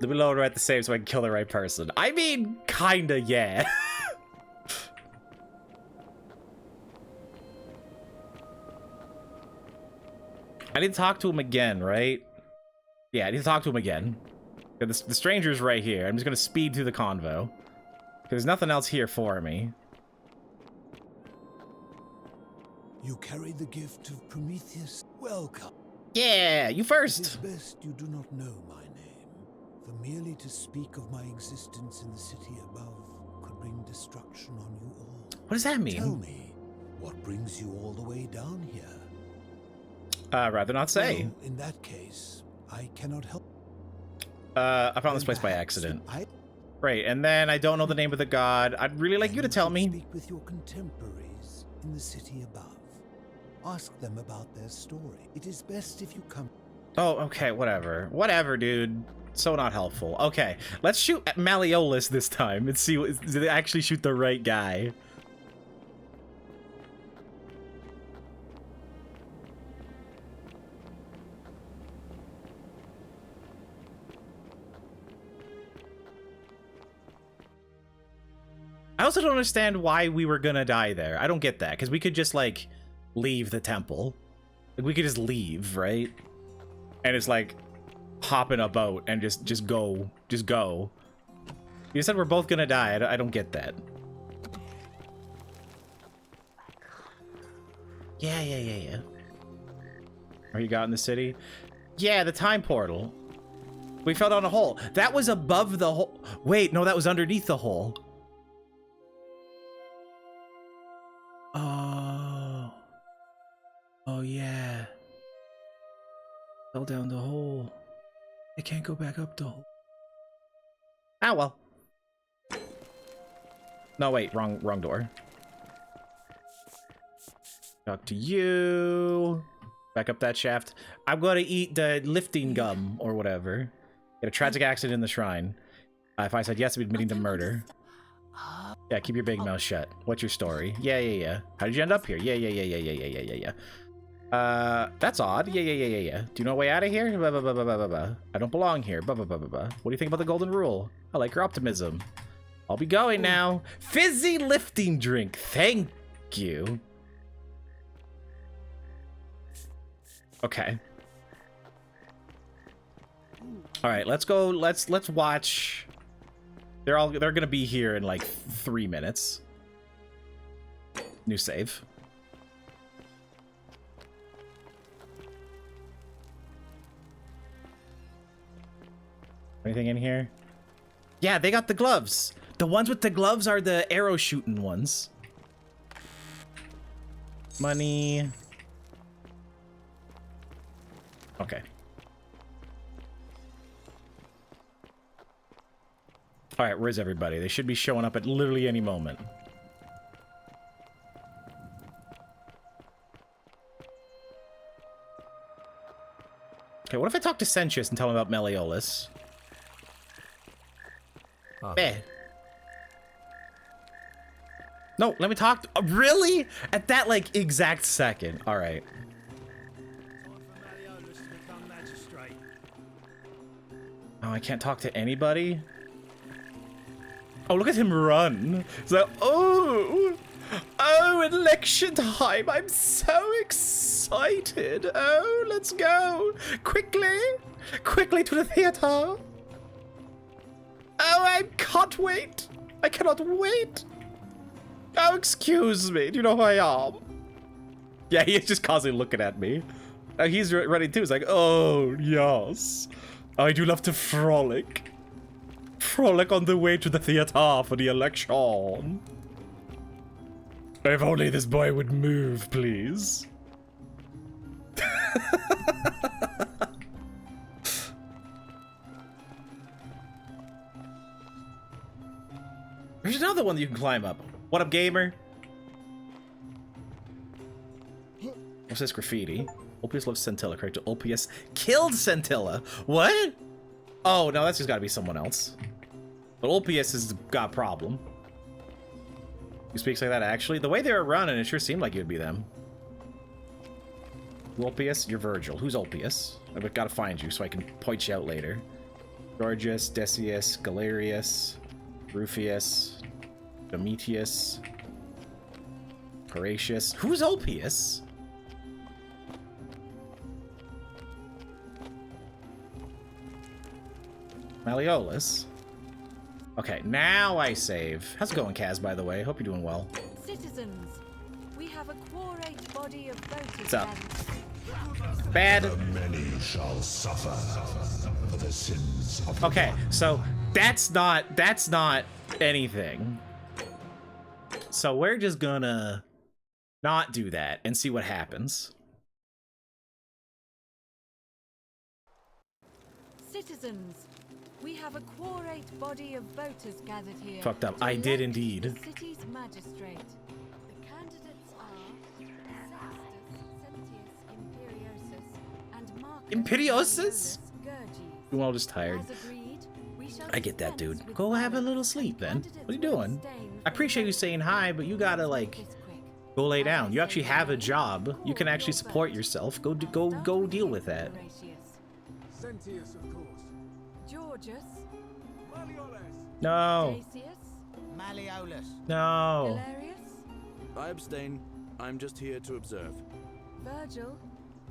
Let me load right the save so I can kill the right person. I mean, kinda, yeah. I need to talk to him again, right? Yeah, I need to talk to him again. The stranger's right here. I'm just gonna speed through the convo. There's nothing else here for me. You carry the gift of Prometheus. Welcome. Yeah, you first. It is best you do not know my name, for merely to speak of my existence in the city above could bring destruction on you all. What does that mean? Tell me, what brings you all the way down here? Rather not say. Well, in that case, I cannot help. I found this place by accident. Right, and then I don't know the name of the god. I'd really like you to tell me. Speak with your contemporaries in the city above. Ask them about their story. It is best if you come. Oh, okay, whatever. Whatever, dude. So not helpful. Okay, let's shoot at Malleolus this time and see do they actually shoot the right guy. I also don't understand why we were gonna die there. I don't get that, because we could just, like, leave the temple. Like, we could just leave, right? And it's like, hop in a boat and just go. Just go. You said we're both gonna die. I don't get that. Yeah. Are you got in the city? Yeah, the time portal. We fell down a hole. That was above the hole. Wait, no, that was underneath the hole. Fell down the hole. I can't go back up the hole. Ah, well. No, wait, wrong door. Talk to you. Back up that shaft. I'm gonna eat the lifting gum or whatever. Get a tragic accident in the shrine. If I said yes, I'd be admitting to murder. Yeah, keep your big mouth shut. What's your story? Yeah. How did you end up here? Yeah. That's odd. Yeah. Do you know a way out of here? I don't belong here. What do you think about the golden rule? I like your optimism. I'll be going now. Fizzy lifting drink. Thank you. Okay. All right, let's go. Let's watch. They're gonna be here in like 3 minutes. New save. Anything in here? Yeah, they got the gloves. The ones with the gloves are the arrow shooting ones. Money. Okay. All right, where's everybody? They should be showing up at literally any moment. Okay, what if I talk to Sentius and tell him about Meliodas? Eh. No, let me talk. Really? At that, like, exact second. All right. Oh, I can't talk to anybody? Oh, look at him run. It's like, oh, election time. I'm so excited. Oh, let's go. Quickly to the theater. Oh, I can't wait. I cannot wait. Oh, excuse me. Do you know who I am? Yeah, he's just constantly looking at me. He's running too. He's like, oh, yes. I do love to frolic. Frolic on the way to the theater for the election. If only this boy would move, please. There's another one that you can climb up. What up, gamer? What's this graffiti? Ulpius loves Scintilla. Correct. Ulpius killed Scintilla. What? Oh, no, that's just gotta be someone else. But Ulpius has got a problem. Who speaks like that, actually? The way they were running, it sure seemed like it would be them. Ulpius? You're Virgil. Who's Ulpius? I've gotta find you so I can point you out later. Georgius, Decius, Galerius, Rufius, Domitius, Horatius. Who's Ulpius? Malleolus. Okay, now I save. How's it going, Kaz, by the way? Hope you're doing well. Citizens, we have a quorate body of voters. What's up? Bad. The many shall suffer for the sins of Okay, so that's not anything. So we're just gonna not do that and see what happens. Citizens, we have a quorate body of voters gathered here. Fucked up. to I did elect indeed. The city's magistrate. The candidates are Sextus Imperiosus and Marcus Imperiosus? Gurges. Well, just tired. As agreed, we shall I get that, dude. dispense with Go have a ballots. little sleep then. What are you doing? Abstain I appreciate you saying hi, but you gotta like go lay down. You actually have a job. You can actually support yourself. Go deal with that. Sentius, of course. Georgius. No. Decius. Malleolus. No. Galerius. I abstain. I'm just here to observe. Virgil.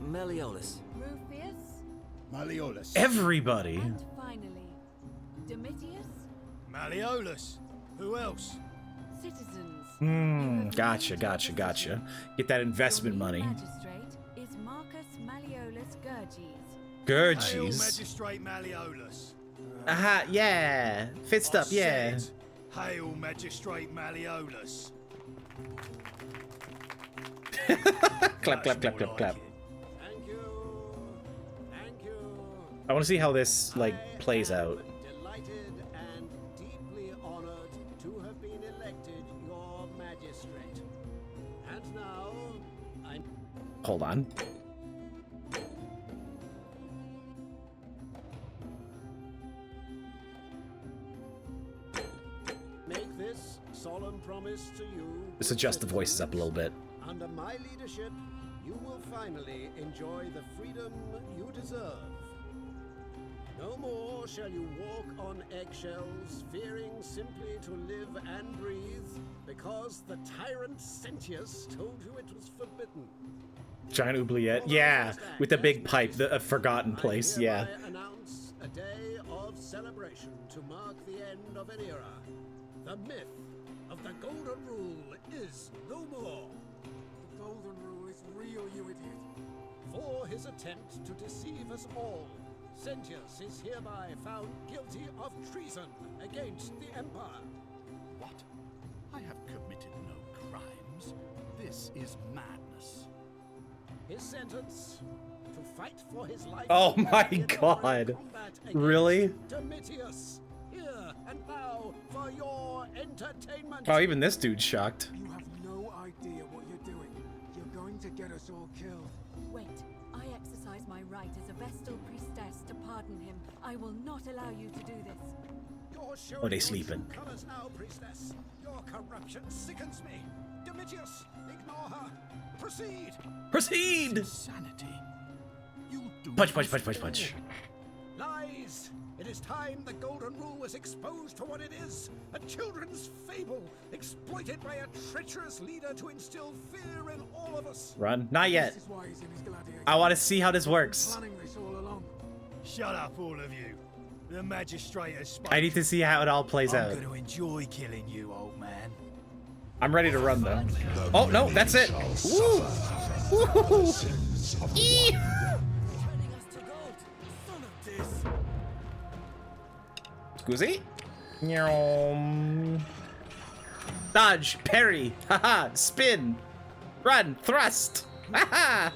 Malleolus. Rufius. Malleolus. Everybody. And finally, Domitius. Malleolus. Who else? Citizens. Gotcha. Get that investment Your new money. magistrate is Marcus Malleolus Gurges. Hail, Gurges. Magistrate Malleolus. Aha, yeah. Fit stuff, I yeah. said, Hail, Magistrate Malleolus. Clap. Thank you. I want to see how this, like, plays out. Delighted and deeply honored to have been elected your magistrate. And now, I... Hold on. Make this solemn promise to you. Let's adjust the voices up a little bit. Under my leadership, you will finally enjoy the freedom you deserve. No more shall you walk on eggshells, fearing simply to live and breathe, because the tyrant Sentius told you it was forbidden. Giant oubliette. Yeah, with the big pipe, the forgotten place. Yeah. I announce a day of celebration to mark the end of an era. The myth of the Golden Rule is no more. The Golden Rule is real, you idiot. For his attempt to deceive us all, Sentius is hereby found guilty of treason against the Empire. What? I have committed no crimes. This is madness. His sentence, to fight for his life. Oh my god. Really? Domitius, here and now for your entertainment. Oh, even this dude's shocked. You have no idea what you're doing. You're going to get us all killed. Wait, I exercise my right as a Vestal priestess to pardon him. I will not allow you to do this. Oh, they sleeping. Colors now, priestess. Your corruption sickens me. Domitius, ignore her. Proceed. Proceed. Insanity. You do Punch, punch, punch, punch, punch. Lies. It is time the Golden Rule was exposed for what it is. A children's fable, exploited by a treacherous leader to instill fear in all of us. Run. Not yet. This is why he's in his gladiator. I want to see how this works. Planning this all along. Shut up, all of you. The magistrate has spoken. I need to see how it all plays out. I'm going to enjoy killing you, old man. I'm ready to run though. Oh no, that's it. Woo! Woo! Eee! Scusi? Dodge, parry, haha, spin, run, thrust, haha.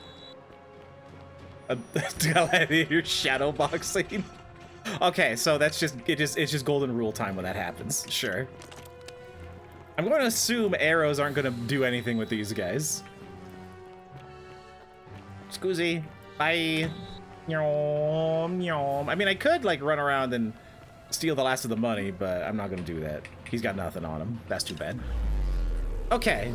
You're shadow boxing. Okay, so that's just it's just Golden Rule time when that happens. Sure. I'm going to assume arrows aren't going to do anything with these guys. Scusi. Bye. I mean, I could, like, run around and steal the last of the money, but I'm not going to do that. He's got nothing on him. That's too bad. Okay.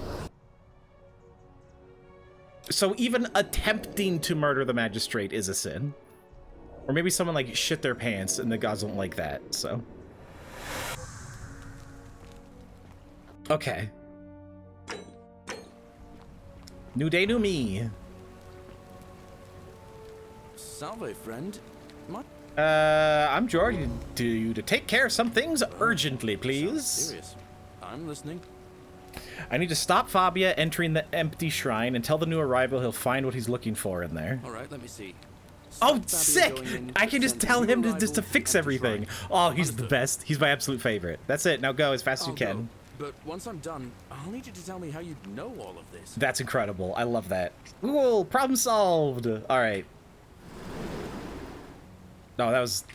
So even attempting to murder the magistrate is a sin. Or maybe someone, like, shit their pants and the gods don't like that, so... Okay. New day, new me. Salve, friend. I'm George. To you to take care of some things urgently, please. Serious. I'm listening. I need to stop Fabia entering the empty shrine and tell the new arrival he'll find what he's looking for in there. All right, let me see. Oh, sick! I can just tell him to fix everything. Oh, he's the best. He's my absolute favorite. That's it. Now go as fast as you can. Go. But once I'm done, I'll need you to tell me how you know all of this. That's incredible. I love that. Cool. Problem solved. All right. No, that was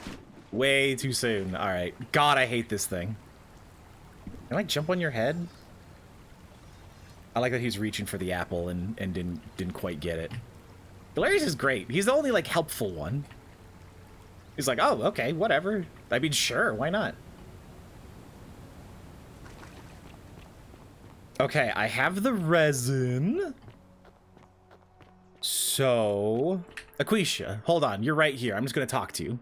way too soon. All right. God, I hate this thing. Can I jump on your head? I like that he's reaching for the apple and didn't quite get it. Galerius is great. He's the only, like, helpful one. He's like, oh, okay, whatever. I mean, sure, why not? Okay, I have the resin. So... Aquisha, hold on, you're right here. I'm just gonna talk to you.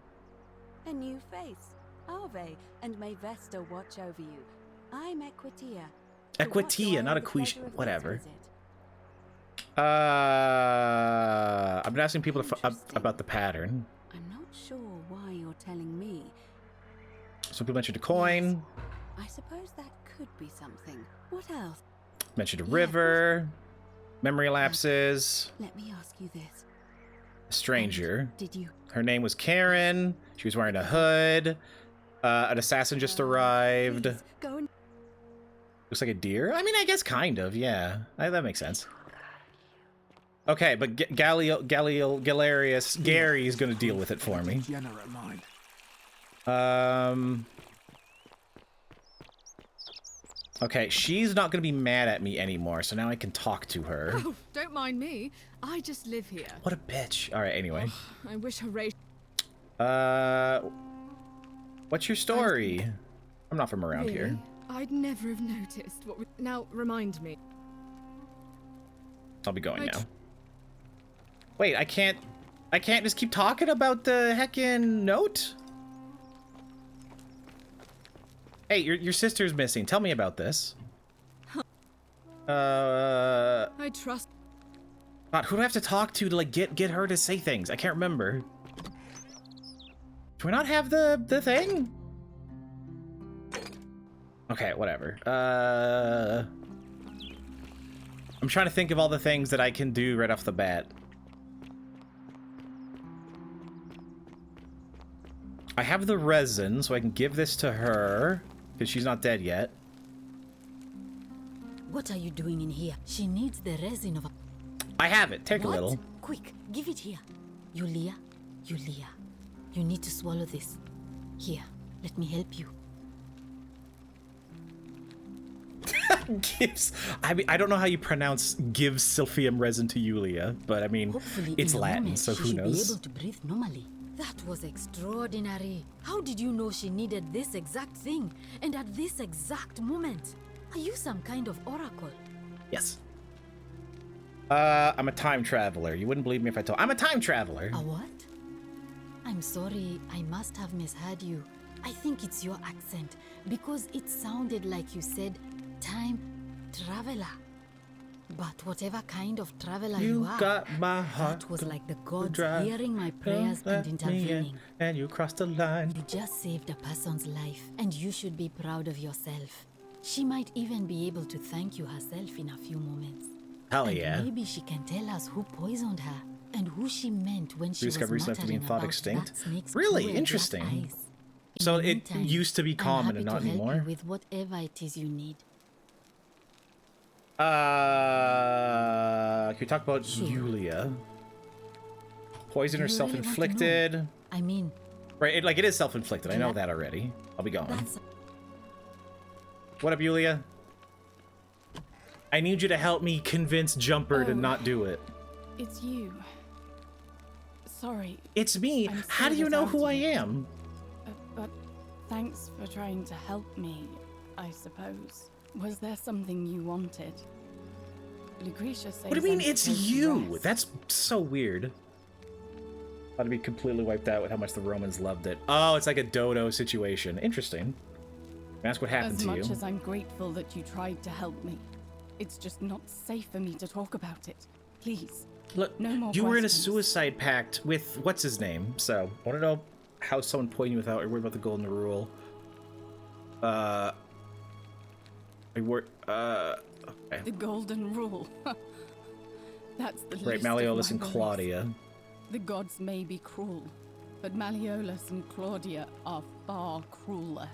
A new face. Ave, and may Vesta watch over you. I'm Equitia. Equitia, not Aquisha. Whatever. I've been asking people about the pattern. I'm not sure why you're telling me. Some people mentioned a coin. Yes, I suppose that could be something. What else? Mentioned a river. Memory lapses. Let me ask you this. A stranger. Did you? Her name was Karen. She was wearing a hood. An assassin just arrived. Go and... Looks like a deer? I mean, I guess kind of, yeah. That makes sense. Okay, but Galerius, Gary is gonna deal with it for me. Degenerate mind. Okay, she's not gonna be mad at me anymore, so now I can talk to her. Oh, don't mind me. I just live here. What a bitch. All right, anyway. I wish Horatio... What's your story? I'm not from around Really? here. I'd never have noticed what... Now, remind me. I'll be going now. Wait, I can't just keep talking about the heckin' note? Hey, your sister's missing. Tell me about this. I trust... God, who do I have to talk to like get her to say things? I can't remember. Do I not have the thing? Okay, whatever. I'm trying to think of all the things that I can do right off the bat. I have the resin, so I can give this to her, because she's not dead yet. What are you doing in here? She needs the resin of a... I have it. Take What? a little. Quick, give it here. Yulia, you need to swallow this. Here, let me help you. Gives. I mean, I don't know how you pronounce gives Silphium resin to Yulia, but I mean, Hopefully it's in a Latin, moment so she who should knows? be able to breathe normally. That was extraordinary. How did you know she needed this exact thing and at this exact moment? Are you some kind of oracle? Yes. I'm a time traveler. You wouldn't believe me if I told. I'm a time traveler. A what? I'm sorry, I must have misheard you. I think it's your accent because it sounded like you said time traveler. But whatever kind of traveler you are, got my heart. that was like the gods drive. hearing my prayers Don't and let me in, intervening. and you crossed the line. You just saved a person's life, and you should be proud of yourself. She might even be able to thank you herself in a few moments. Hell And yeah. maybe she can tell us who poisoned her and who she meant when she was Discoveries left muttering being thought about extinct. that snake's Really cruel black interesting. eyes. In So the it meantime, used to be common I'm and happy not to help anymore. you with whatever it is you need. Can we talk about Sure. Yulia? Poison Do or you really want to know? self-inflicted? I mean, Right, it is self-inflicted. I know Yeah. that already. I'll be going. that's What up, Yulia? I need you to help me convince Jumper to Oh. not do it. It's you. Sorry. It's me. I'm How do so you know who I without you. am? But thanks for trying to help me, I suppose. Was there something you wanted? Lucretia says What do you mean I'm it's supposed to you? rest. That's so weird. Ought to be completely wiped out with how much the Romans loved it. Oh, it's like a dodo situation. Interesting. Ask what happened As to much you. as I'm grateful that you tried to help me, it's just not safe for me to talk about it. Please. Look, no more you were in a questions. suicide pact with what's his name. So I want to know how someone poisoned you without worried about the golden rule. I work. Okay. The golden rule. That's the Right, least of Malleolus my and worries. Claudia. The gods may be cruel, but Malleolus and Claudia are far crueler.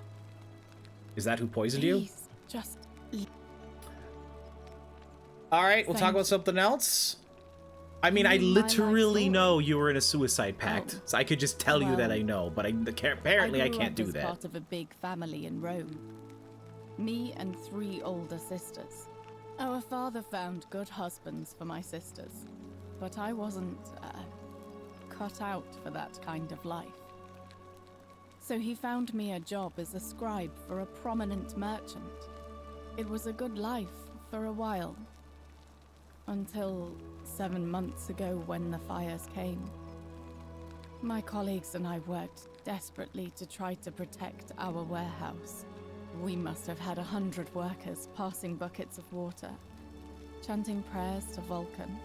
Is that who poisoned you? Please, just All right, we'll talk Thank about something else. I mean, I You mean my life literally story? know you were in a suicide pact, so I could just tell you that well, I know, but apparently I grew can't up do as that. part of a big family in Rome. Me and 3 older sisters. Our father found good husbands for my sisters, but I wasn't cut out for that kind of life. So he found me a job as a scribe for a prominent merchant. It was a good life for a while, until 7 months ago when the fires came. My colleagues and I worked desperately to try to protect our warehouse. We must have had 100 workers passing buckets of water, chanting prayers to Vulcan,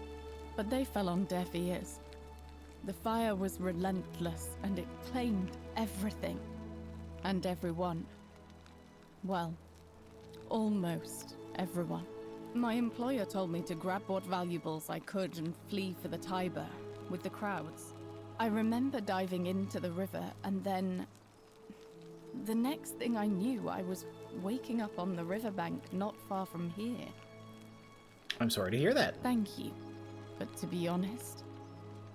but they fell on deaf ears. The fire was relentless and it claimed everything and everyone. Well, almost everyone. My employer told me to grab what valuables I could and flee for the Tiber with the crowds. I remember diving into the river and then... the next thing I knew, I was waking up on the riverbank not far from here. I'm sorry to hear that. Thank you. But to be honest,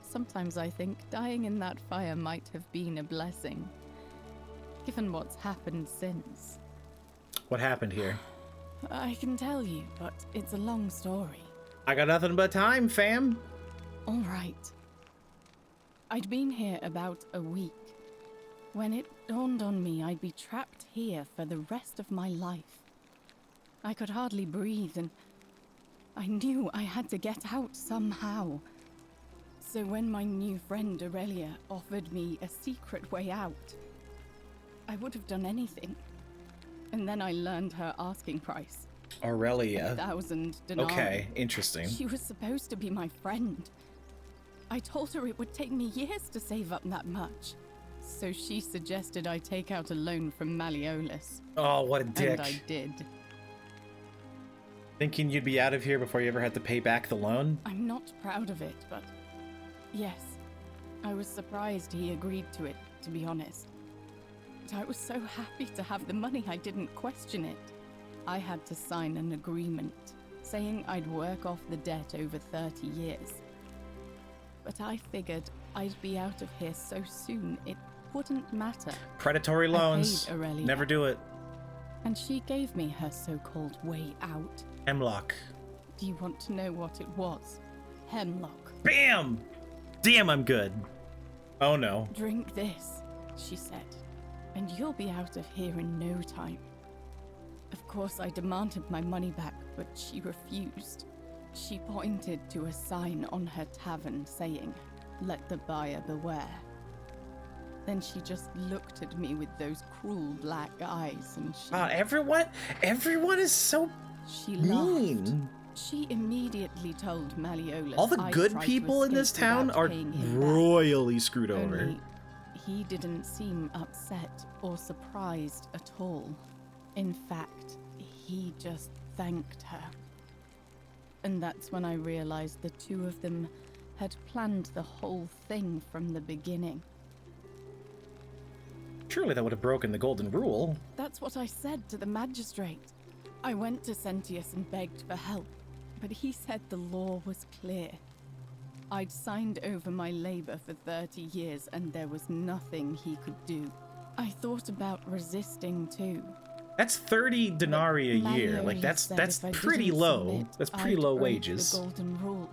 sometimes I think dying in that fire might have been a blessing, given what's happened since. What happened here? I can tell you, but it's a long story. I got nothing but time, fam. All right. I'd been here about a week when it dawned on me I'd be trapped here for the rest of my life. I could hardly breathe, and I knew I had to get out somehow. So when my new friend Aurelia offered me a secret way out, I would have done anything. And then I learned her asking price. Aurelia. 1,000 denarii. Okay, interesting. She was supposed to be my friend. I told her it would take me years to save up that much. So she suggested I take out a loan from Malleolus. Oh, what a dick. And I did. Thinking you'd be out of here before you ever had to pay back the loan? I'm not proud of it, but yes. I was surprised he agreed to it, to be honest. But I was so happy to have the money I didn't question it. I had to sign an agreement saying I'd work off the debt over 30 years. But I figured I'd be out of here so soon it wouldn't matter. Predatory loans. I paid Aurelia, Never do it. and she gave me her so-called way out. Hemlock. Do you want to know what it was? Hemlock. Bam! Damn, I'm good. Oh no. Drink this, she said, and you'll be out of here in no time. Of course, I demanded my money back, but she refused. She pointed to a sign on her tavern saying, "Let the buyer beware." Then she just looked at me with those cruel black eyes and she... everyone is so she mean. Laughed. She immediately told Malleolus All the I'd good tried to people in this escape town without are paying him back. royally screwed over. Only he didn't seem upset or surprised at all. In fact, he just thanked her. And that's when I realized the two of them had planned the whole thing from the beginning. Surely that would have broken the golden rule. That's what I said to the magistrate. I went to Sentius and begged for help, but he said the law was clear. I'd signed over my labor for 30 years and there was nothing he could do. I thought about resisting too. That's 30 denarii a year. Malleolus Like that's said if I pretty didn't low. submit, That's pretty I'd low break wages. The golden rule.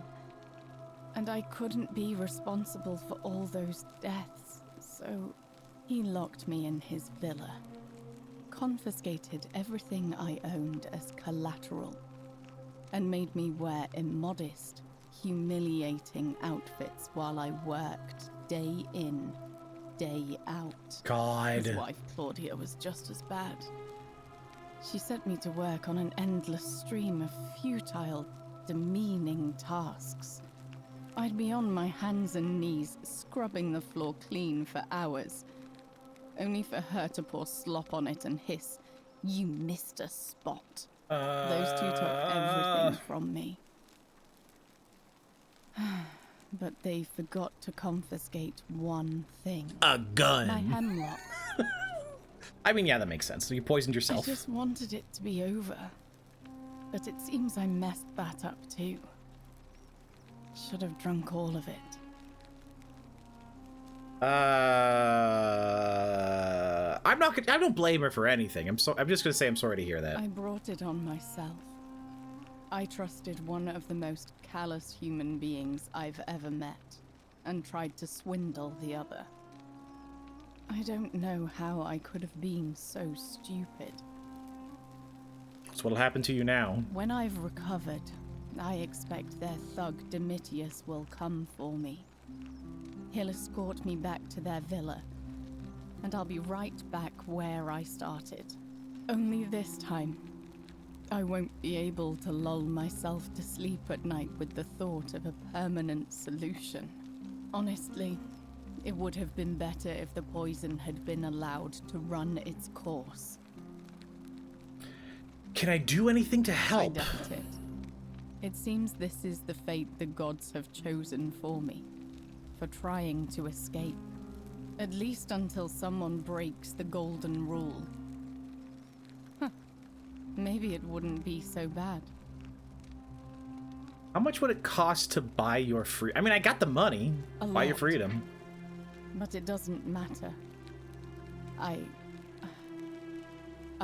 And I couldn't be responsible for all those deaths, so he locked me in his villa, confiscated everything I owned as collateral, and made me wear immodest, humiliating outfits while I worked day in, day out. God. His wife Claudia was just as bad. She sent me to work on an endless stream of futile, demeaning tasks. I'd be on my hands and knees, scrubbing the floor clean for hours, only for her to pour slop on it and hiss, "You missed a spot." Those two took everything from me. But they forgot to confiscate one thing. A gun. My hemlock. I mean, yeah, that makes sense. So you poisoned yourself. I just wanted it to be over. But it seems I messed that up too. Should have drunk all of it. I don't blame her for anything. I'm just gonna say I'm sorry to hear that. I brought it on myself. I trusted one of the most callous human beings I've ever met, and tried to swindle the other. I don't know how I could have been so stupid. That's what'll happen to you now. When I've recovered, I expect their thug Domitius will come for me. He'll escort me back to their villa, and I'll be right back where I started. Only this time, I won't be able to lull myself to sleep at night with the thought of a permanent solution. Honestly, it would have been better if the poison had been allowed to run its course. Can I do anything to help? I doubt it. It seems this is the fate the gods have chosen for me, for trying to escape. At least until someone breaks the golden rule. Huh. Maybe it wouldn't be so bad. How much would it cost to buy your free? I mean, I got the money. A Buy your lot. freedom. But it doesn't matter. I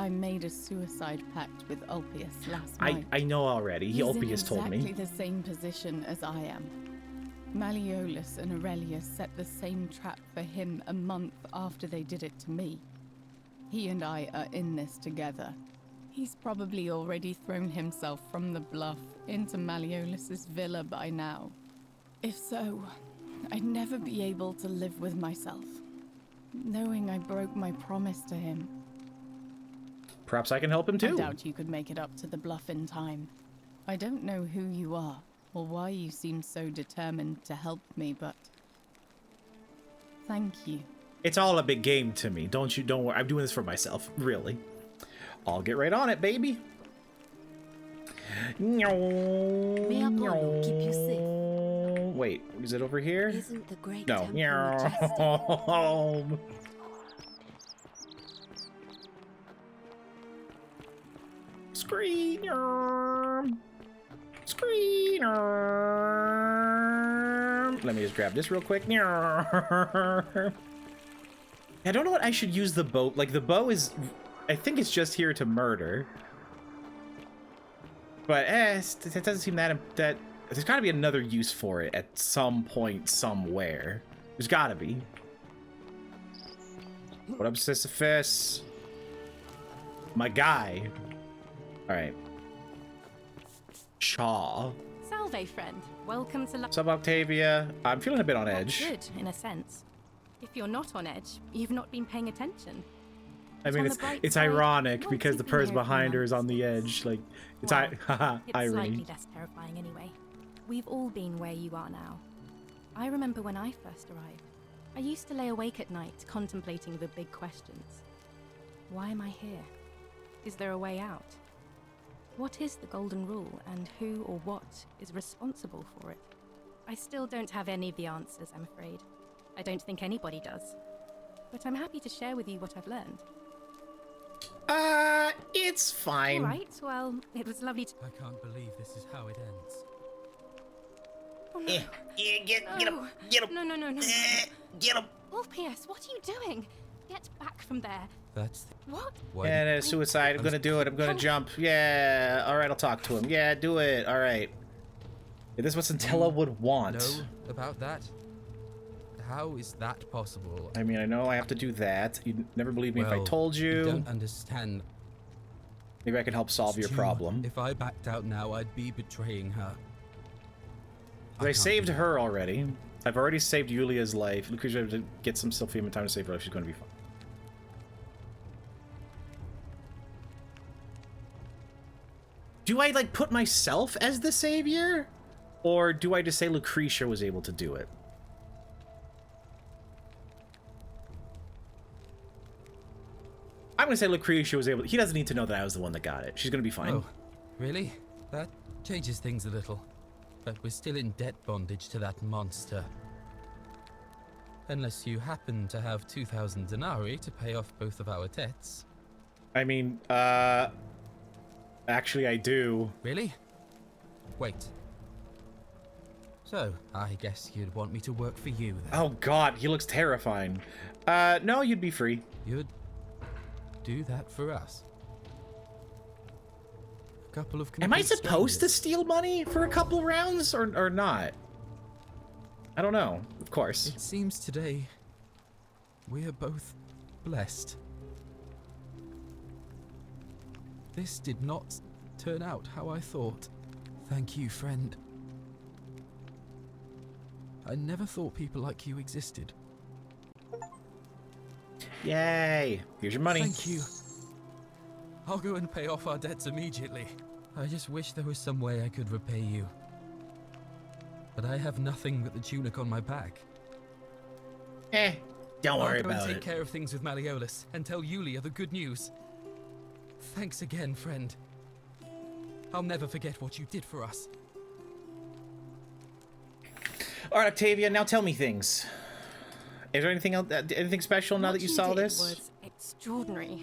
made a suicide pact with Ulpius last night. I know already. Ulpius told me. He's in exactly the same position as I am. Malleolus and Aurelius set the same trap for him a month after they did it to me. He and I are in this together. He's probably already thrown himself from the bluff into Malleolus's villa by now. If so, I'd never be able to live with myself, knowing I broke my promise to him. Perhaps I can help him too. I doubt you could make it up to the bluff in time. I don't know who you are, or why you seem so determined to help me, but thank you. It's all a big game to me. Don't worry. I'm doing this for myself, really. I'll get right on it, baby. May Apollo keep you safe. Wait, is it over here? Isn't the great No. temple Screener. Let me just grab this real quick. I don't know what I should use the bow. Like, the bow is... I think it's just here to murder. But, it doesn't seem that... There's gotta be another use for it at some point, somewhere. There's gotta be. What up, Sisyphus? My guy. Alright. Shaw. Salve, friend. Welcome to What's up, Octavia? I'm feeling a bit on That's edge. good, in a sense. If you're not on edge, you've not been paying attention. I mean, On the bright it's side, ironic once because the you've been person here a few behind her is months- on the edge. Like, it's Well, it's irony. slightly less terrifying anyway. We've all been where you are now. I remember when I first arrived. I used to lay awake at night contemplating the big questions. Why am I here? Is there a way out? What is the Golden Rule, and who or what is responsible for it? I still don't have any of the answers, I'm afraid. I don't think anybody does. But I'm happy to share with you what I've learned. It's fine. All right, well, it was lovely to... I can't believe this is how it ends. Oh, no. Get him. Get him. No. Get him. Ulpius, what are you doing? Get back from there. That's... What? Yeah, suicide. I'm gonna do it. I'm gonna jump. Yeah. All right, I'll talk to him. Yeah, do it. All right. Yeah, this is what Centella would want. Know about that? How is that possible? I mean, I know I have to do that. You'd never believe me if I Well, told you. You don't understand. Maybe I can help solve your Stu, problem. If I backed out now, I'd be betraying her. I saved her already. I've already saved Yulia's life. Lucretia have to get some Sylphium in time to save her life. She's going to be fine. Do I, like, put myself as the savior? Or do I just say Lucretia was able to do it? I'm going to say Lucretia was able to... He doesn't need to know that I was the one that got it. She's going to be fine. Oh, really? That changes things a little. But we're still in debt bondage to that monster. Unless you happen to have 2,000 denarii to pay off both of our debts. I mean, actually I do. Really? Wait. So, I guess you'd want me to work for you then? Oh god, he looks terrifying. No, you'd be free. You'd do that for us? A couple of Am I complete supposed to strangers. steal money for a couple rounds or not? I don't know, of course. It seems today we are both blessed. This did not turn out how I thought. Thank you, friend. I never thought people like you existed. Yay! Here's your money. Thank you. I'll go and pay off our debts immediately. I just wish there was some way I could repay you. But I have nothing but the tunic on my back. Don't worry I'll go about and take it. care of things with Malleolus and tell Yulia the good news. Thanks again, friend. I'll never forget what you did for us. All right, Octavia, now tell me things. Is there anything else, anything special now that you saw this? Was extraordinary.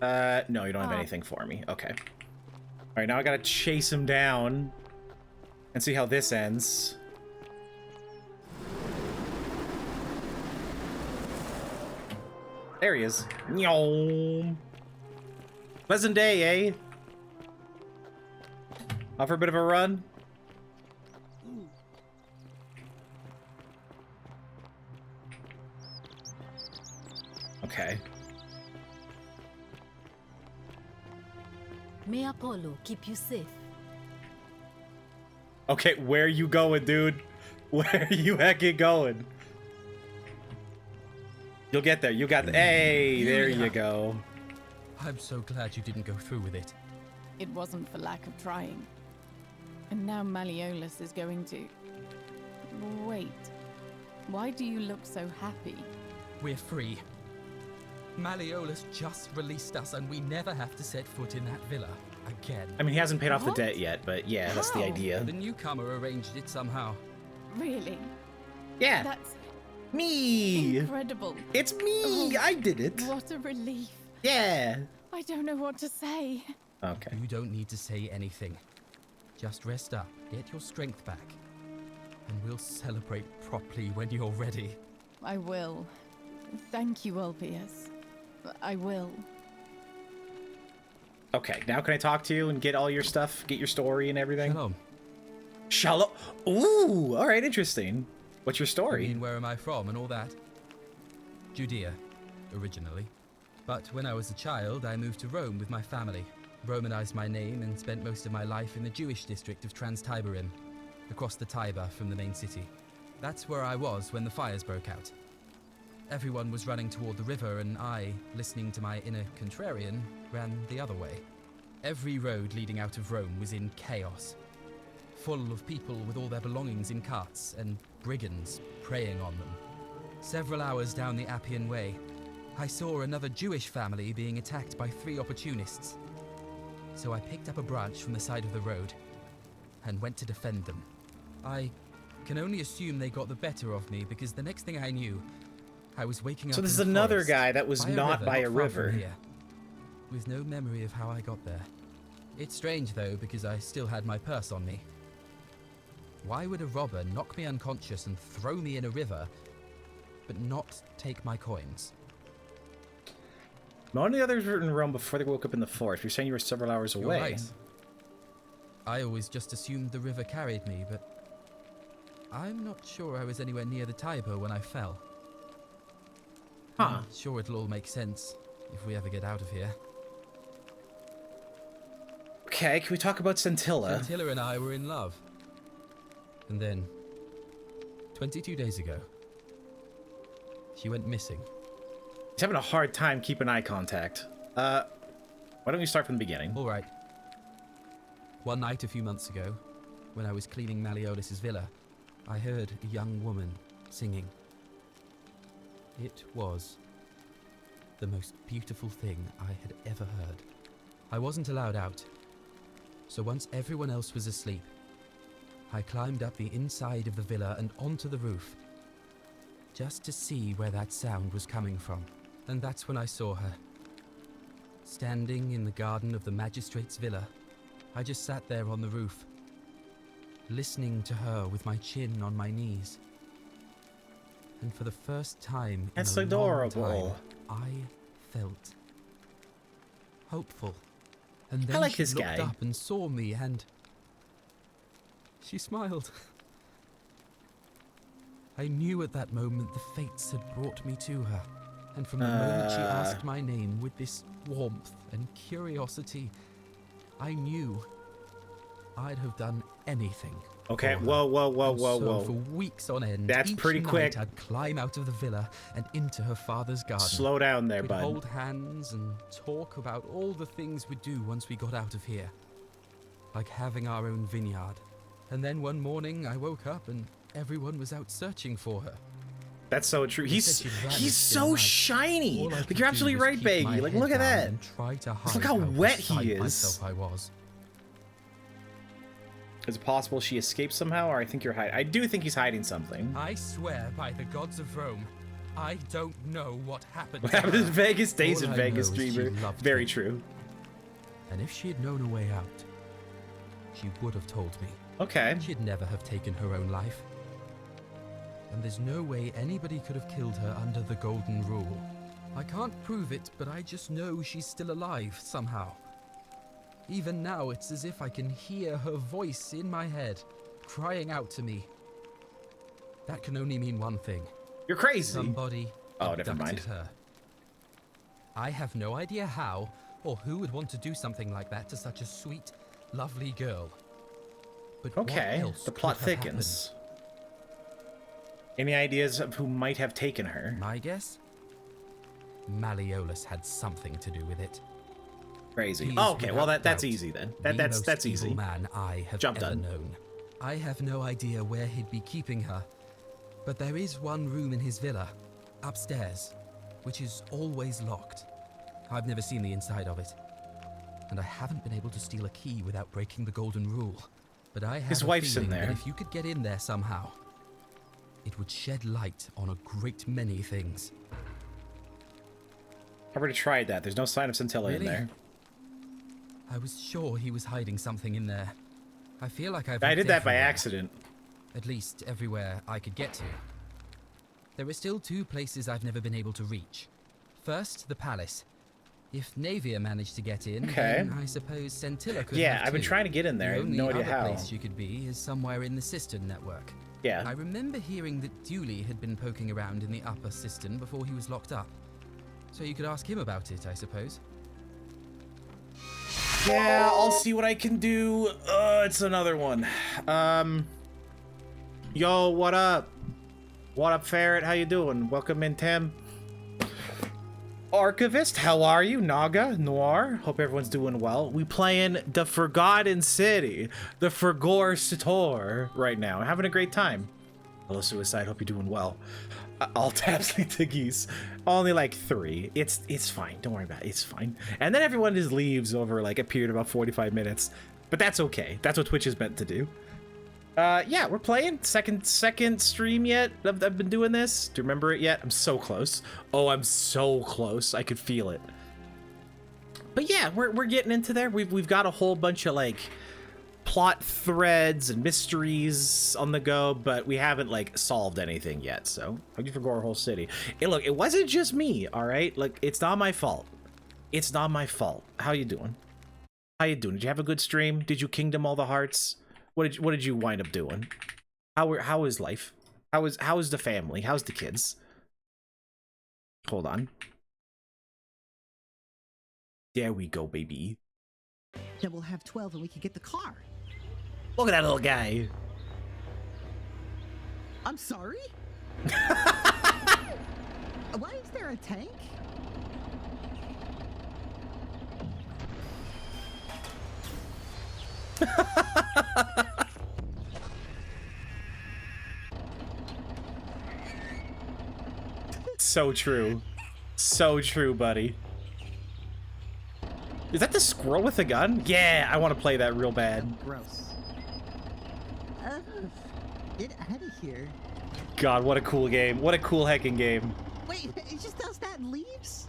No, you don't have anything for me. Okay. All right, now I gotta chase him down. and see how this ends. There he is. Nyom. Pleasant day, eh? Off for a bit of a run? Okay. May Apollo keep you safe. Okay, where are you going, dude? Where are you heckin' going? You'll get there. You got the. Hey, there you go. I'm so glad you didn't go through with it. It wasn't for lack of trying. And now Malleolus is going to... Wait. Why do you look so happy? We're free. Malleolus just released us and we never have to set foot in that villa again. I mean, he hasn't paid off the debt yet, but yeah, that's the idea. The newcomer arranged it somehow. Really? Yeah. That's me. Incredible. It's me. I did it. What a relief. Yeah. I don't know what to say. Okay. You don't need to say anything. Just rest up, get your strength back, and we'll celebrate properly when you're ready. I will. Thank you, Ulpius. I will. Okay, now can I talk to you and get all your stuff, get your story and everything? Shalom. Shalom. Ooh, all right, interesting. What's your story? I mean, where am I from and all that? Judea, originally. But when I was a child, I moved to Rome with my family, Romanized my name, and spent most of my life in the Jewish district of Trans-Tiberim, across the Tiber from the main city. That's where I was when the fires broke out. Everyone was running toward the river, and I, listening to my inner contrarian, ran the other way. Every road leading out of Rome was in chaos, full of people with all their belongings in carts, and brigands preying on them. Several hours down the Appian Way, I saw another Jewish family being attacked by 3 opportunists. So I picked up a branch from the side of the road and went to defend them. I can only assume they got the better of me, because the next thing I knew, I was waking up. So this is in the another forest, guy that was not by a far from river. here, with no memory of how I got there. It's strange though, because I still had my purse on me. Why would a robber knock me unconscious and throw me in a river, but not take my coins? None of the others were in Rome before they woke up in the forest. You're saying you were several hours You're away. right. I always just assumed the river carried me, but I'm not sure I was anywhere near the Tiber when I fell. Huh. I'm sure it'll all make sense if we ever get out of here. Okay, can we talk about Scintilla? Scintilla and I were in love. And then, 22 days ago, she went missing. He's having a hard time keeping eye contact. Why don't we start from the beginning? All right. One night a few months ago, when I was cleaning Malleolus' villa, I heard a young woman singing. It was the most beautiful thing I had ever heard. I wasn't allowed out, so once everyone else was asleep, I climbed up the inside of the villa and onto the roof, just to see where that sound was coming from. And that's when I saw her. Standing in the garden of the magistrate's villa, I just sat there on the roof, listening to her with my chin on my knees. And for the first time That's in a adorable. long time, I felt hopeful. And then I like she this looked guy. up and saw me, and she smiled. I knew at that moment the fates had brought me to her. And from the moment she asked my name with this warmth and curiosity, I knew I'd have done anything. Okay, for her. whoa, And so for weeks on end, That's each pretty night quick. I'd climb out of the villa and into her father's garden. Slow down there, We'd bud. hold hands and talk about all the things we'd do once we got out of here. Like having our own vineyard. And then one morning I woke up and everyone was out searching for her. That's so true. They said she'd vanished He's in so the night. shiny. All I Like, could you're do absolutely was right, keep my Baggy. Like, head look at down that. and try to hide Look how wet he beside is. myself I was. Is it possible she escaped somehow, or I think you're hiding? I do think he's hiding something. I swear by the gods of Rome, I don't know what happened. What to happened in her. Vegas stays All in I Vegas, know is she Dreamer. loved Very me. true. And if she had known a way out, she would have told me. Okay. She'd never have taken her own life. And there's no way anybody could have killed her under the Golden Rule. I can't prove it, but I just know she's still alive somehow. Even now, it's as if I can hear her voice in my head, crying out to me. That can only mean one thing. You're crazy. Somebody never mind. abducted her. I have no idea how or who would want to do something like that to such a sweet, lovely girl. But Okay, what else the plot could have thickens. Any ideas of who might have taken her? My guess? Malleolus had something to do with it. Crazy. He is Oh, okay, well without that's doubt easy then. the That's most easy. evil man I have Jump ever done. known. I have no idea where he'd be keeping her, but there is one room in his villa, upstairs, which is always locked. I've never seen the inside of it, and I haven't been able to steal a key without breaking the Golden Rule. But I have His a wife's in feeling that there. if you could get in there somehow, it would shed light on a great many things. I've already tried that. There's no sign of Scintilla in Really? there. I was sure he was hiding something in there. I feel like I've I looked did that by everywhere. accident. At least everywhere I could get to. There are still two places I've never been able to reach. First, the palace. If Navia managed to get in, Okay. then I suppose Scintilla could Yeah, have I've been too. trying to get in there. I The have only no idea other how. place you could be is somewhere in the cistern network. Yeah. I remember hearing that Dooley had been poking around in the upper cistern before he was locked up. So you could ask him about it, I suppose. Yeah, I'll see what I can do. It's another one. Yo, what up? What up, Ferret? How you doing? Welcome in, Tim. Archivist, how are you? Naga, Noir, hope everyone's doing well. We playing the Forgotten City, the Forgor Store right now. Having a great time. Hello, Suicide, hope you're doing well. All taps lead to Geese. Only like 3. It's fine. Don't worry about it. It's fine. And then everyone just leaves over like a period of about 45 minutes. But that's okay. That's what Twitch is meant to do. Yeah, we're playing. Second stream yet. I've been doing this. Do you remember it yet? I'm so close. Oh, I'm so close. I could feel it. But yeah, we're getting into there. We've got a whole bunch of like plot threads and mysteries on the go, but we haven't like solved anything yet. So thank you for Gore Whole City. Hey, look, it wasn't just me. All right, like it's not my fault. It's not my fault. How you doing? How you doing? Did you have a good stream? Did you kingdom all the hearts? What did you wind up doing? How is life? How is the family? How's the kids? Hold on. There we go, baby. Then we'll have 12 and we can get the car. Look at that little guy. I'm sorry? Why is there a tank? So true. So true, buddy. Is that the squirrel with a gun? Yeah, I want to play that real bad. Gross. Get out of here. God, what a cool game. What a cool heckin' game. Wait, it just does that and leaves?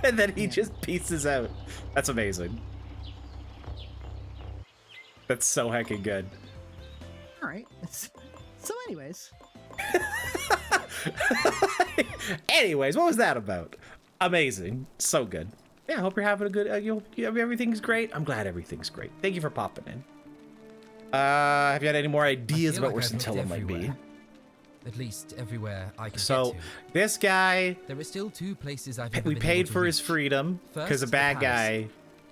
And then he just pieces out. That's amazing. That's so heckin' good. All right. So anyways. Anyways, what was that about? Amazing. So good. Yeah, I hope you're having a good... everything's great. I'm glad everything's great. Thank you for popping in. Have you had any more ideas about where Scintilla might be? At least everywhere I can So, get to. this guy... There are still two places I've never We been paid able to for his reach. freedom because First, a the bad palace. guy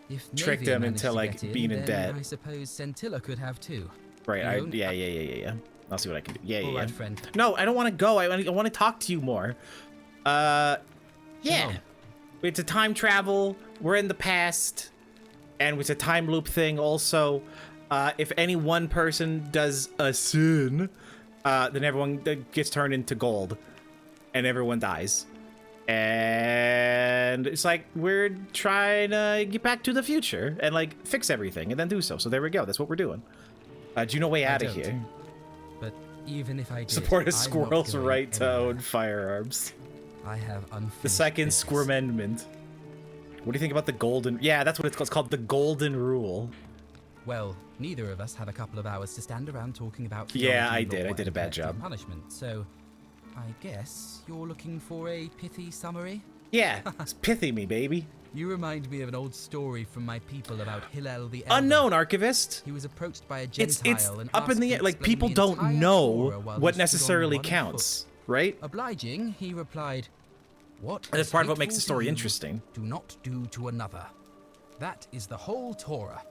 If tricked Navia him managed into to like get in, being in then debt. I suppose Scintilla could have too. Right. You know? Yeah. I'll see what I can do. Yeah. All right, friend. No, I don't want to go. I want to talk to you more. Yeah. It's a time travel. We're in the past, and it's a time loop thing. Also, if any one person does a sin, then everyone gets turned into gold, and everyone dies. And it's like we're trying to get back to the future and like fix everything and then do so. So there we go. That's what we're doing. Do you know way out of don't. here? But even if I did, Support a I'm not squirrel's going right to anywhere. own firearms. I have unfinished The second business. Squirm Amendment. What do you think about the golden... Yeah, that's what it's called. It's called the Golden Rule. Well, Neither of us had a couple of hours to stand around talking about Yeah, theology, I did. law, I did a and bad collective job. punishment. So, I guess you're looking for a pithy summary? Yeah, it's pithy me, baby. You remind me of an old story from my people about Hillel the Elder. Unknown archivist. He was approached by a It's Gentile and up in asked the to air. Like, explain people the don't entire know Torah while he what stood on necessarily one counts, foot. right? Obliging, he replied, "What And that's is part of what makes hateful the to story you, interesting. do not do to another. That is the whole Torah.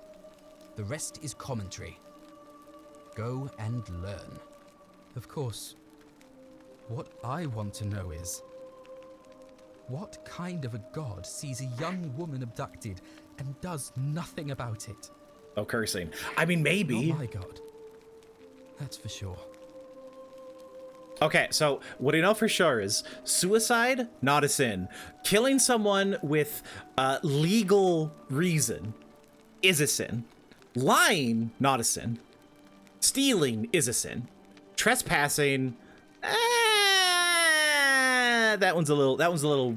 The rest is commentary. Go and learn." Of course, what I want to know is, what kind of a god sees a young woman abducted and does nothing about it? Oh, cursing. I mean, maybe. Not my god. That's for sure. Okay, so what I know for sure is suicide, not a sin. Killing someone with legal reason is a sin. Lying, not a sin. Stealing is a sin. Trespassing, that one's a little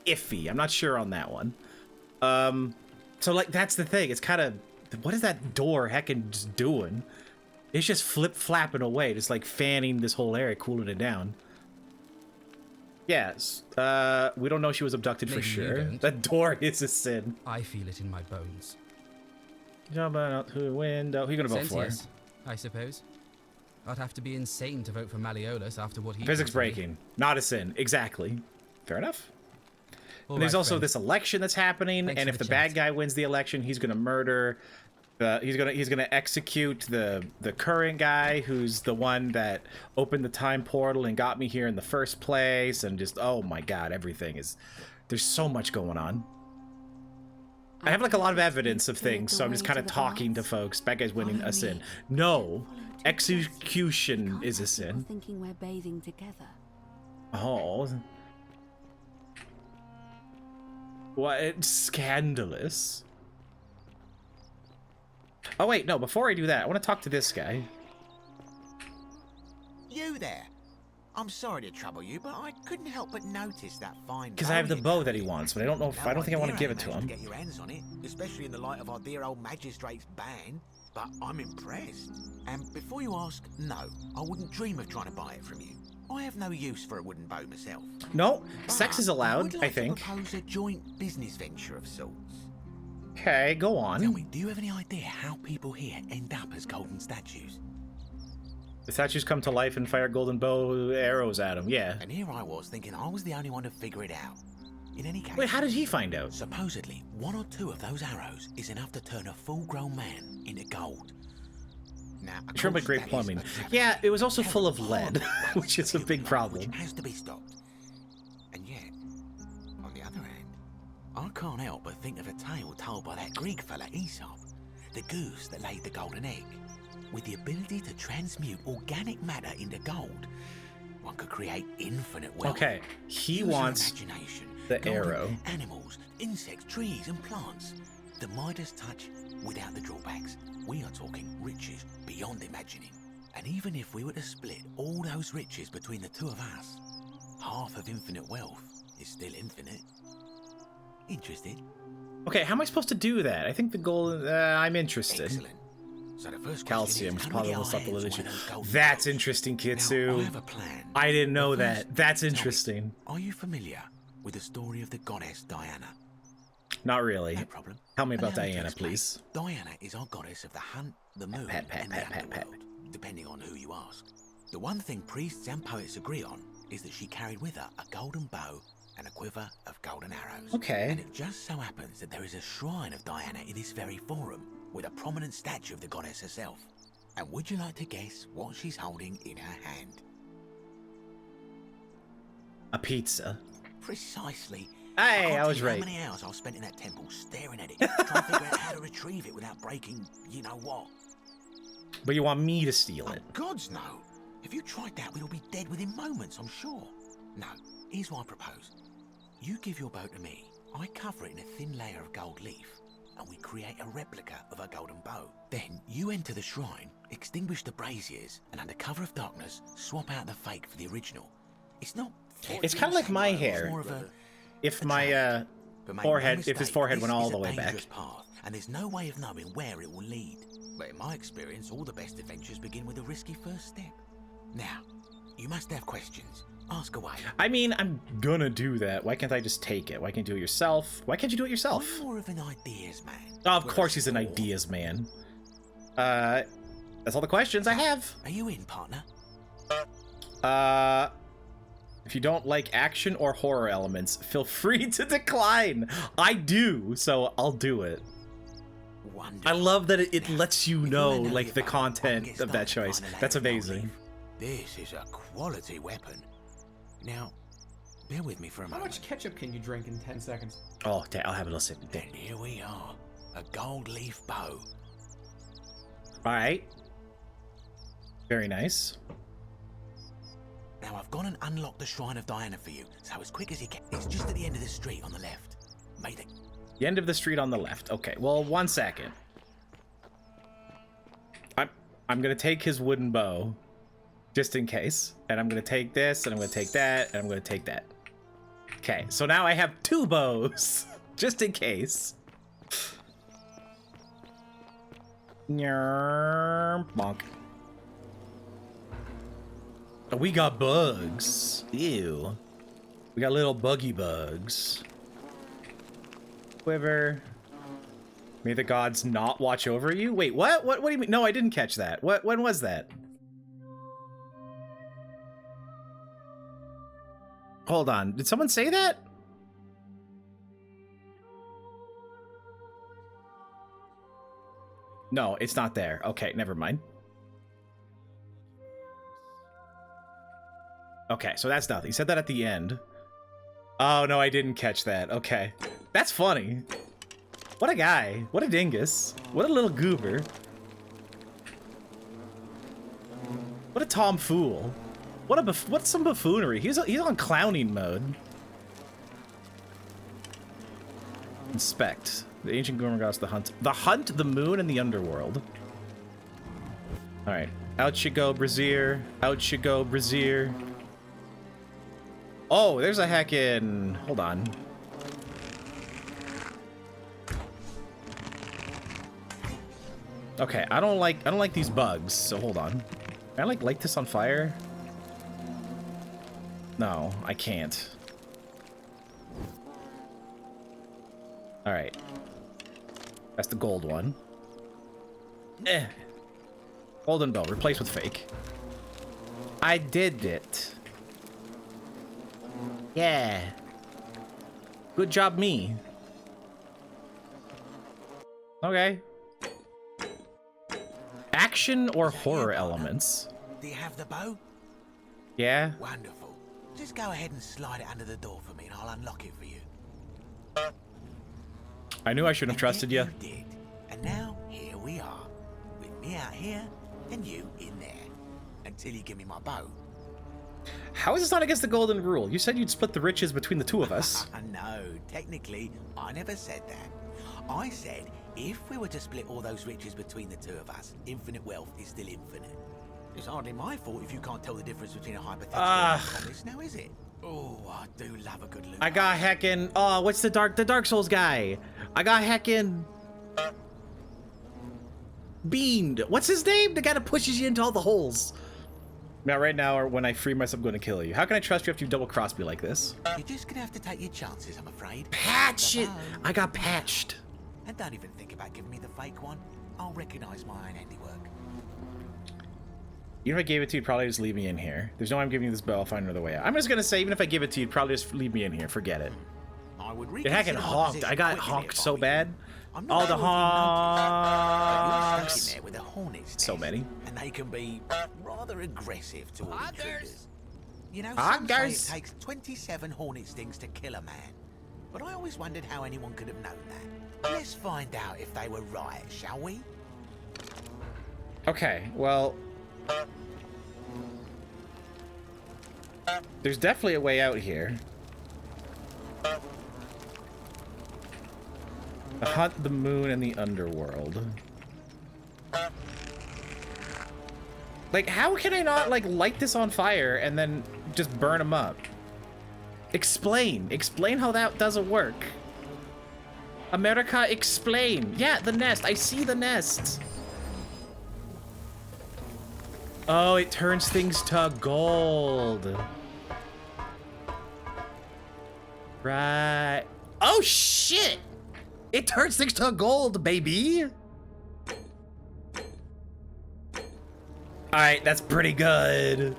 iffy. I'm not sure on that one. So like that's the thing. It's kind of, what is that door heckin' just doing? It's just flip-flapping away, just like fanning this whole area, cooling it down. Yes. We don't know she was abducted for Maybe you sure. don't. That door is a sin. I feel it in my bones. Jumping out through the window. Who you gonna vote for? Sentius, I suppose. I'd have to be insane to vote for Malleolus after what he Physics did to me. breaking. Not a sin. Exactly. Fair enough. All And there's right, also friend. this election that's happening, Thanks and for if the the bad guy wins the election, he's gonna murder. He's gonna execute the current guy who's the one that opened the time portal and got me here in the first place, and just, oh my god, everything is, there's so much going on. I have like a lot of evidence of things, so I'm just kind of talking to folks. Bad guy's winning a sin. No, execution is a sin. Thinking we're bathing together. Oh. What? It's scandalous. Oh, wait, no, before I do that, I want to talk to this guy. You there? I'm sorry to trouble you, but I couldn't help but notice that fine. Because I have the bow that he wants, but I don't know if, I don't think I want to give it to him. Get your hands on it, especially in the light of our dear old magistrate's ban. But I'm impressed. And before you ask, no, I wouldn't dream of trying to buy it from you. I have no use for a wooden bow myself. No, sex is allowed, would like I think. To propose a joint business venture of sorts. Okay, go on. Tell me, do you have any idea how people here end up as golden statues? The statues come to life and fire golden bow arrows at him, yeah. And here I was thinking I was the only one to figure it out. In any case... Wait, how did he find out? Supposedly, one or two of those arrows is enough to turn a full-grown man into gold. Now, Trim with great plumbing. Yeah, it was also full of lead, which is a big problem. Which has to be stopped. And yet, on the other hand, I can't help but think of a tale told by that Greek fella Aesop, the goose that laid the golden egg. With the ability to transmute organic matter into gold, one could create infinite wealth. Okay, he Use your wants imagination. the Golden arrow. Animals, insects, trees, and plants. The Midas touch without the drawbacks. We are talking riches beyond imagining. And even if we were to split all those riches between the two of us, half of infinite wealth is still infinite. Interested? Okay, how am I supposed to do that? I think the goal, I'm interested. Excellent. So the first Calcium question is is, how do we probably get what's our up the hands on lineage. one of those golden That's bows? interesting, Now, Kitsu. I have a plan. I didn't know But that. first, That's tell me, interesting. Are you familiar with the story of the goddess Diana? Not really. No problem. Tell me about Allow me to Diana, explain. please. Diana is our goddess of the hunt, the moon, and the underworld, depending on who you ask. The one thing priests and poets agree on is that she carried with her a golden bow and a quiver of golden arrows. Okay. And it just so happens that there is a shrine of Diana in this very forum, with a prominent statue of the goddess herself. And would you like to guess what she's holding in her hand? A pizza. Precisely. Hey, can't I was tell you right. How many hours I've spent in that temple staring at it, trying to figure out how to retrieve it without breaking, you know what. But you want me to steal it? Gods no. If you tried that, we'd all be dead within moments, I'm sure. No, here's what I propose. You give your bow to me, I cover it in a thin layer of gold leaf, and we create a replica of a golden bow. Then you enter the shrine, extinguish the braziers, and under cover of darkness, swap out the fake for the original. It's not... It's kind of like my hair. More of a... If my But make Forehead, no if his mistake, forehead this went all is the a way back. dangerous path, and there's no way of knowing where it will lead. But in my experience, all the best adventures begin with a risky first step. Now, you must have questions. Ask away. I mean, I'm gonna do that. Why can't I just take it? Why can't you do it yourself? Why can't you do it yourself? I'm more of an ideas man. Oh, of course he's an ideas man. That's all the questions I have. Are you in, partner? If you don't like action or horror elements, feel free to decline. I do, so I'll do it. Wonderful. I love that it lets you know, like, the content of that choice. That's amazing. This is a quality weapon. Now, bear with me for a How moment. much ketchup can you drink in 10 seconds? Oh, I'll have a little sip. And here we are. A gold leaf bow. Alright. Very nice. Now, I've gone and unlocked the Shrine of Diana for you, so as quick as you can. It's just at the end of the street on the left. Made it. The end of the street on the left. Okay, well, 1 second. I'm gonna take his wooden bow, just in case. And I'm gonna take this, and I'm gonna take that, and I'm gonna take that. Okay, so now I have 2 bows, just in case. Bonk. Oh, we got bugs. Ew. We got little buggy bugs. Quiver. May the gods not watch over you? Wait, what? What do you mean? No, I didn't catch that. When was that? Hold on. Did someone say that? No, it's not there. Okay, never mind. Okay, so that's nothing. He said that at the end. Oh, no, I didn't catch that. Okay. That's funny. What a guy. What a dingus. What a little goober. What a tomfool. What's some buffoonery? He's on clowning mode. Inspect. The ancient Gorman gods, the hunt. The hunt, the moon, and the underworld. Alright. Out you go, Brazier. Out you go, Brazier. Oh, there's a heckin'... Hold on. Okay, I don't like these bugs, so hold on. Can I light this on fire? No, I can't. Alright. That's the gold one. Golden bow, replaced with fake. I did it. Yeah. Good job, me. Okay. Action or horror elements? Do you have the bow? Yeah. Wonderful. Just go ahead and slide it under the door for me and I'll unlock it for you. I knew I shouldn't have trusted you. Did. And now, here we are. With me out here and you in there. Until you give me my bow. How is this not against the golden rule? You said you'd split the riches between the two of us. No, technically, I never said that. I said, if we were to split all those riches between the two of us, infinite wealth is still infinite. It's hardly my fault if you can't tell the difference between a hypothetical and a promise, now is it? Oh, I do love a good loot. I got heckin'... Oh, what's the Dark Souls guy? I got heckin'... Beamed. What's his name? The guy that pushes you into all the holes. Now, right now, or when I free myself, I'm going to kill you. How can I trust you after you double-cross me like this? You're just going to have to take your chances, I'm afraid. Patch it! I got patched. And don't even think about giving me the fake one. I'll recognize my own handiwork. Even if I gave it to you, you'd probably just leave me in here. There's no way I'm giving you this bow. I'll find another way out. I'm just going to say, even if I give it to you, you'd probably just leave me in here. Forget it. I would It heckin' honked. I got honked so bad. All the honks. honks. In there with a hornet's nest, So many. And they can be rather aggressive toward intruders. You know, Honkers. some say it takes 27 hornet stings to kill a man. But I always wondered how anyone could have known that. Let's find out if they were right, shall we? Okay, well... There's definitely a way out here. The hunt, the moon, and the underworld. Like, how can I not, like, light this on fire and then just burn them up? Explain. Explain how that doesn't work. America, explain. Yeah, the nest. I see the nest. Oh, it turns things to gold. Right. Oh, shit. It turns things to gold, baby. All right, that's pretty good.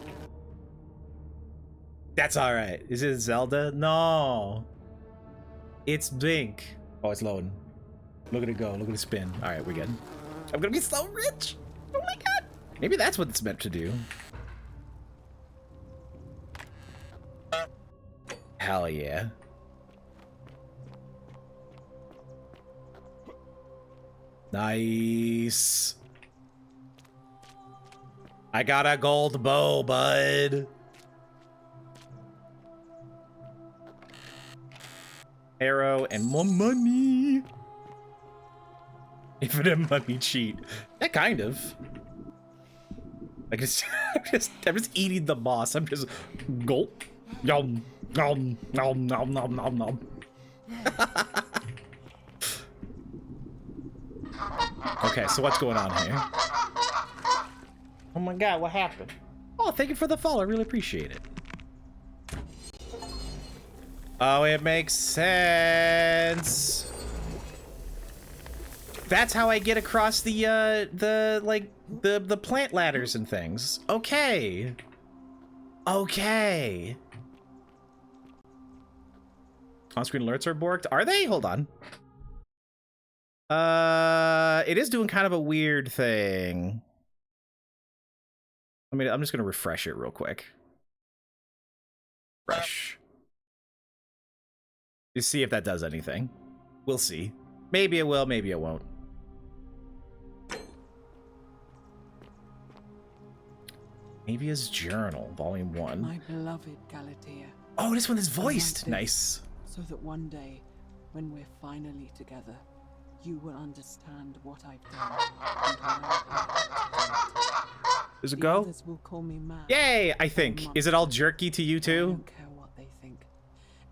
That's all right. Is it Zelda? No. It's Link. Oh, it's loading. Look at it go. Look at it spin. All right, we're good. I'm gonna be so rich. Oh my god. Maybe that's what it's meant to do. Hell yeah. Nice. I got a gold bow, bud. Arrow and more money. Infinite money cheat. Yeah, kind of. Like it's, I'm just eating the boss. I'm just gulp. Yum, nom, nom, nom, nom, nom, nom. Okay, so what's going on here? Oh my god, what happened? Oh, thank you for the follow. I really appreciate it. Oh, it makes sense. That's how I get across the plant ladders and things. Okay. Okay. On-screen alerts are borked. Are they? Hold on. It is doing kind of a weird thing. I'm just gonna refresh it real quick. Refresh. You see if that does anything. We'll see. Maybe it will, maybe it won't. Navia's Journal, Volume 1. My beloved Galatea. Oh, this one is voiced. Nice. So that one day, when we're finally together, you will understand what I've done. And why I Does it go? Others will call me mad. Yay, I think. Is it all jerky to you I too? don't care what they think.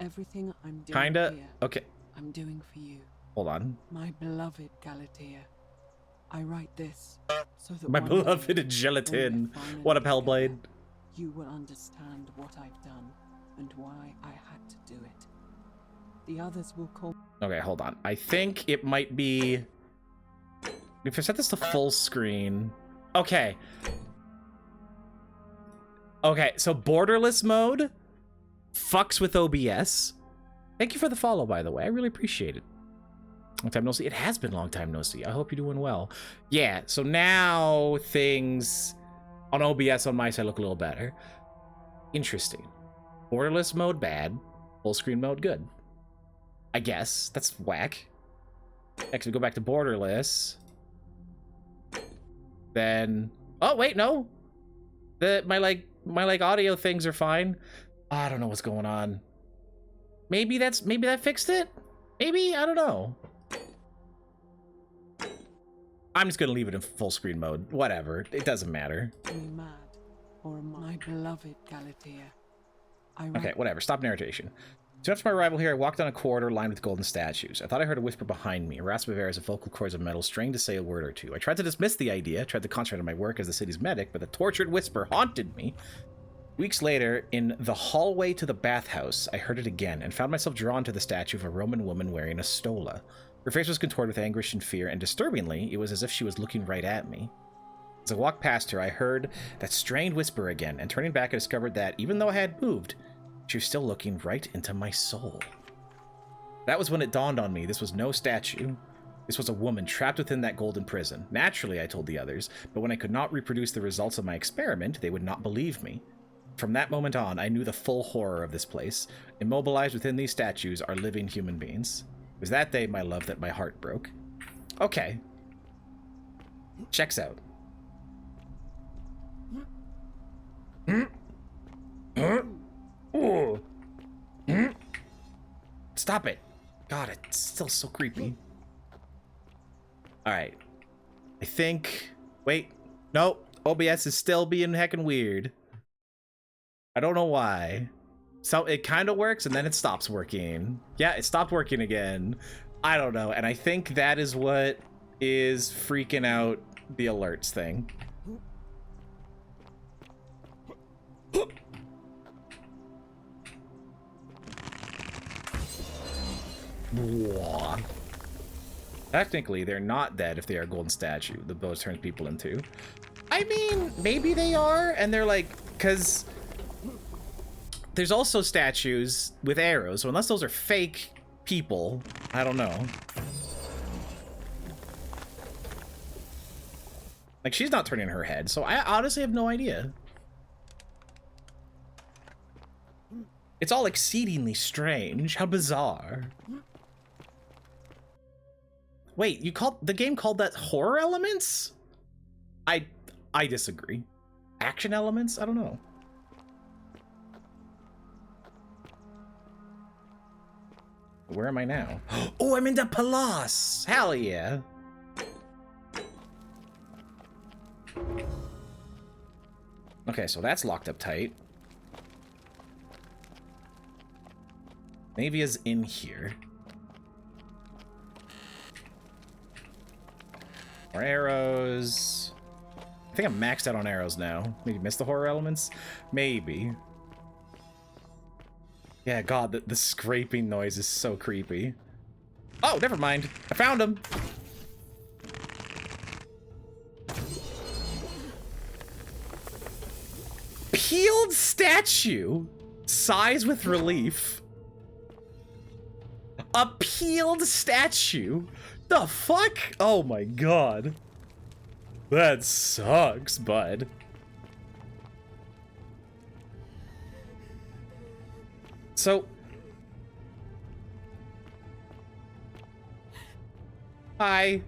Everything I'm doing Kinda? here, Okay. I'm doing for you. Hold on. My beloved Galatea. I write this so that My one beloved day, gelatin. when we're finally What up, Hellblade? you will understand what I've done and why I had to do it. The others will call. Okay, hold on. I think it might be... If I set this to full screen... Okay. Okay, so borderless mode fucks with OBS. Thank you for the follow, by the way. I really appreciate it. Long time no see. It has been long time no see. I hope you're doing well. Yeah, so now things on OBS on my side look a little better. Interesting. Borderless mode, bad. Full screen mode, good. I guess. That's whack. Next, we go back to borderless. Then... Oh, wait, no. My audio things are fine. I don't know what's going on. Maybe that fixed it? Maybe? I don't know. I'm just gonna leave it in full screen mode. Whatever. It doesn't matter. Me mad, or my beloved Galatea. Okay, whatever. Stop narration. Soon after my arrival here, I walked down a corridor lined with golden statues. I thought I heard a whisper behind me, a rasp of air as if vocal cords of metal strained to say a word or two. I tried to dismiss the idea, tried to concentrate on my work as the city's medic, but the tortured whisper haunted me. Weeks later, in the hallway to the bathhouse, I heard it again and found myself drawn to the statue of a Roman woman wearing a stola. Her face was contorted with anguish and fear, and disturbingly, it was as if she was looking right at me. As I walked past her, I heard that strained whisper again, and turning back, I discovered that, even though I had moved, she was still looking right into my soul. That was when it dawned on me this was no statue. This was a woman trapped within that golden prison. Naturally, I told the others, but when I could not reproduce the results of my experiment, they would not believe me. From that moment on, I knew the full horror of this place. Immobilized within these statues are living human beings. It was that day, my love, that my heart broke. Okay. Checks out. Stop it. God, it's still so creepy. Alright. I think... Wait. Nope. OBS is still being heckin' weird. I don't know why. So it kind of works and then it stops working. Yeah, it stopped working again. I don't know. And I think that is what is freaking out the alerts thing. Whoa. Technically, they're not dead if they are a golden statue. The bow turns people into. I mean, maybe they are, and they're like, because there's also statues with arrows, so unless those are fake people, I don't know. Like, she's not turning her head, so I honestly have no idea. It's all exceedingly strange. How bizarre. Wait, the game called that horror elements? I disagree. Action elements? I don't know. Where am I now? Oh, I'm in the palace! Hell yeah! Okay, so that's locked up tight. Navia's in here. More arrows. I think I'm maxed out on arrows now. Maybe missed the horror elements? Maybe. Yeah, God, the scraping noise is so creepy. Oh, never mind. I found him. Peeled statue. Size with relief. A peeled statue? The fuck? Oh my God. That sucks, bud. So... Hi.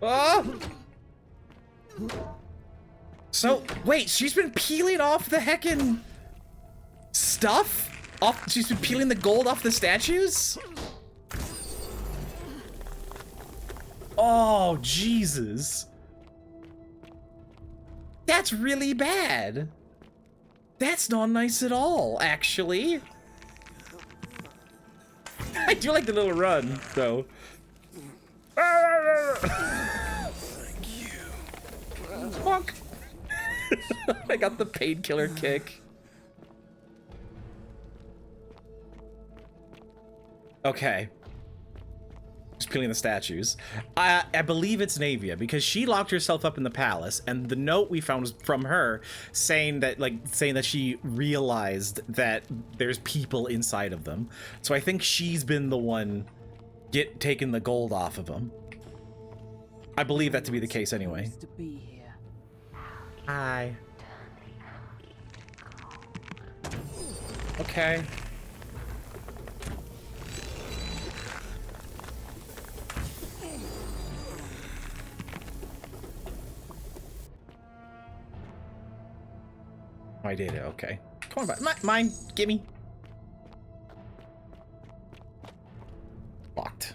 Oh! So, wait, she's been peeling off the heckin' stuff? She's been peeling the gold off the statues? Oh, Jesus. That's really bad. That's not nice at all, actually. I do like the little run, though. Thank you. Fuck. I got the painkiller kick. Okay. Just peeling the statues. I believe it's Navia because she locked herself up in the palace, and the note we found was from her saying that she realized that there's people inside of them. So I think she's been the one taking the gold off of them. I believe that to be the case anyway. Hi. Okay. I did it, okay. Come on, back. Mine, gimme. Locked.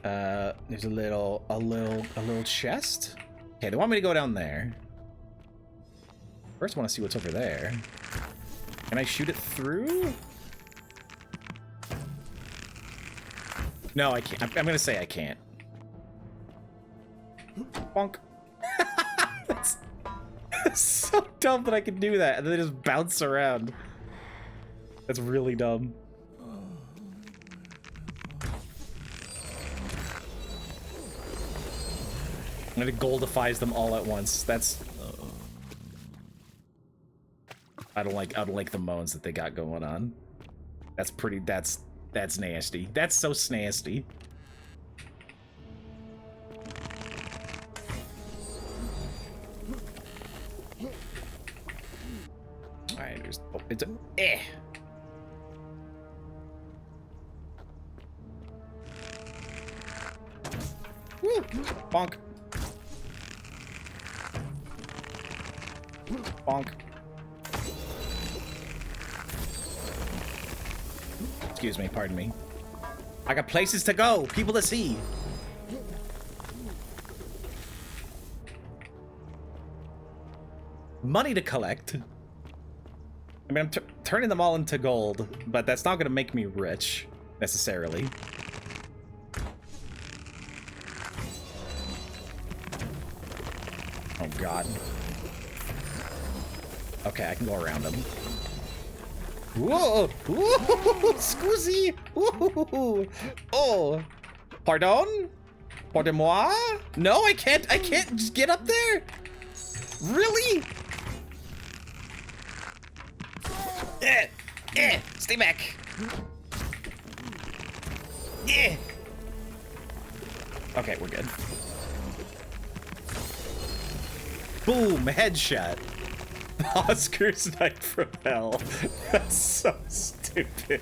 There's a little chest. Okay, they want me to go down there. First, I want to see what's over there. Can I shoot it through? No, I can't. I'm gonna say I can't. Bonk. That's so dumb that I can do that and then they just bounce around. That's really dumb. And it goldifies them all at once. That's I don't like the moans that they got going on. That's nasty. That's so snasty. Alright, it's a Woo! Bonk. Bonk. Excuse me, pardon me. I got places to go, people to see. Money to collect. I mean, I'm turning them all into gold, but that's not gonna make me rich, necessarily. Oh god. Okay, I can go around them. Whoa! Whoa! Scusi! Whoa! Oh! Pardon? Pardon-moi? No, I can't just get up there! Really? Stay back! Okay, we're good. Boom! Headshot! Oscar's Knight from Hell. That's so stupid.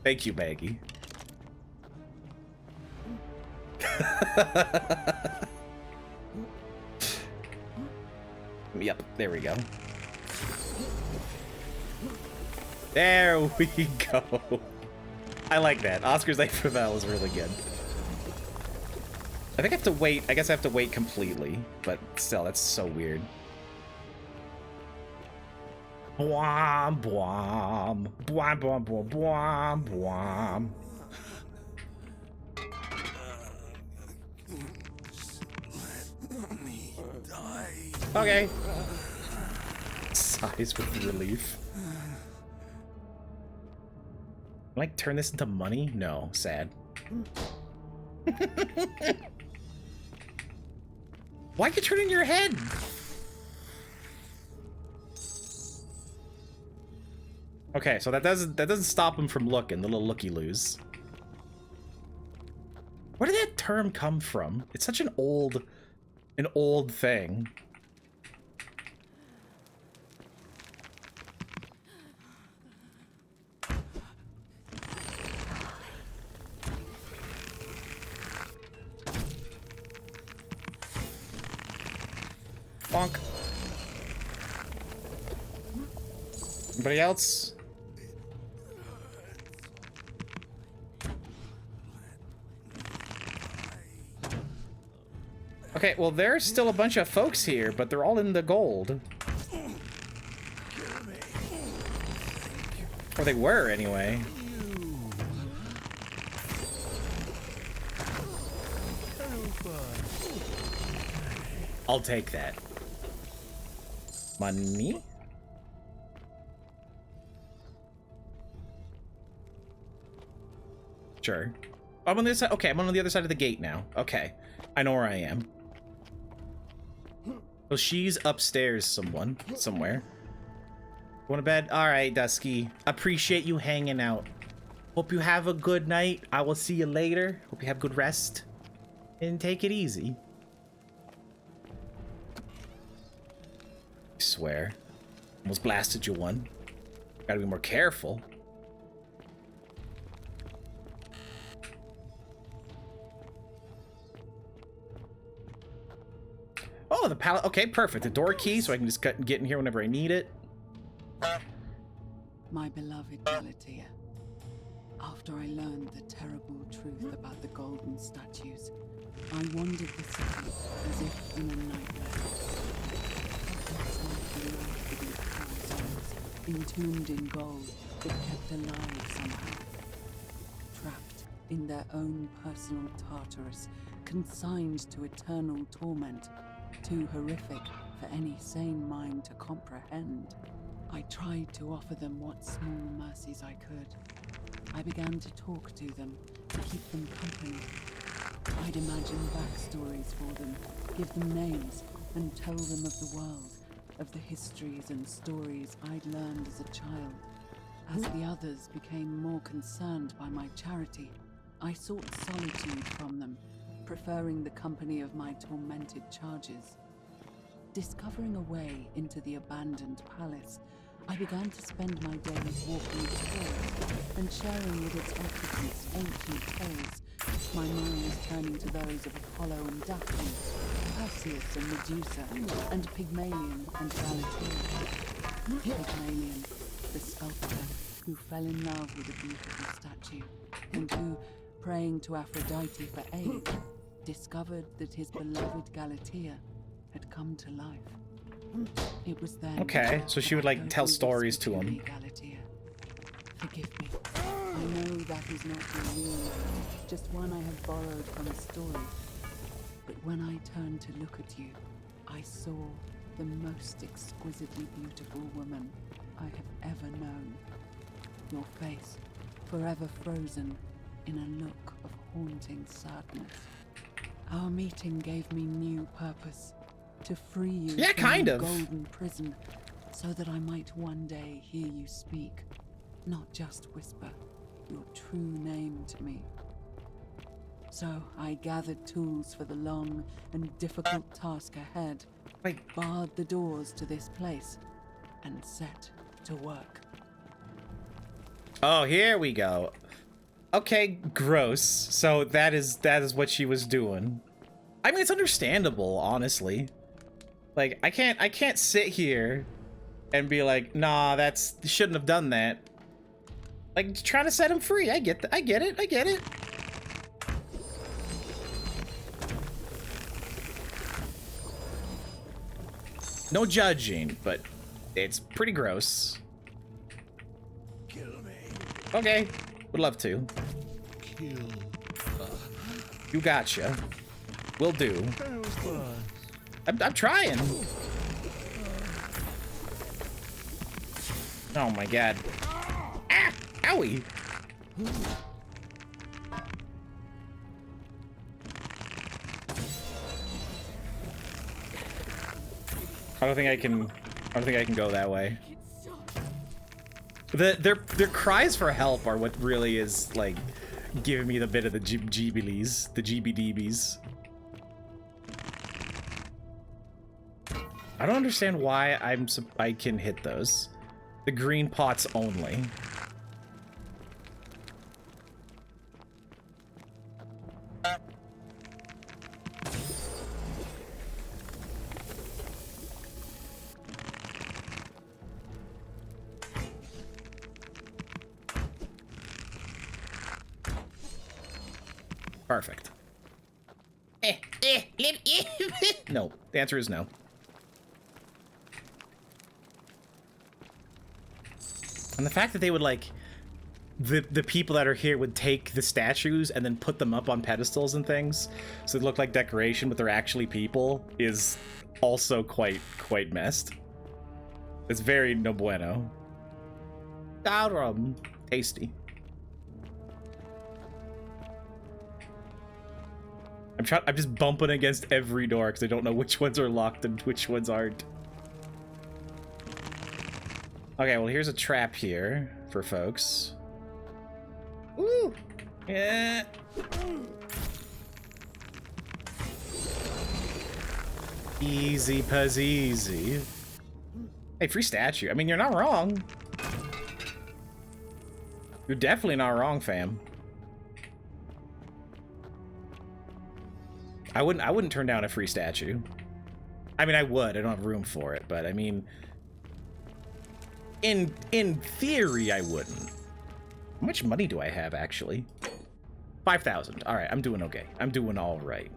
Thank you, Maggie. Yep, there we go. There we go. I like that. Oscar's Knight from Hell is really good. I think I have to wait. I guess I have to wait completely, but still, that's so weird. Bwam, bwam, bwam, bwam, bwam, bwam, bwam. Okay. Sighs with relief. Can I turn this into money? No, sad. Why you turn in your head? Okay, so that doesn't stop him from looking, the little looky-loos. Where did that term come from? It's such an old thing. Bonk. Anybody else? Okay, well, there's still a bunch of folks here, but they're all in the gold. Or they were, anyway. I'll take that. Money? Sure. I'm on the other side. Okay, I'm on the other side of the gate now. Okay. I know where I am. So she's upstairs somewhere. Going to bed? Alright, Dusky. Appreciate you hanging out. Hope you have a good night. I will see you later. Hope you have good rest. And take it easy. I swear. Almost blasted you one. Gotta be more careful. Oh, the pallet. Okay, perfect. The door key, so I can just get in here whenever I need it. My beloved Galatea, after I learned the terrible truth about the golden statues, I wandered the city as if in a nightmare. What's like the life of these poor souls, entombed in gold, but kept alive somehow. Trapped in their own personal Tartarus, consigned to eternal torment, too horrific for any sane mind to comprehend. I tried to offer them what small mercies I could. I began to talk to them, to keep them company. I'd imagine backstories for them, give them names, and tell them of the world, of the histories and stories I'd learned as a child. As the others became more concerned by my charity, I sought solitude from them, preferring the company of my tormented charges. Discovering a way into the abandoned palace, I began to spend my days walking its halls and sharing with its occupants ancient tales. My mind was turning to those of Apollo and Daphne, Perseus and Medusa, and Pygmalion and Galatea. Pygmalion, the sculptor who fell in love with a beautiful statue, and who, praying to Aphrodite for aid, discovered that his beloved Galatea had come to life. It was then. Okay, so she would like tell stories to him. Forgive me. I know that is not your real name, just one I have borrowed from a story. But when I turned to look at you, I saw the most exquisitely beautiful woman I have ever known. Your face, forever frozen in a look of haunting sadness. Our meeting gave me new purpose, to free you Yeah, from kind your of. golden prison, so that I might one day hear you speak, not just whisper your true name to me. So I gathered tools for the long and difficult task ahead, barred the doors to this place, and set to work. Oh, here we go. Okay, gross. So that is what she was doing. I mean, it's understandable, honestly. Like, I can't sit here and be like, nah, shouldn't have done that. Like, trying to set him free. I get it. No judging, but it's pretty gross. Kill me. Okay, would love to. Kill. You gotcha. Will do. I'm trying. Oh my god. Ah! Owie! I don't think I can go that way. Their cries for help are what really is like giving me the bit of the GBDBs, the GBDBs. I don't understand why I can hit those. The green pots only. Perfect. No, the answer is no. And the fact that they would like the people that are here would take the statues and then put them up on pedestals and things so they look like decoration, but they're actually people is also quite messed. It's very no bueno. Garum. Tasty. I'm just bumping against every door because I don't know which ones are locked and which ones aren't. Okay, well here's a trap here for folks. Woo! Yeah. Easy puzzy. Hey, free statue. I mean, you're not wrong. You're definitely not wrong, fam. I wouldn't turn down a free statue. I mean, I would. I don't have room for it, but I mean, in theory, I wouldn't. How much money do I have, actually? 5,000. All right, I'm doing okay. I'm doing all right.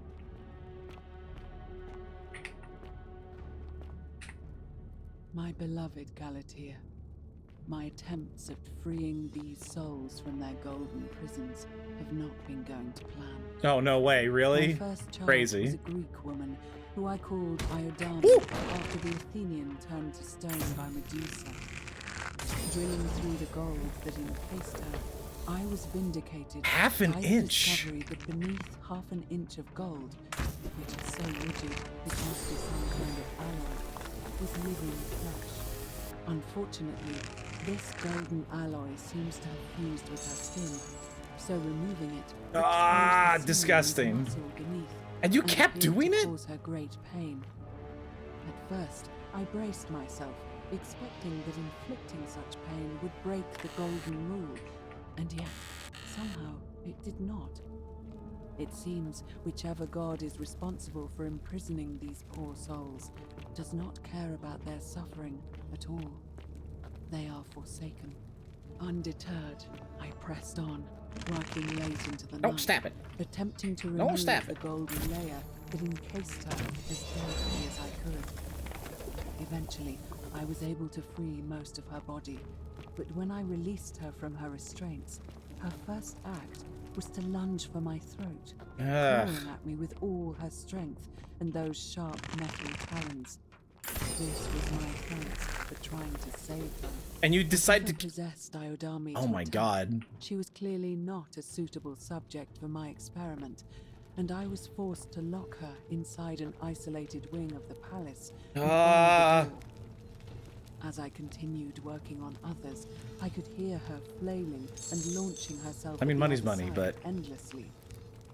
My beloved Galatea, my attempts at freeing these souls from their golden prisons have not been going to plan. Oh, no way, really? My first child Crazy. was a Greek woman who I called Iodama after the Athenian turned to stone by Medusa. Drilling through the gold that encased her, I was vindicated Half an by inch. the discovery that beneath half an inch of gold, which is so rigid it must be some kind of alloy, was living flesh. Unfortunately, this golden alloy seems to have fused with her skin, so removing it Ah, exposed the disgusting. muscle beneath, And you kept appeared doing to it? cause her great pain. At first, I braced myself, expecting that inflicting such pain would break the golden rule, and yet, somehow, it did not. It seems whichever god is responsible for imprisoning these poor souls does not care about their suffering at all. They are forsaken. Undeterred, I pressed on, working late into the night. Don't stab it. Attempting to Don't remove stab the it. golden layer that encased her as carefully as I could. It Eventually, I was able to free most of her body, but when I released her from her restraints, her first act was to lunge for my throat, clawing at me with all her strength and those sharp metal talons. This was my thanks for trying to save her. And you decide to possess Diodami. Oh my god. She was clearly not a suitable subject for my experiment, and I was forced to lock her inside an isolated wing of the palace. And bar the door. As I continued working on others, I could hear her flailing and launching herself. I mean, money's money, but endlessly.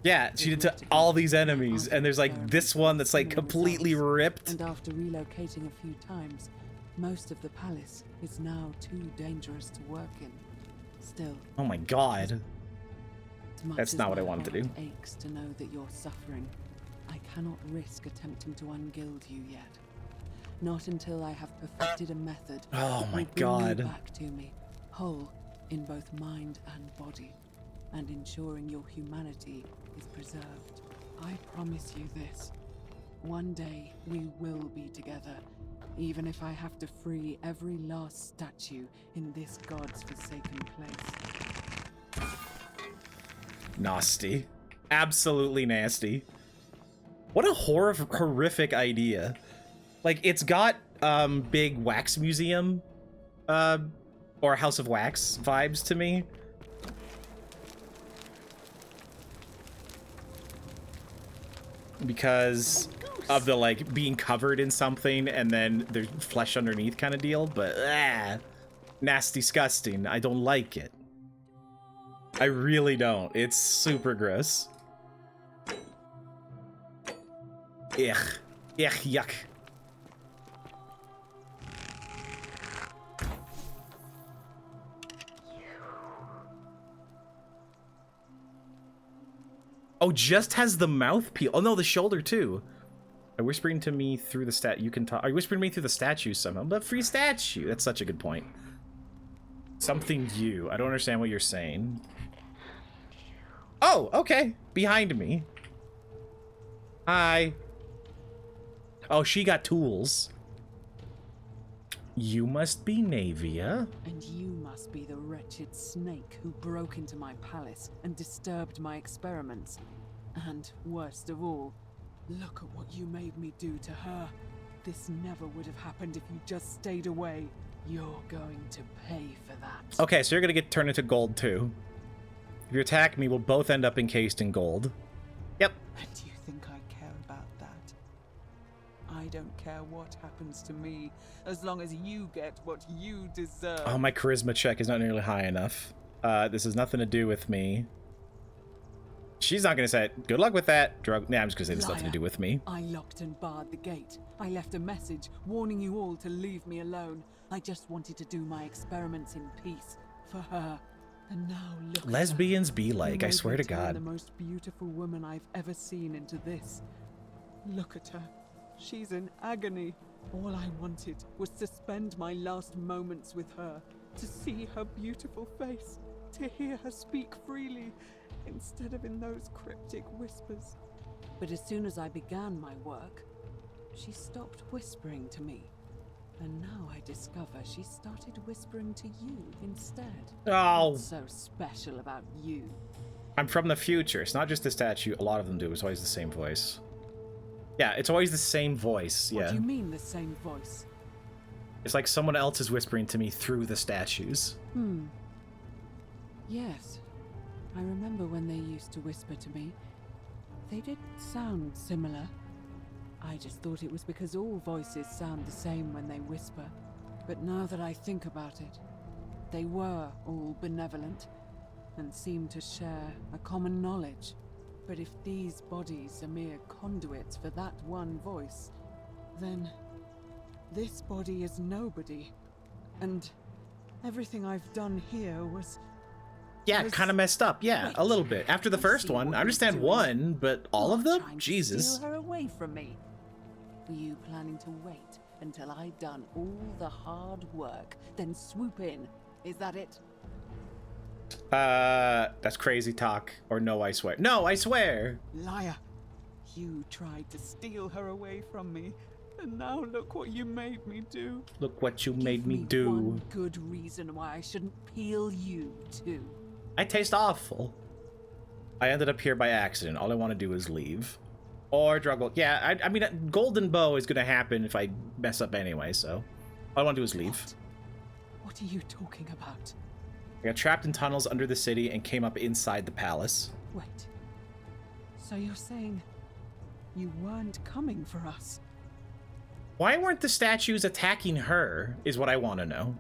yeah, she did to all these enemies, and there's like this one that's like completely ripped. And after relocating a few times, most of the palace is now too dangerous to work in. Still. Oh my god. That's not what I wanted to do. Aches to know that you're suffering. I cannot risk attempting to ungild you yet. Not until I have perfected a method Oh my that will bring you god. back to me, whole in both mind and body, and ensuring your humanity is preserved. I promise you this. One day we will be together, even if I have to free every last statue in this god's forsaken place. Nasty. Absolutely nasty. What a horrific idea. Like, it's got big wax museum or House of Wax vibes to me. Because of the like being covered in something and then there's flesh underneath kind of deal, but nasty, disgusting. I don't like it. I really don't. It's super gross. Ugh. Ugh, yuck. Oh, just has the mouth peel. Oh no, the shoulder too. Are you whispering to me through the stat? You can talk. Are you whispering to me through the statue somehow? But free statue. That's such a good point. Something you. I don't understand what you're saying. Oh, okay. Behind me. Hi. Oh, she got tools. You must be Navia. And you must be the wretched snake who broke into my palace and disturbed my experiments. And worst of all, look at what you made me do to her. This never would have happened if you just stayed away. You're going to pay for that. Okay, so you're gonna get turned into gold too. If you attack me, we'll both end up encased in gold. Yep. And do you think I care about that? I don't care what happens to me, as long as you get what you deserve. Oh, my charisma check is not nearly high enough. This has nothing to do with me. She's not gonna say, good luck with that. Drug. Nah, I'm just gonna say this has nothing to do with me. I locked and barred the gate. I left a message warning you all to leave me alone. I just wanted to do my experiments in peace for her. And now look. Lesbians be like, I swear to God. The most beautiful woman I've ever seen into this. Look at her. She's in agony. All I wanted was to spend my last moments with her, to see her beautiful face, to hear her speak freely, instead of in those cryptic whispers. But as soon as I began my work, she stopped whispering to me. And now I discover she started whispering to you instead. Oh. What's so special about you? I'm from the future. It's not just the statue. A lot of them do. It's always the same voice. Yeah, it's always the same voice. Yeah. What do you mean the same voice? It's like someone else is whispering to me through the statues. Yes. I remember when they used to whisper to me. They did sound similar. I just thought it was because all voices sound the same when they whisper. But now that I think about it, they were all benevolent and seemed to share a common knowledge. But if these bodies are mere conduits for that one voice, then this body is nobody. And everything I've done here was... Yeah, kind of messed up. Yeah, a little bit. After the first one, I understand one, but all of them? Jesus. Steal her away from me. Were you planning to wait until I'd done all the hard work, then swoop in? Is that it? That's crazy talk. Or no, I swear. No, I swear! Liar! You tried to steal her away from me. And now look what you made me do. Look what you made me do. One good reason why I shouldn't peel you too. I taste awful. I ended up here by accident. All I want to do is leave. Or draw gold. Yeah, I mean, golden bow is going to happen if I mess up anyway, so all I want to do is leave. What are you talking about? I got trapped in tunnels under the city and came up inside the palace. Wait. So you're saying you weren't coming for us? Why weren't the statues attacking her, is what I want to know.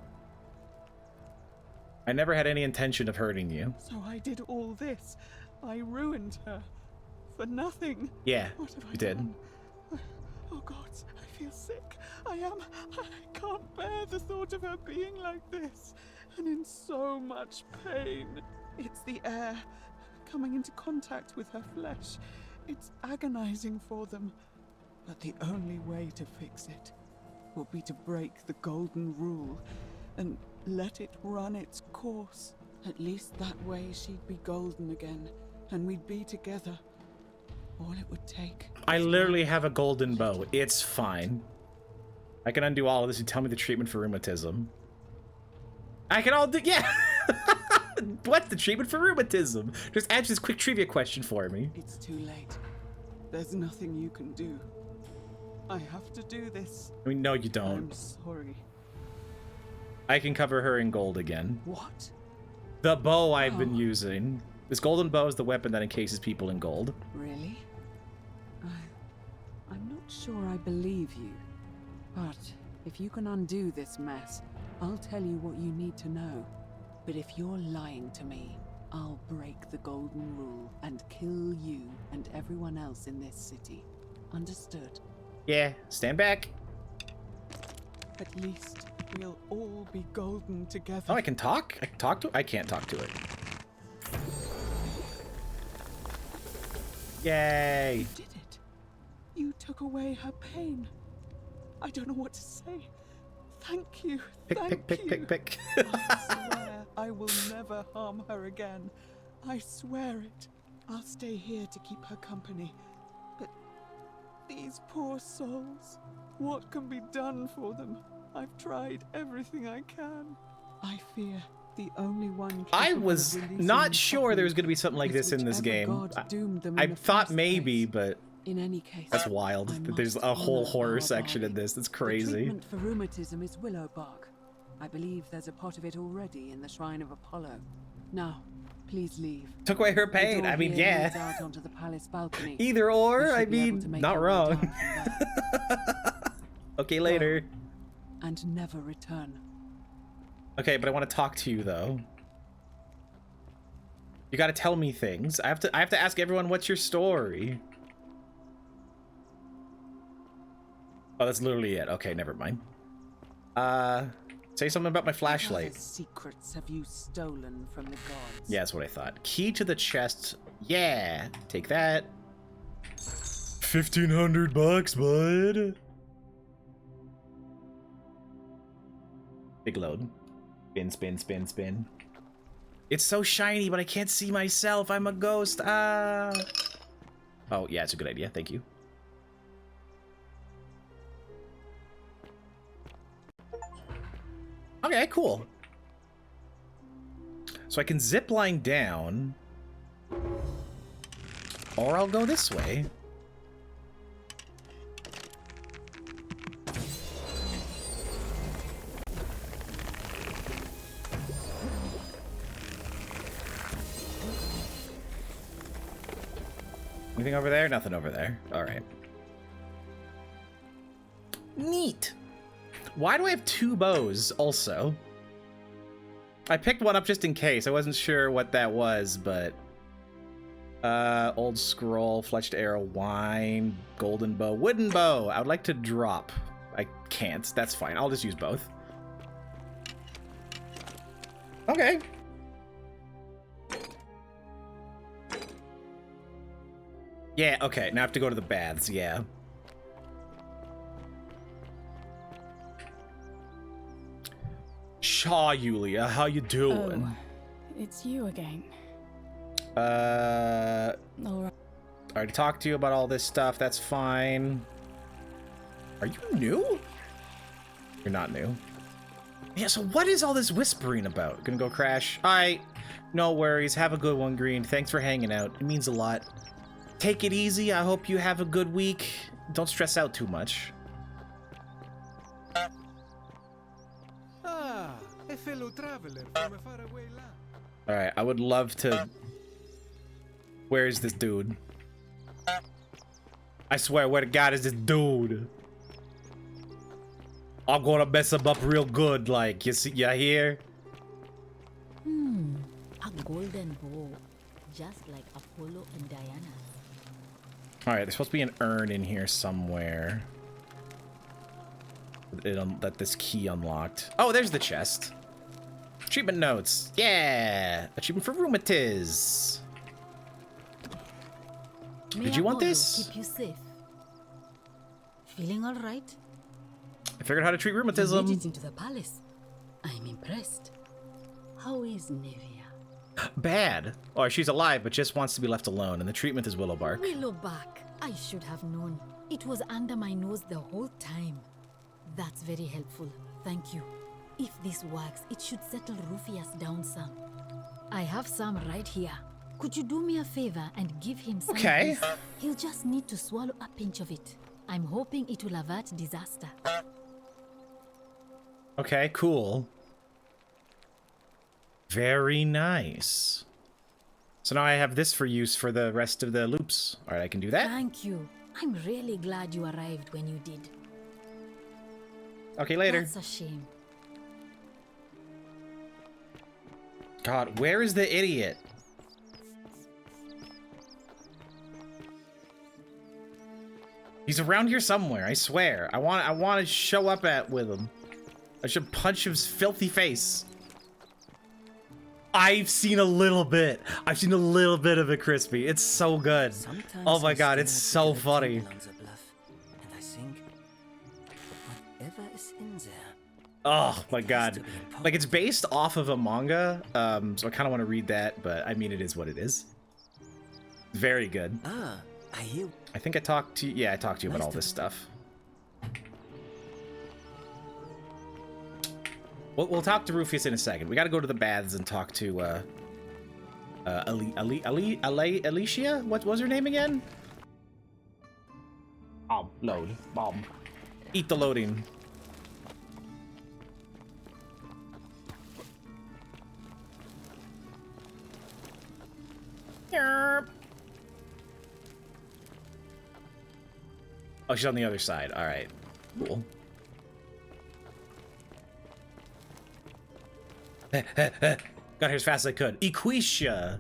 I never had any intention of hurting you. So I did all this. I ruined her. For nothing. Yeah, What have I you did. done? Oh God, I feel sick. I can't bear the thought of her being like this. And in so much pain. It's the air coming into contact with her flesh. It's agonizing for them. But the only way to fix it will be to break the golden rule and let it run its course. At least that way she'd be golden again, and we'd be together. All it would take. I literally have a golden bow. It's fine. I can undo all of this and tell me the treatment for rheumatism. I can all do, yeah. What's the treatment for rheumatism? Just answer this quick trivia question for me. It's too late. There's nothing you can do. I have to do this. I mean, no, you don't. I'm sorry. I can cover her in gold again. What? The bow I've been using. This golden bow is the weapon that encases people in gold. Really? I'm not sure I believe you. But if you can undo this mess, I'll tell you what you need to know. But if you're lying to me, I'll break the golden rule and kill you and everyone else in this city. Understood? Yeah, stand back. At least we'll all be golden together. Oh, I can talk? I can talk to it? I can't talk to it. Yay! You did it. You took away her pain. I don't know what to say. Thank you. Pick. I swear I will never harm her again. I swear it. I'll stay here to keep her company. But these poor souls, what can be done for them? I've tried everything I can. I fear the only one. I was not sure there was going to be something like this in this game. I thought maybe, but in any case, that's wild. There's a whole horror section in this. That's The crazy. treatment for rheumatism is willow bark. I believe there's a pot of it already in the shrine of Apollo. Now, please leave. Took away her The pain. door I mean, here leads yeah. out onto the palace balcony. Either You or. should I be able to mean, make not your way wrong. down from there. Okay, later. And never return. Okay, but I want to talk to you though. You got to tell me things. I have to ask everyone, what's your story? Oh, that's literally it. Okay, never mind. Say something about my flashlight. What secrets have you stolen from the gods? Yeah, that's what I thought. Key to the chest. Yeah, take that. 1,500 bucks, bud. Big load. Spin. It's so shiny, but I can't see myself. I'm a ghost. Ah. Oh, yeah, it's a good idea. Thank you. Okay, cool. So I can zip line down, or I'll go this way. Anything over there? Nothing over there. All right. Neat. Why do I have two bows also? I picked one up just in case. I wasn't sure what that was, but... old scroll, fletched arrow, wine, golden bow, wooden bow. I would like to drop. I can't. That's fine. I'll just use both. Okay. Yeah, okay. Now I have to go to the baths, yeah. Shaw, Yulia, how you doing? Oh, it's you again. All All right. I already talked to you about all this stuff. That's fine. Are you new? You're not new. Yeah, so what is all this whispering about? Gonna go crash? Alright, no worries. Have a good one, Green. Thanks for hanging out. It means a lot. Take it easy. I hope you have a good week. Don't stress out too much. Ah, a fellow traveler from a faraway land. Alright, I would love to... Where is this dude? I swear, where to God is this dude? I'm gonna mess him up real good, like, you see, you hear? A golden bow, just like Apollo and Diana. Alright, there's supposed to be an urn in here somewhere. That this key unlocked. Oh, there's the chest. Treatment notes. Yeah! Achievement for rheumatiz. Did you want this? Keep you safe. Feeling all right? I figured out how to treat You rheumatism. made it into the palace. I'm impressed. How is Nevia? Bad. Or she's alive, but just wants to be left alone, and the treatment is Willowbark. Willowbark. I should have known. It was under my nose the whole time. That's very helpful. Thank you. If this works, it should settle Rufius down some. I have some right here. Could you do me a favor and give him some? Okay. Of this? He'll just need to swallow a pinch of it. I'm hoping it will avert disaster. Okay, cool. Very nice. So now I have this for use for the rest of the loops. Alright, I can do that. Thank you. I'm really glad you arrived when you did. Okay, later. That's a shame. God, where is the idiot? He's around here somewhere, I swear. I want to show up with him. I should punch his filthy face. I've seen a little bit. I've seen a little bit of it, Crispy. It's so good. Oh my God, it's so funny. And I think whatever is in there. Oh my God. Like, it's based off of a manga, so I kind of want to read that, but I mean, it is what it is. Very good. Ah, I hear. I think I talked to you. Yeah, I talked to you about all this stuff. We'll talk to Rufius in a second. We got to go to the baths and talk to Alicia. What was her name again? Oh, load. Bomb. Eat the loading. Yerp. Oh, she's on the other side. All right. Cool. Got here as fast as I could. Equisha.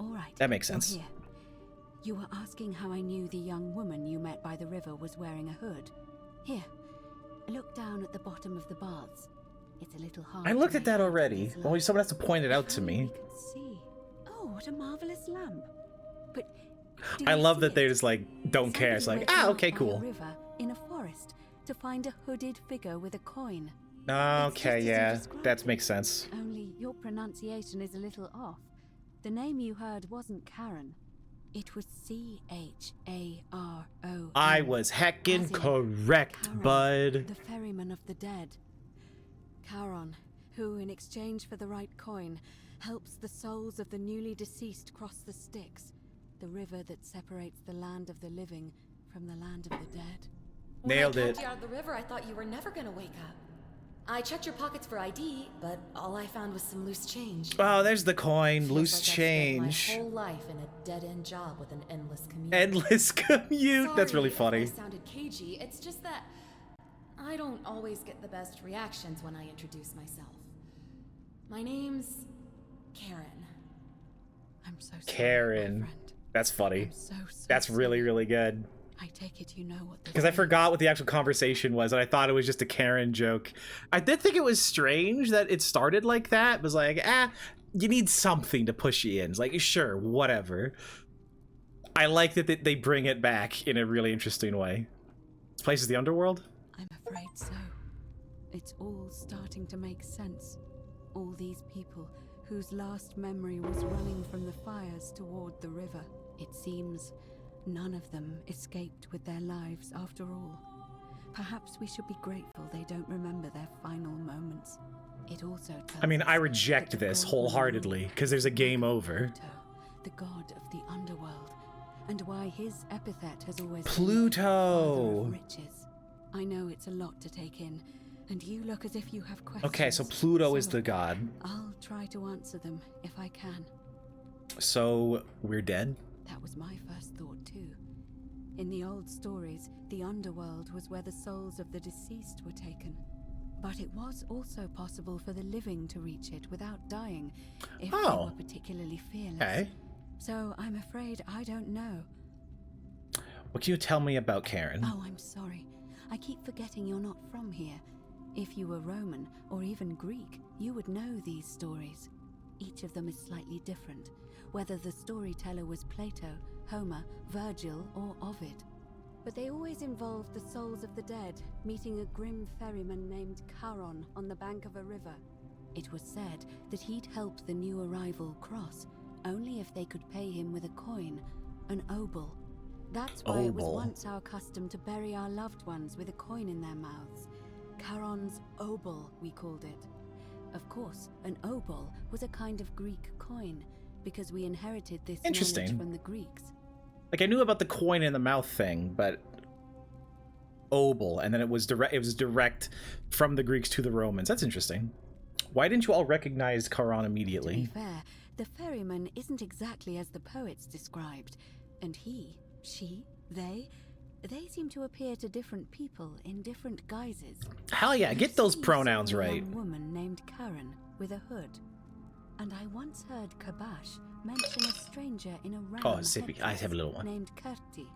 All right. That makes you're sense. here. You were asking how I knew the young woman you met by the river was wearing a hood. Here, look down at the bottom of the baths. It's a little hard. I looked at that already. Well, someone has to point it out to me. See. Oh, what a marvelous lamp. But I love that they just like don't care. It's like, ah, okay, cool. River in a forest to find a hooded figure with a coin. Okay, yeah, that makes sense. Only your pronunciation is a little off. The name you heard wasn't Karen. It was C-H-A-R-O. I was heckin' correct, Charon, bud. the ferryman of the dead. Charon, who in exchange for the right coin, helps the souls of the newly deceased cross the Styx, the river that separates the land of the living from the land of the dead. Nailed When I it. pulled you out of the river, I thought you were never gonna wake up. I checked your pockets for ID, but all I found was some loose change. Oh, there's the coin. Feels Loose like I've spent change. my whole life in a dead-end job with an endless commute. Endless commute. That's really funny. If I sounded cagey. It's just that I don't always get the best reactions when I introduce myself. My name's Karen. I'm so sorry, Karen. That's funny. That's really, really good. I take it you know what this Because I forgot what the actual conversation was, and I thought it was just a Karen joke. I did think it was strange that it started like that. It was like, you need something to push you in. It's like, sure, whatever. I like that they bring it back in a really interesting way. This place is the underworld? I'm afraid so. It's all starting to make sense. All these people whose last memory was running from the fires toward the river. It seems none of them escaped with their lives after all. Perhaps we should be grateful they don't remember their final moments. It also tells I mean, I us reject that the this Golden wholeheartedly because there's a game over. Pluto, the god of the underworld, and why his epithet has always Pluto. been Father of Riches. I know it's a lot to take in, and you look as if you have questions. Okay, so Pluto is the god. I'll try to answer them if I can. So we're dead? That was my first thought too. In the old stories, the underworld was where the souls of the deceased were taken. But it was also possible for the living to reach it without dying, if they were particularly fearless. Okay. So I'm afraid I don't know. What can you tell me about Karen? Oh, I'm sorry. I keep forgetting you're not from here. If you were Roman, or even Greek, you would know these stories. Each of them is slightly different, whether the storyteller was Plato, Homer, Virgil, or Ovid. But they always involved the souls of the dead meeting a grim ferryman named Charon on the bank of a river. It was said that he'd help the new arrival cross, only if they could pay him with a coin, an obol. That's why it was once our custom to bury our loved ones with a coin in their mouths. Charon's obol, we called it. Of course, an obol was a kind of Greek coin, because we inherited this knowledge from the Greeks. Like, I knew about the coin in the mouth thing, but obol, and then it was direct from the Greeks to the Romans. That's interesting. Why didn't you all recognize Charon immediately? To be fair, the ferryman isn't exactly as the poets described, and he, she, they seem to appear to different people in different guises. Hell yeah, get those pronouns right. A young woman named Karen with a hood, and I once heard Kabash mention a stranger in a round Sippy, I have a little one. Named Kerti,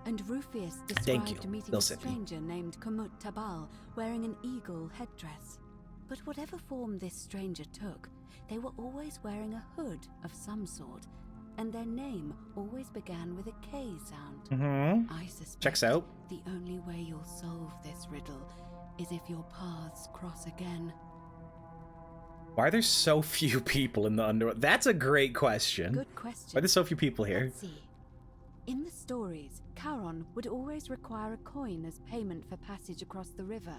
and Rufius described meeting a stranger named Kumut Tabal wearing an eagle headdress. But whatever form this stranger took, they were always wearing a hood of some sort, and their name always began with a K sound. I suspect Checks out. the only way you'll solve this riddle is if your paths cross again. Why are there so few people in the underworld? That's a great question. Good question. Why are there so few people here? Let's see. In the stories, Charon would always require a coin as payment for passage across the river.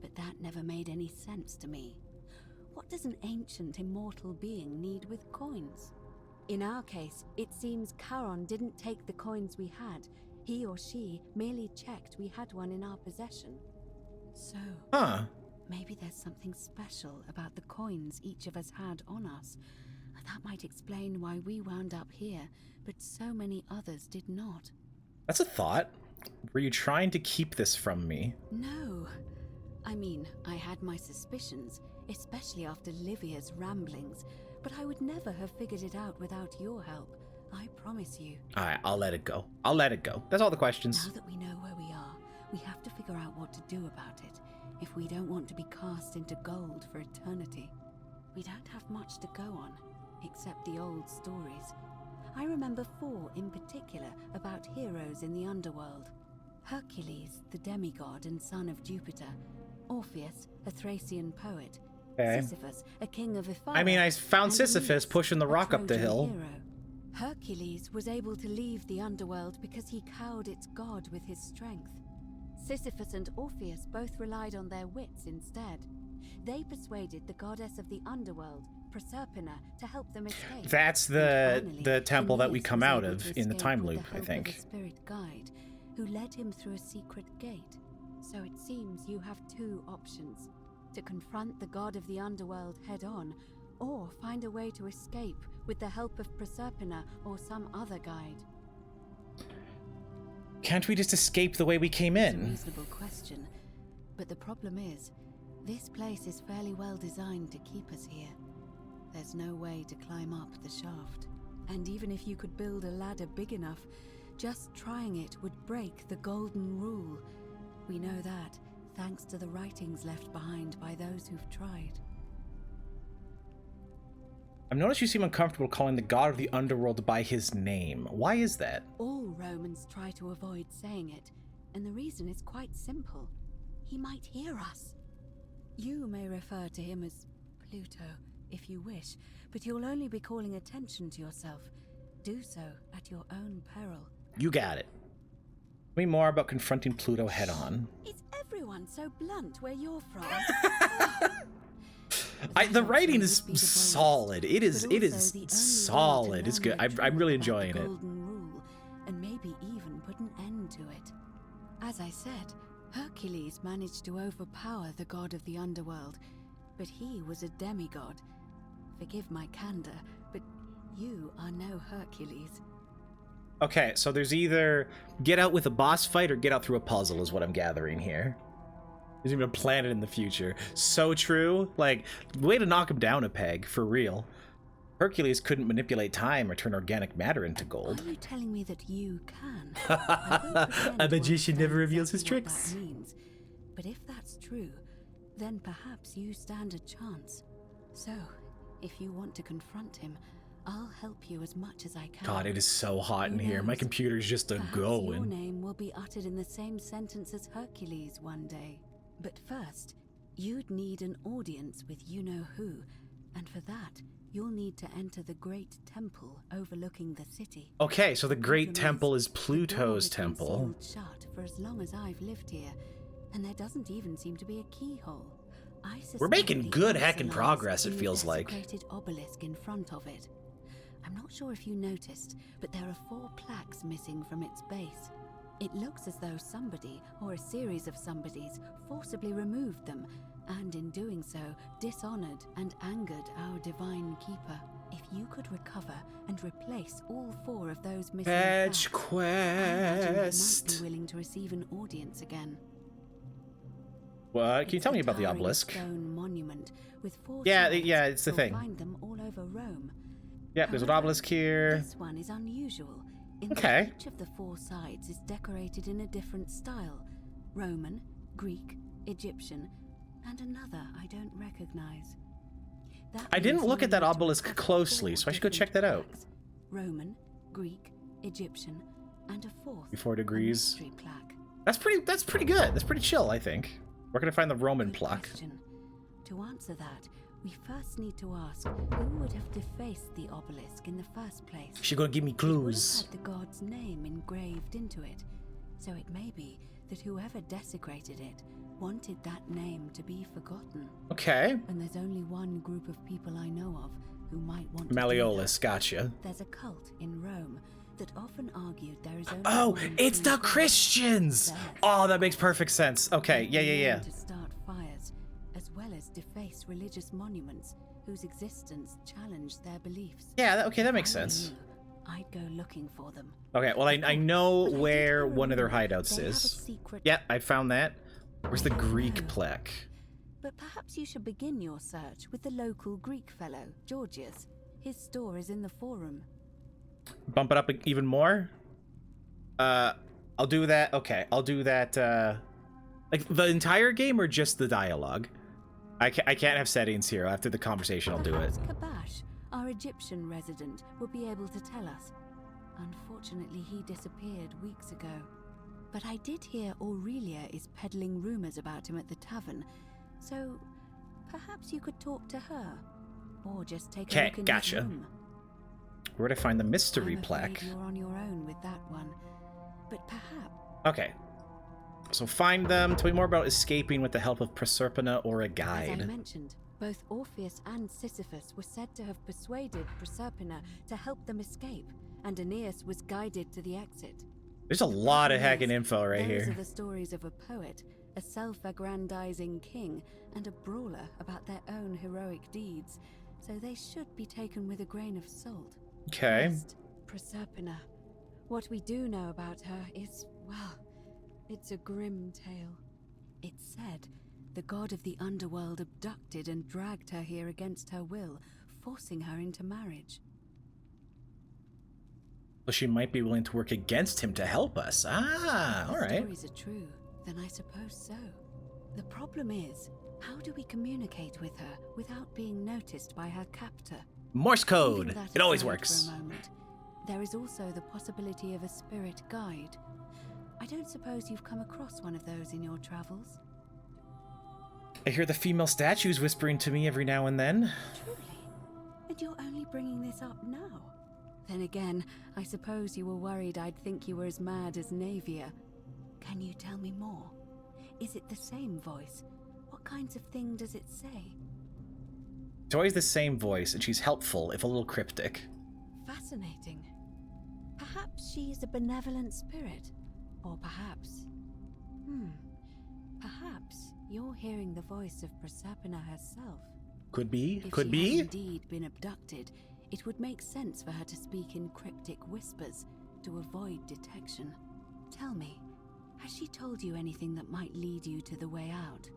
But that never made any sense to me. What does an ancient immortal being need with coins? In our case, it seems Charon didn't take the coins we had. He or she merely checked we had one in our possession. So, maybe there's something special about the coins each of us had on us. That might explain why we wound up here, but so many others did not. That's a thought. Were you trying to keep this from me? No. I mean, I had my suspicions, especially after Livia's ramblings, but I would never have figured it out without your help. I promise you. Alright, I'll let it go. I'll let it go. That's all the questions. Now that we know where we are, we have to figure out what to do about it, if we don't want to be cast into gold for eternity. We don't have much to go on, except the old stories. I remember 4 in particular about heroes in the underworld. Hercules, the demigod and son of Jupiter. Orpheus, a Thracian poet. Sisyphus, a king of Ephyra. I mean, I found Sisyphus pushing the rock up the hill. Hero. Hercules was able to leave the underworld because he cowed its god with his strength. Sisyphus and Orpheus both relied on their wits instead. They persuaded the goddess of the underworld, Proserpina, to help them escape. That's the temple that we come out of in the time loop, I think. Of a spirit guide, who led him through a secret gate. So it seems you have 2 options: to confront the god of the underworld head-on, or find a way to escape with the help of Proserpina or some other guide. Can't we just escape the way we came in? It's a reasonable question, but the problem is, this place is fairly well designed to keep us here. There's no way to climb up the shaft, and even if you could build a ladder big enough, just trying it would break the golden rule. We know that, thanks to the writings left behind by those who've tried. I've noticed you seem uncomfortable calling the god of the underworld by his name. Why is that? All Romans try to avoid saying it, and the reason is quite simple. He might hear us. You may refer to him as Pluto, if you wish, but you'll only be calling attention to yourself. Do so at your own peril. You got it. Tell me more about confronting Pluto head-on. It's everyone so blunt where you're from? The writing is solid. It is solid. It's good. I'm really enjoying it. Golden rule, and maybe even put an end to it. As I said, Hercules managed to overpower the god of the underworld, but he was a demigod. Forgive my candor, but you are no Hercules. Okay, so there's either get out with a boss fight or get out through a puzzle is what I'm gathering here. There's even a planet in the future. So true. Like, way to knock him down a peg, for real. Hercules couldn't manipulate time or turn organic matter into gold. Are you telling me that you can? A magician never reveals his Exactly tricks. what that means. But if that's true, then perhaps you stand a chance. So, if you want to confront him, I'll help you as much as I can. God, it is so hot in Who here. My knows? computer's just Perhaps a-going. your name will be uttered in the same sentence as Hercules one day. But first, you'd need an audience with you-know-who, and for that, you'll need to enter the Great Temple overlooking the city. Okay, so the Great Problem Temple is the door Pluto's has been temple. sealed shut for as long as I've lived here, and there doesn't even seem to be a keyhole. I We're suspect making the good answer heckin' lies progress, it in the feels like. desecrated obelisk in front of it. I'm not sure if you noticed, but there are 4 plaques missing from its base. It looks as though somebody, or a series of somebodies, forcibly removed them, and in doing so, dishonored and angered our divine keeper. If you could recover and replace all 4 of those missing Fetch plaques, I imagine you might quest. be willing to receive an audience again. What? Can you It's tell me a about the towering obelisk? Stone monument with 4 Yeah, sides. yeah, it's the You'll thing. find them all over Rome. Yeah, there's an However, obelisk here. This one is unusual. In Okay. that each of the 4 sides is decorated in a different style: Roman, Greek, Egyptian, and another I don't recognize. That I didn't means look you'll at that need to obelisk recover closely, 4 so I should go check different that out. plaques: Roman, Greek, Egyptian, and a 4th. 4 degrees. mystery plaque. That's pretty good. That's pretty chill, I think. We're gonna find the Roman plaque. Question. To answer that, we first need to ask who would have defaced the obelisk in the first place. She gonna give me It would have clues. had the god's name engraved into it, so it may be that whoever desecrated it wanted that name to be forgotten. Okay. And there's only one group of people I know of who might want to do Malleolus, that. gotcha. There's a cult in Rome that often argued there is only Oh, one it's true the God. Christians! Theirs. Oh, that makes perfect sense. Okay, yeah, yeah, yeah. To start fires, as well as deface religious monuments whose existence challenged their beliefs. Yeah, okay, that makes If I were sense. you, I'd go looking for them. Okay, well, I know But I did where hear a one of their rumor hideouts they have a is. secret- Yeah, I found that. Where's the Greek plaque? But perhaps you should begin your search with the local Greek fellow, Georgius. His store is in the forum. Bump it up even more? I'll do that. Okay, I'll do that, like, the entire game or just the dialogue? I can't have settings here. After the conversation, I'll do it. Perhaps Kabash, our Egyptian resident, will be able to tell us. Unfortunately, he disappeared weeks ago. But I did hear Aurelia is peddling rumors about him at the tavern, so perhaps you could talk to her, or just take a Okay, look in gotcha. his room. Where'd I find the mystery I'm plaque? afraid you're on your own with that one, but perhaps. Okay. So find them. Tell me more about escaping with the help of Proserpina or a As I guide. mentioned, both Orpheus and Sisyphus were said to have persuaded Proserpina to help them escape, and Aeneas was guided to the exit. There's a lot of Problem hacking is, info right those here. are the stories of a poet, a self-aggrandizing king, and a brawler about their own heroic deeds, so they should be taken with a grain of salt. Okay. First, Proserpina. What we do know about her is, well, it's a grim tale. It's said the god of the underworld abducted and dragged her here against her will, forcing her into marriage. Well, she might be willing to work against him to help us. Ah, If all the right. stories are true, then I suppose so. The problem is, how do we communicate with her without being noticed by her captor? Morse code. Leaving that It always aside for works. a moment, there is also the possibility of a spirit guide. I don't suppose you've come across one of those in your travels? I hear the female statues whispering to me every now and then. And you're only bringing this up now? Then again, I suppose you were worried I'd think you were as mad as Navia. Can you tell me more? Is it the same voice? What kinds of thing does it say? It's always the same voice, and she's helpful, if a little cryptic. Fascinating. Perhaps she's a benevolent spirit. Or perhaps... Perhaps you're hearing the voice of Proserpina herself. Could be, If could she be. has indeed been abducted, it would make sense for her to speak in cryptic whispers to avoid detection. Tell me, has she told you anything that might lead you to the way out?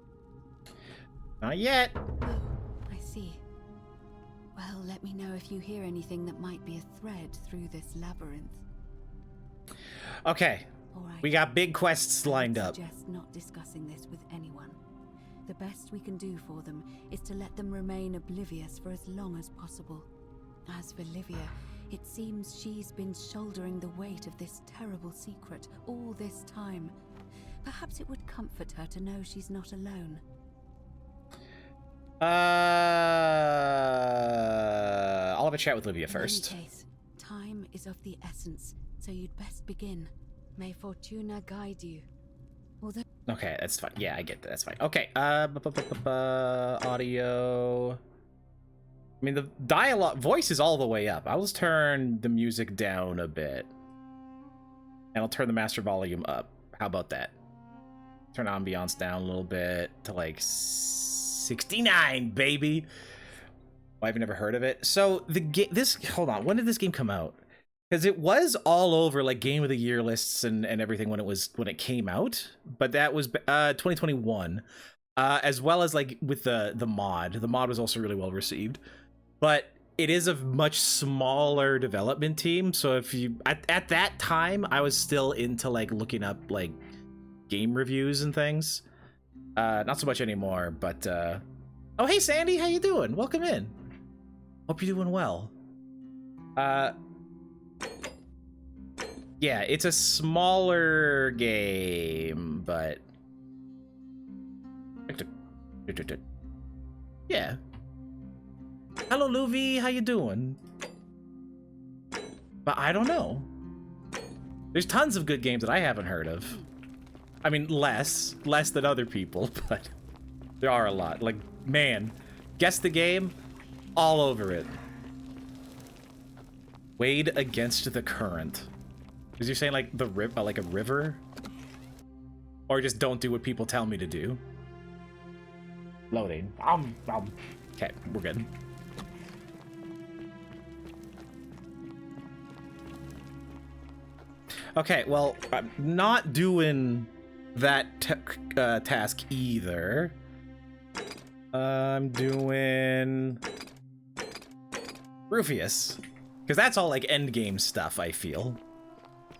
Not yet. Oh, I see. Well, let me know if you hear anything that might be a thread through this labyrinth. Okay. Alright. We got big quests lined I up. suggest not discussing this with anyone. The best we can do for them is to let them remain oblivious for as long as possible. As for Livia, it seems she's been shouldering the weight of this terrible secret all this time. Perhaps it would comfort her to know she's not alone. I'll have a chat with Livia first. In any case, time is of the essence, so you'd best begin. May Fortuna guide you. Although Okay, that's fine. Yeah, I get that. That's fine. Okay, audio. I mean, the dialogue voice is all the way up. I'll just turn the music down a bit. And I'll turn the master volume up. How about that? Turn ambiance down a little bit to like 69, baby. Well, I've never heard of it. So the game, hold on, when did this game come out? Because it was all over like Game of the Year lists and everything when it came out, but that was 2021, as well as like with the mod. The mod was also really well received, but it is a much smaller development team. So if you at that time, I was still into like looking up like game reviews and things. Not so much anymore, but oh hey Sandy, how you doing? Welcome in. Hope you're doing well. Yeah, it's a smaller game, but yeah. Hello, Luvi. How you doing? But I don't know. There's tons of good games that I haven't heard of. I mean, less than other people, but there are a lot. Like, man, guess the game, all over it. Wade against the current. Is you saying like the like a river? Or just don't do what people tell me to do? Loading. Okay, we're good. Okay, well, I'm not doing that task either. I'm doing Rufius, because that's all like end game stuff, I feel.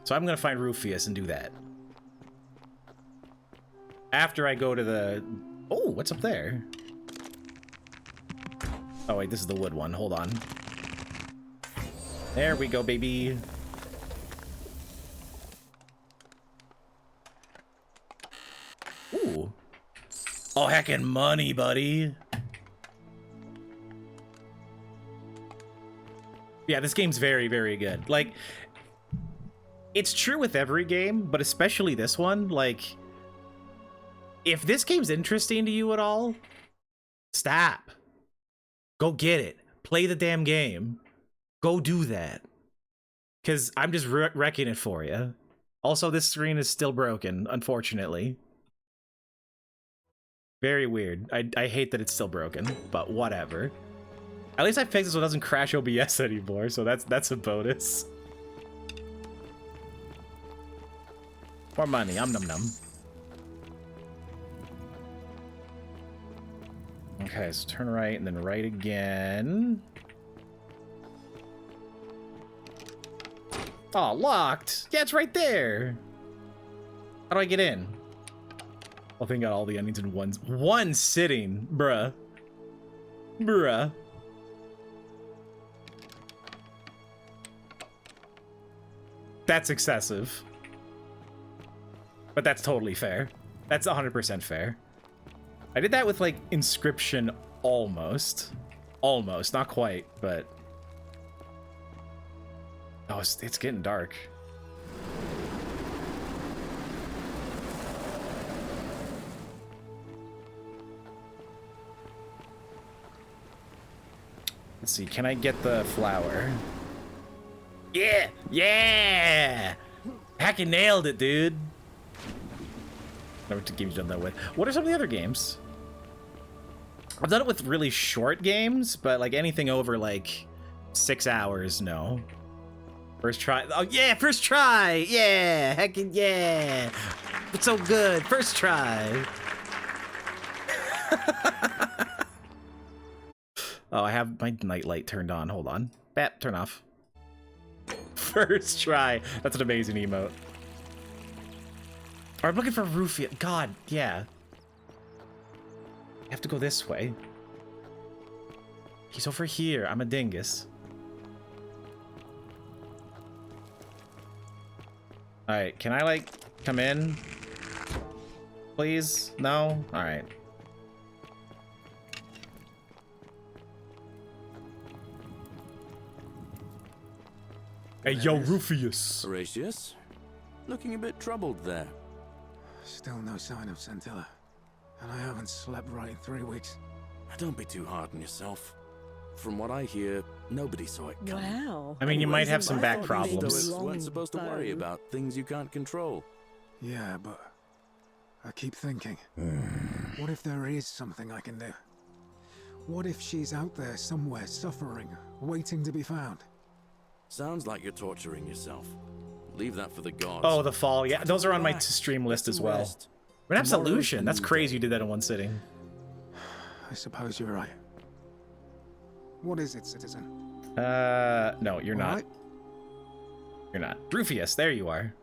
So I'm gonna find Rufius and do that. After I go to the... Oh, what's up there? Oh wait, this is the wood one. Hold on. There we go, baby. Ooh. Oh, heckin' money, buddy. Yeah, this game's very, very good. Like, it's true with every game, but especially this one. Like, if this game's interesting to you at all, stop. Go get it. Play the damn game. Go do that. Because I'm just wrecking it for you. Also, this screen is still broken, unfortunately. Very weird. I hate that it's still broken, but whatever. At least I fixed it so it doesn't crash OBS anymore, so that's a bonus. More money, num num. Okay, so turn right and then right again. Oh, locked! Yeah, it's right there! How do I get in? I think I got all the endings in one sitting, bruh. Bruh. That's excessive. But that's totally fair. That's 100% fair. I did that with, like, Inscription almost. Almost, not quite, but... Oh, it's getting dark. Let's see, can I get the flower? Yeah! Yeah! Hacking nailed it, dude. Never games done that with. What are some of the other games? I've done it with really short games, but like anything over like 6 hours, no. First try. Oh yeah, first try. Yeah, heckin' yeah. It's so good. First try. Oh, I have my night light turned on. Hold on. Bat, turn off. First try. That's an amazing emote. I'm looking for Rufia. God, yeah. I have to go this way. He's over here. I'm a dingus. Alright, can I, like, come in? Please? No? Alright. Hey, yo, Rufius. Horatius? Looking a bit troubled there. Still no sign of Scintilla. And I haven't slept right in 3 weeks. Don't be too hard on yourself. From what I hear, nobody saw it coming. Wow. I mean, you might have some back problems. Stoics weren't supposed to worry about things you can't control. Yeah, but I keep thinking, what if there is something I can do? What if she's out there somewhere suffering, waiting to be found? Sounds like you're torturing yourself. Leave that for the gods. Oh, the fall. Yeah, those are on my stream list as well. An absolution. That's crazy you did that in one sitting. I suppose you're right. What is it, citizen? No, you're not. Right. You're not. Rufius, there you are.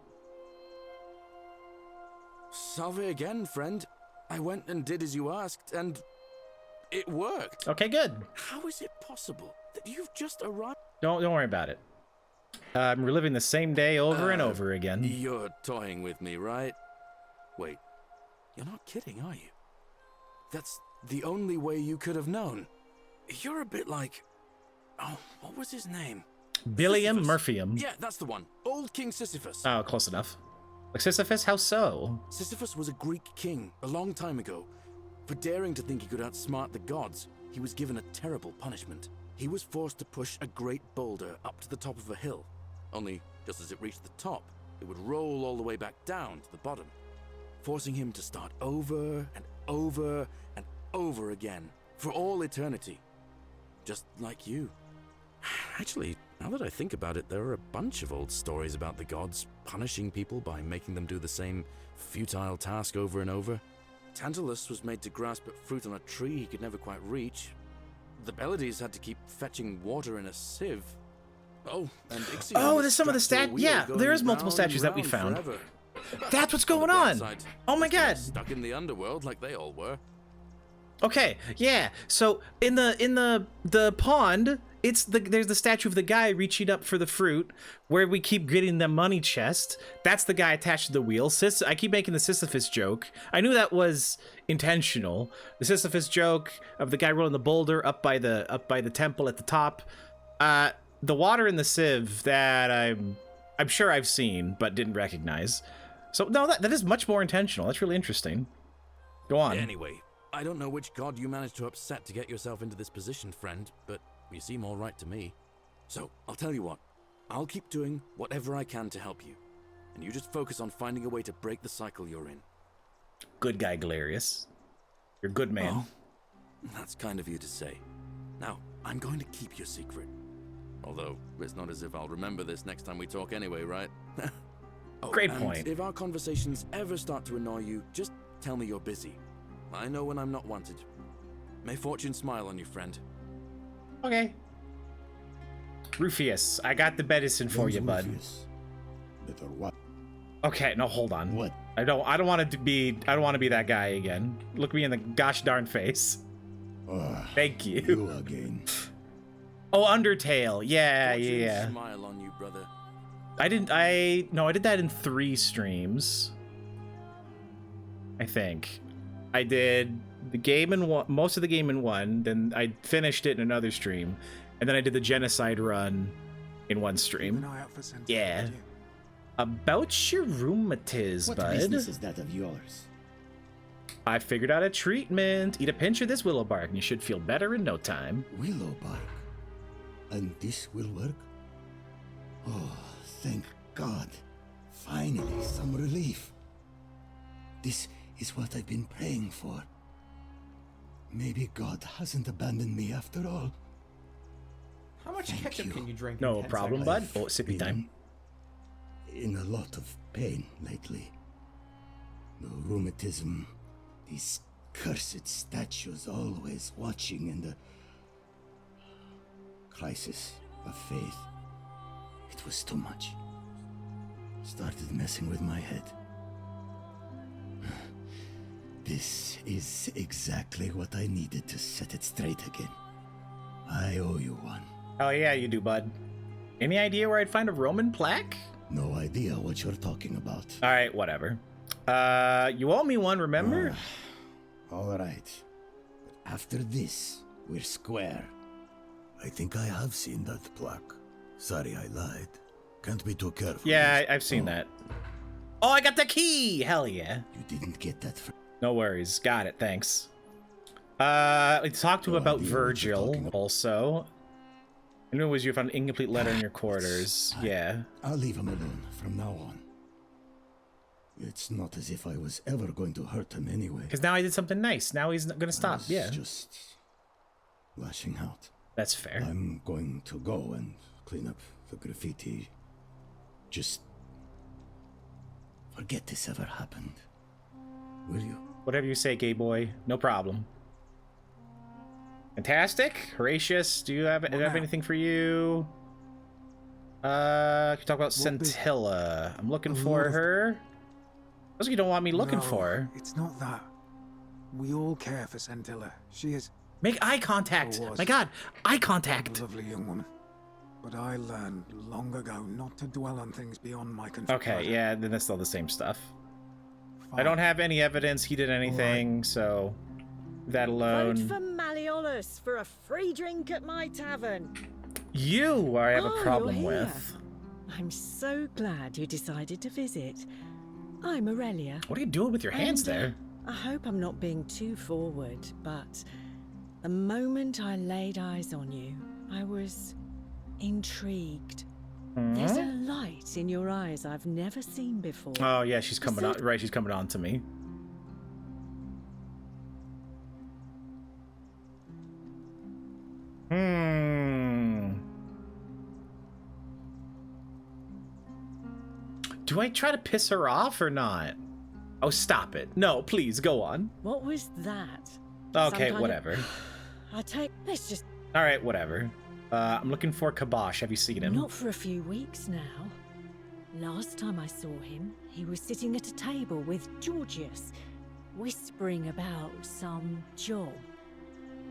Salve again, friend. I went and did as you asked, and it worked. Okay, good. How is it possible that you've just arrived? Don't worry about it. I'm reliving the same day over and over again. You're toying with me, right? Wait, you're not kidding, are you? That's the only way you could have known. You're a bit like... Oh, what was his name? Billiam Sisyphus. Murphyum. Yeah, that's the one. Old King Sisyphus. Oh, close enough. Like Sisyphus? How so? Sisyphus was a Greek king a long time ago. For daring to think he could outsmart the gods, he was given a terrible punishment. He was forced to push a great boulder up to the top of a hill. Only, just as it reached the top, it would roll all the way back down to the bottom, forcing him to start over and over and over again, for all eternity. Just like you. Actually, now that I think about it, there are a bunch of old stories about the gods punishing people by making them do the same futile task over and over. Tantalus was made to grasp at fruit on a tree he could never quite reach. The Bellides had to keep fetching water in a sieve. Oh, and Ixion Oh, there's some of the strapped to a stat. Yeah, wheel there is going multiple round and statues that we round found. forever. That's what's going on. Oh my god. Stuck in the underworld like they all were. Okay, yeah. So in the pond, there's the statue of the guy reaching up for the fruit, where we keep getting the money chest. That's the guy attached to the wheel. I keep making the Sisyphus joke. I knew that was intentional. The Sisyphus joke of the guy rolling the boulder up by the temple at the top. The water in the sieve that I'm sure I've seen but didn't recognize. So no, that is much more intentional. That's really interesting. Go on. Anyway, I don't know which god you managed to upset to get yourself into this position, friend, but you seem all right to me. So, I'll tell you what. I'll keep doing whatever I can to help you. And you just focus on finding a way to break the cycle you're in. Good guy, Galerius. You're a good man. Oh, that's kind of you to say. Now, I'm going to keep your secret. Although, it's not as if I'll remember this next time we talk anyway, right? Oh, great and point. If our conversations ever start to annoy you, just tell me you're busy. I know when I'm not wanted. May fortune smile on you, friend. Okay. Rufius, I got the medicine for you, bud. Better what? Okay, no, hold on. What? I don't want to be that guy again. Look me in the gosh darn face. Thank you. You again. Oh, Undertale. Yeah, Fortune yeah. Smile on you, brother. I did that in 3 streams. I think. I did the game in one, most of the game in one, then I finished it in another stream, and then I did the genocide run in one stream. Yeah. About your rheumatism, What bud. business is that of yours? I figured out a treatment. Eat a pinch of this willow bark and you should feel better in no time. Willow bark? And this will work? Oh, thank God. Finally, some relief. This is what I've been praying for. Maybe God hasn't abandoned me after all. How much ketchup can you drink? No in 10 problem, seconds? bud. Oh, sippy time. In a lot of pain lately. The rheumatism, these cursed statues always watching, and the crisis of faith. It was too much. Started messing with my head. This is exactly what I needed to set it straight again. I owe you one. Oh yeah, you do, bud. Any idea where I'd find a Roman plaque? No idea what you're talking about. All right, whatever. You owe me one, remember? All right. But after this, we're square. I think I have seen that plaque. Sorry I lied. Can't be too careful. Yeah, I've seen that. Oh, I got the key! Hell yeah. You didn't get that from... No worries. Got it, thanks. We talked to him about Virgil, also. I knew it was you found an incomplete letter in your quarters. Yeah. I'll leave him alone from now on. It's not as if I was ever going to hurt him anyway. Because now I did something nice. Now he's not gonna stop. Yeah. Just lashing out. That's fair. I'm going to go and clean up the graffiti. Just forget this ever happened. Will you? Whatever you say, gay boy. No problem. Fantastic. Horatius, do you have anything for you? Can you talk about Scintilla? I'm looking for her. That's what you don't want me looking for. It's not that. We all care for Scintilla. She is... Make eye contact! My god, eye contact! A lovely young woman. But I learned long ago not to dwell on things beyond my control. Okay, yeah, then that's still the same stuff. Fine. I don't have any evidence he did anything, so that alone. Vote for Malleolus for a free drink at my tavern. You, I have a problem you're here. with. I'm so glad you decided to visit. I'm Aurelia. What are you doing with your hands there? I hope I'm not being too forward, but the moment I laid eyes on you, I was intrigued. There's a light in your eyes I've never seen before. Oh yeah, she's coming on. Right, she's coming on to me. Do I try to piss her off or not? Oh, stop it. No, please, go on. What was that? Okay, whatever. Let's just... Alright, whatever. I'm looking for Kabosh. Have you seen him? Not for a few weeks now. Last time I saw him, he was sitting at a table with Georgius, whispering about some job.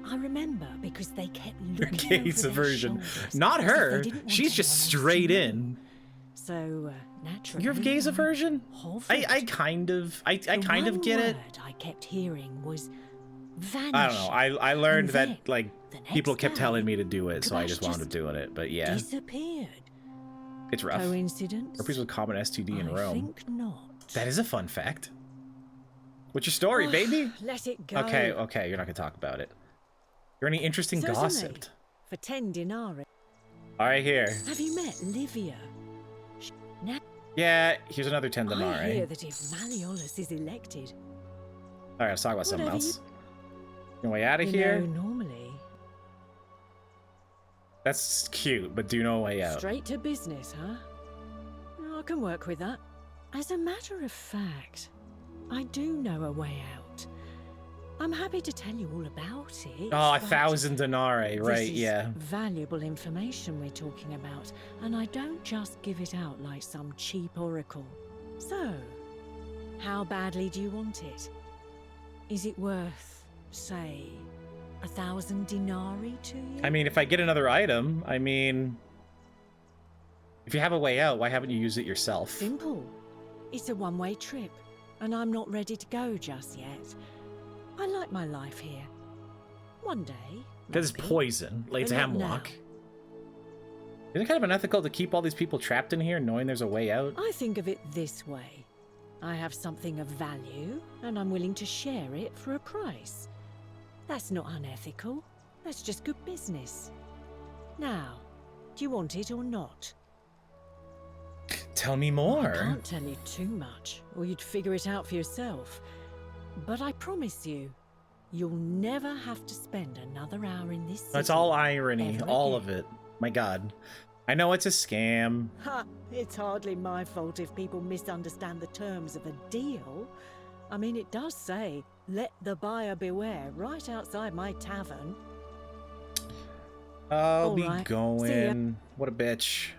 I remember because they kept looking over their version. shoulders, Not as if her. they didn't want She's just anyone else to straight know. in. So naturally, You have gaze aversion? I kind of get it. The I kept hearing was vanish. I don't know. I learned And that like people kept day, telling me to do it, so I Kabosh just wound up just doing it. But yeah, disappeared. it's rough. Coincidence? Herpes was a common STD in I Rome. think not. That is a fun fact. What's your story, baby? Let it go. Okay, you're not gonna talk about it. Hear any interesting Certainly, gossip? For 10 denarii. All right, here. Have you met Livia? Now, Yeah, here's another 10 I hear denarii. that if Malleolus is elected, All right, let's talk about something Whatever else. Your way out of you here. know, normally, That's cute, but do no way out. straight to business, huh? I can work with that. As a matter of fact, I do know a way out. I'm happy to tell you all about it. Oh, but 1,000 denarii, right? This is Yeah. valuable information we're talking about, and I don't just give it out like some cheap oracle. So, how badly do you want it? Is it worth, say, 1,000 denarii to you? I mean, if I get another item, I mean, if you have a way out, why haven't you used it yourself? Simple. It's a one-way trip, and I'm not ready to go just yet. I like my life here. One day. Because it's poison. Like, it's But not hemlock. Isn't it kind of unethical to keep all these people trapped in here knowing there's a way out? I think of it this way. I have something of value, and I'm willing to share it for a price. That's not unethical. That's just good business. Now, Do you want it or not? Tell me I more. can't tell you too much, or you'd figure it out for yourself. But I promise you, you'll never have to spend another hour in this city. It's all irony, ever all again. of it. My God. I know it's a scam. Ha! It's hardly my fault if people misunderstand the terms of a deal. I mean, it does say, let the buyer beware, right outside my tavern. I'll All be right. going. What a bitch.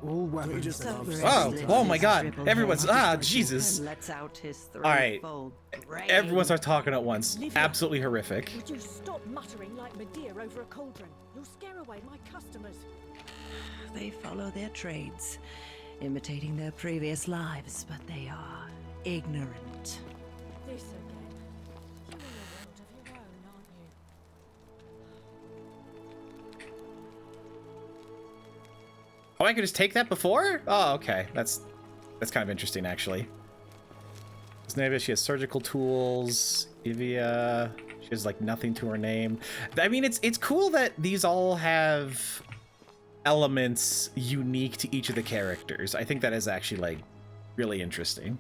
All weapons. Oh my God. Everyone's, Jesus. Lets out his All right. threefold brain. Everyone starts talking at once. Livia. Absolutely horrific. Would you stop muttering like Medea over a cauldron? You'll scare away my customers. They follow their trades, imitating their previous lives, but they are ignorant. This again. You're in a world of your own, aren't you? Oh, I could just take that before? Oh, okay. That's kind of interesting, actually. Znavia, she has surgical tools. Ivia, she has like nothing to her name. I mean, it's cool that these all have elements unique to each of the characters. I think that is actually like really interesting.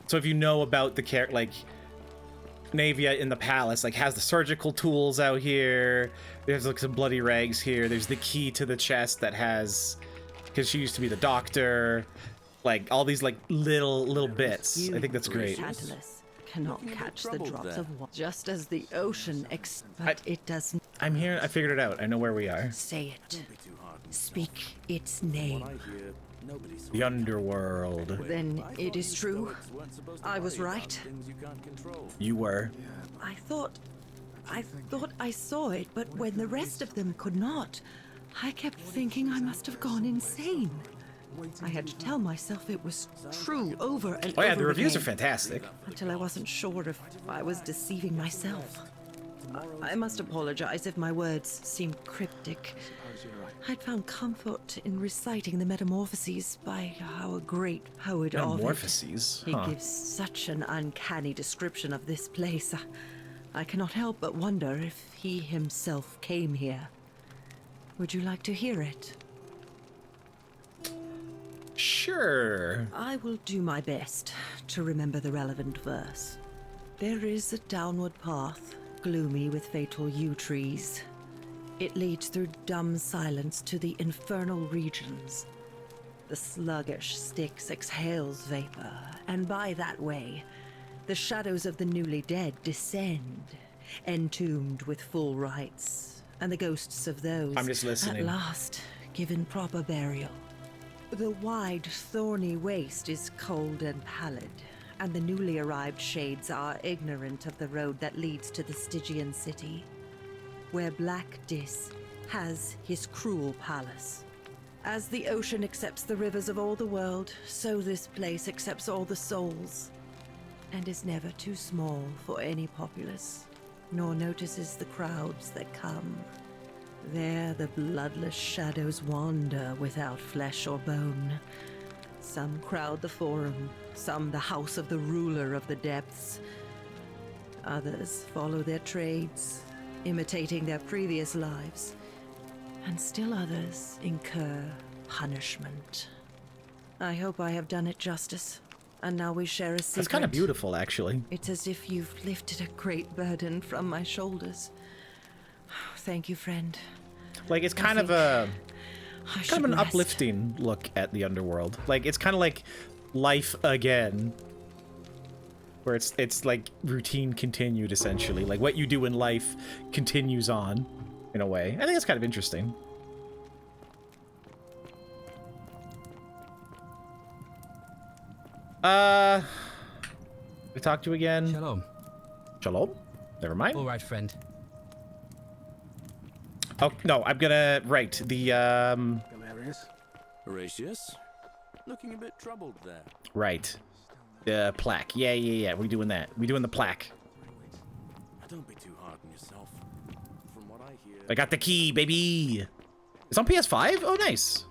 So if you know about the character, like Navia in the palace, like has the surgical tools out here. There's like some bloody rags here. There's the key to the chest that has, because she used to be the doctor. Like all these like little bits. I think that's great. Catalyst cannot catch the drops of water, just as the ocean, but it doesn't. I'm here. I figured it out. I know where we are. Say it. Speak its name. The underworld. Then it is true. I was right. You were. I thought I saw it, but when the rest of them could not, I kept thinking I must have gone insane. I had to tell myself it was true over and over. Oh yeah, the reviews again, are fantastic. until I wasn't sure if I was deceiving myself. I must apologize if my words seemed cryptic. I'd found comfort in reciting the Metamorphoses by our great poet Ovid. Metamorphoses? He Huh. gives such an uncanny description of this place. I cannot help but wonder if he himself came here. Would you like to hear it? Sure. I will do my best to remember the relevant verse. There is a downward path, gloomy with fatal yew trees. It leads through dumb silence to the infernal regions. The sluggish Styx exhales vapor, and by that way, the shadows of the newly dead descend, entombed with full rites, and the ghosts of those I'm just listening. at last given proper burial. The wide, thorny waste is cold and pallid, and the newly arrived shades are ignorant of the road that leads to the Stygian city, where Black Dis has his cruel palace. As the ocean accepts the rivers of all the world, so this place accepts all the souls, and is never too small for any populace, nor notices the crowds that come. There the bloodless shadows wander without flesh or bone. Some crowd the forum, some the house of the ruler of the depths. Others follow their trades, imitating their previous lives, and still others incur punishment. I hope I have done it justice, and now we share a secret. That's kind of beautiful, actually. It's as if you've lifted a great burden from my shoulders. Thank you, friend. Like it's kind of a kind of an uplifting look at the underworld. Like it's kind of like life again, where it's like routine continued essentially. Like what you do in life continues on in a way. I think that's kind of interesting. We talk to you again. Shalom. Shalom? Never mind. All right, friend. Oh, no, I'm gonna write the, Galerius? Horatius? Looking a bit troubled there. Right. The plaque. Yeah. We're doing that. We're doing the plaque. Don't be too hard on yourself. From what I hear... I got the key, baby! It's on PS5? Oh, nice.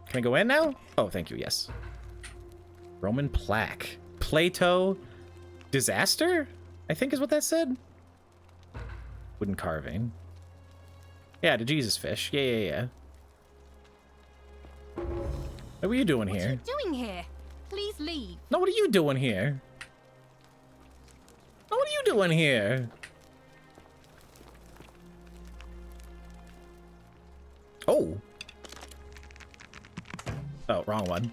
Can I go in now? Oh, thank you, yes. Roman plaque. Plato disaster? I think is what that said. Wooden carving. Yeah, the Jesus fish. Yeah. What are you doing here? What are you doing here? Please leave. No, what are you doing here? No, what are you doing here? Oh. Oh, wrong one.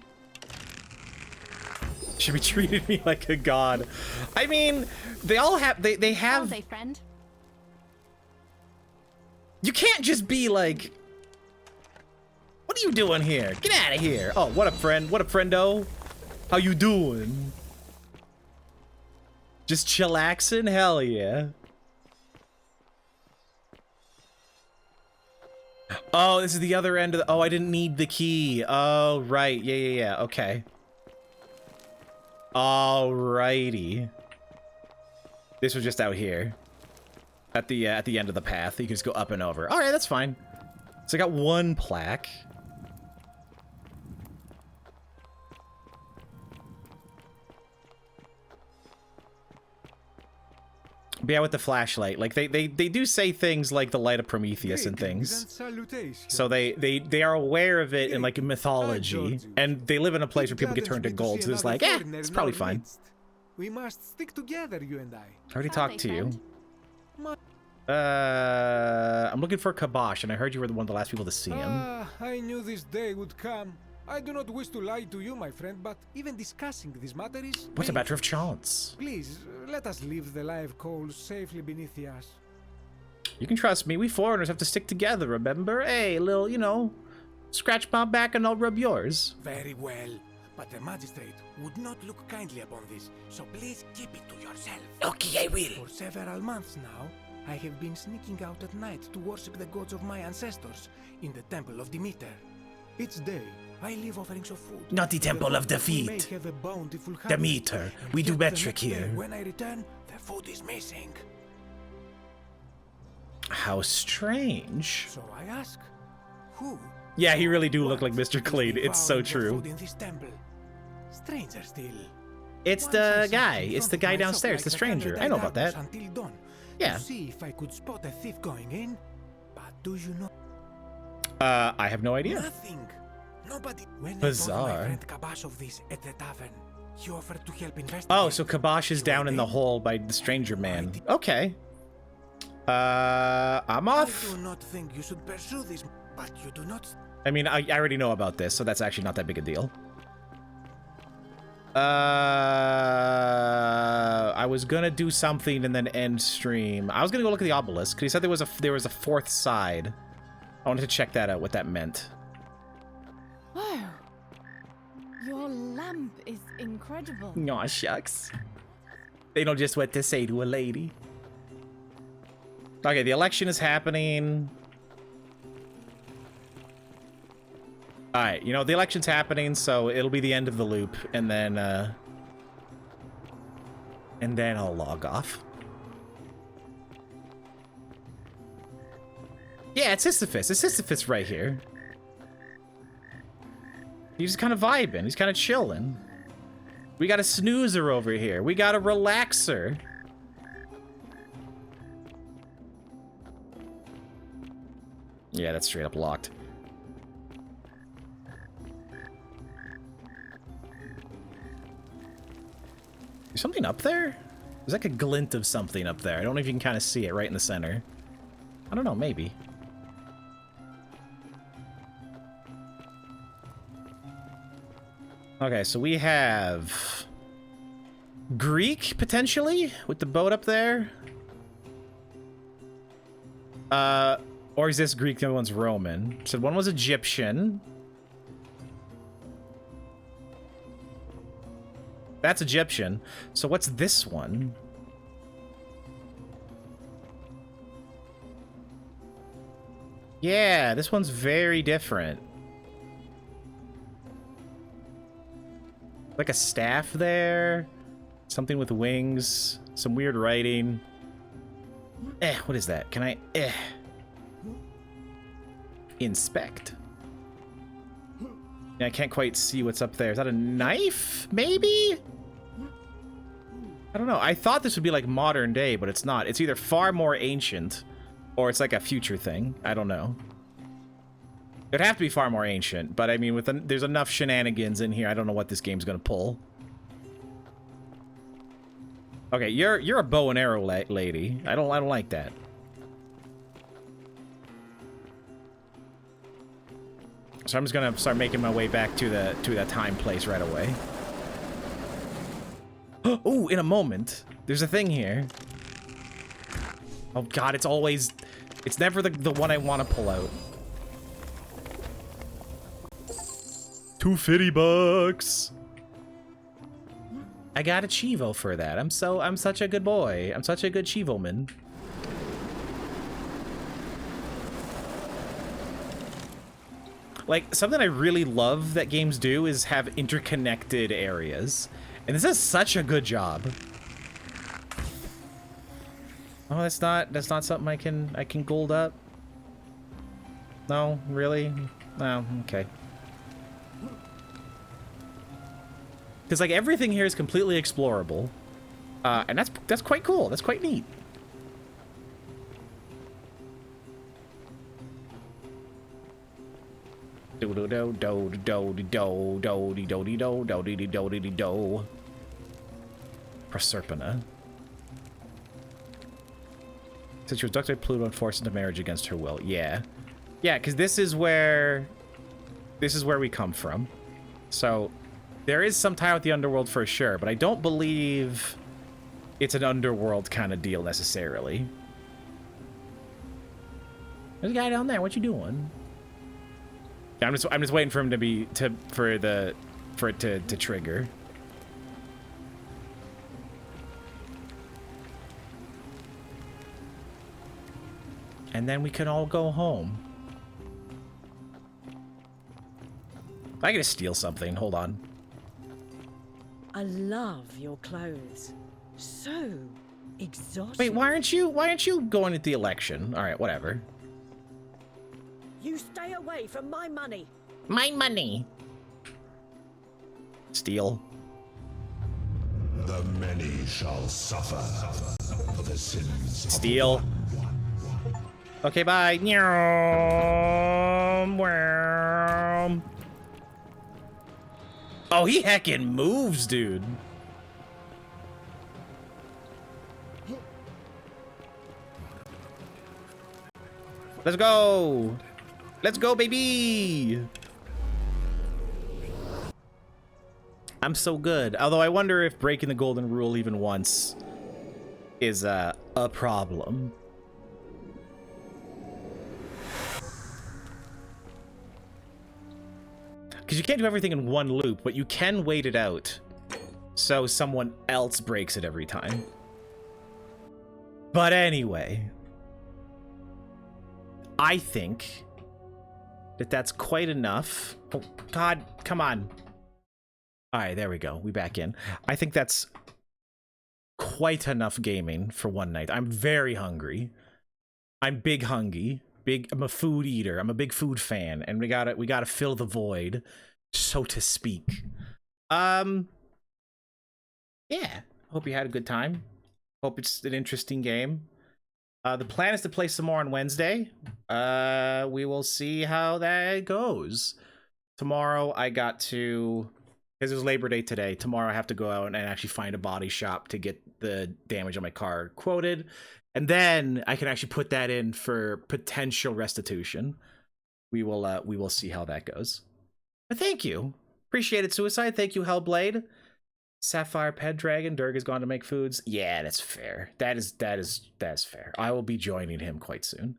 Should be treated me like a god. I mean, they all have, they have... Well, friend. You can't just be like... What are you doing here? Get out of here. Oh, what up, friend? What up, friendo? How you doing? Just chillaxing? Hell yeah. Oh, this is the other end of the... Oh, I didn't need the key. Oh, right. Yeah. Okay. Alrighty. This was just out here. At the end of the path. You can just go up and over. Alright, that's fine. So I got one plaque. But yeah, with the flashlight, like they do say things like the light of Prometheus and things. So they are aware of it in like mythology, and they live in a place where people get turned to gold. So it's like, it's probably fine. We must stick together, you and I. I already talked to you. I'm looking for Kabosh, and I heard you were one of the last people to see him. I knew this day would come. I do not wish to lie to you, my friend, but even discussing this matter is... What's a matter of chance? Please, let us leave the live coals safely beneath us. You can trust me. We foreigners have to stick together, remember? Hey, little, you know, scratch my back and I'll rub yours. Very well, but the magistrate would not look kindly upon this, so please keep it to yourself. Okay, I will. For several months now, I have been sneaking out at night to worship the gods of my ancestors in the Temple of Demeter. Each day, I leave offerings of food. Not the Temple of Defeat. Demeter. We do metric here. When I return, the food is missing. How strange. So I ask, who? Yeah, he really do look like Mr. Clean. It's so true. In this temple? Stranger still. It's the guy. It's the guy downstairs, the stranger. I know about that. Until dawn. Yeah. To see if I could spot a thief going in, but do you know? I have no idea. Nothing. Nobody. When Bizarre. I told my friend Kabosh of this at the tavern, he offered to help investigate. Oh, so Kabosh is down in the hole by the stranger man. Okay. I'm off. I do not think you should pursue this, but you do not. I mean, I already know about this, so that's actually not that big a deal. I was gonna do something and then end stream. I was gonna go look at the obelisk because he said there was a fourth side. I wanted to check that out, what that meant. Wow. Your lamp is incredible. Aw, shucks. They know just what to say to a lady. Okay, the election is happening. Alright, you know, the election's happening, so it'll be the end of the loop, and then I'll log off. Yeah, it's Sisyphus. It's Sisyphus right here. He's just kind of vibing. He's kind of chilling. We got a snoozer over here. We got a relaxer. Yeah, that's straight up locked. Is something up there? There's like a glint of something up there. I don't know if you can kind of see it right in the center. I don't know, maybe. Okay, so we have Greek, potentially, with the boat up there. Or is this Greek, the other one's Roman? So one was Egyptian. That's Egyptian. So what's this one? Yeah, this one's very different. Like a staff there. Something with wings. Some weird writing. What is that? Can I... Inspect. Yeah, I can't quite see what's up there. Is that a knife? Maybe? I don't know. I thought this would be like modern day, but it's not. It's either far more ancient Or it's like a future thing. I don't know. It'd have to be far more ancient, but I mean, there's enough shenanigans in here. I don't know what this game's gonna pull. Okay, you're a bow and arrow lady. I don't like that. So I'm just gonna start making my way back to that time place right away. Oh, in a moment. There's a thing here. Oh god, it's never the one I want to pull out. $250. I got a Chivo for that. I'm such a good boy. I'm such a good Chivo-man. Like, something I really love that games do is have interconnected areas. And this is such a good job. Oh, that's not something I can gold up. No, really? No, okay. Because like everything here is completely explorable, and that's quite cool. That's quite neat. Do do do do do do do do do do do do do do do. Proserpina. Since she was abducted by Pluto and forced into marriage against her will. Yeah, yeah. Because this is where we come from. So. There is some tie with the underworld for sure, but I don't believe it's an underworld kind of deal necessarily. There's a guy down there. What you doing? I'm just waiting for him for it to trigger. And then we can all go home. I gotta steal something. Hold on. I love your clothes. So exotic. Wait, why aren't you going at the election? All right, whatever. You stay away from my money. My money. Steal. The many shall suffer for the sins. Steal. Okay, bye. Oh, he heckin' moves, dude. Let's go. Let's go, baby. I'm so good. Although I wonder if breaking the golden rule even once is a problem. Because you can't do everything in one loop, but you can wait it out so someone else breaks it every time. But anyway, I think that that's quite enough. Oh, God, come on. All right, there we go. We back in. I think that's quite enough gaming for one night. I'm very hungry. I'm big hungry. I'm a food eater. I'm a big food fan, and we gotta fill the void, so to speak. Yeah. Hope you had a good time. Hope it's an interesting game. The plan is to play some more on Wednesday. We will see how that goes. Tomorrow I got to, because it was Labor Day today. Tomorrow I have to go out and actually find a body shop to get the damage on my car quoted. And then I can actually put that in for potential restitution. We will see how that goes. But thank you. Appreciate it, Suicide. Thank you, Hellblade. Sapphire Pendragon. Durg has gone to make foods. Yeah, that's fair. That's fair. I will be joining him quite soon.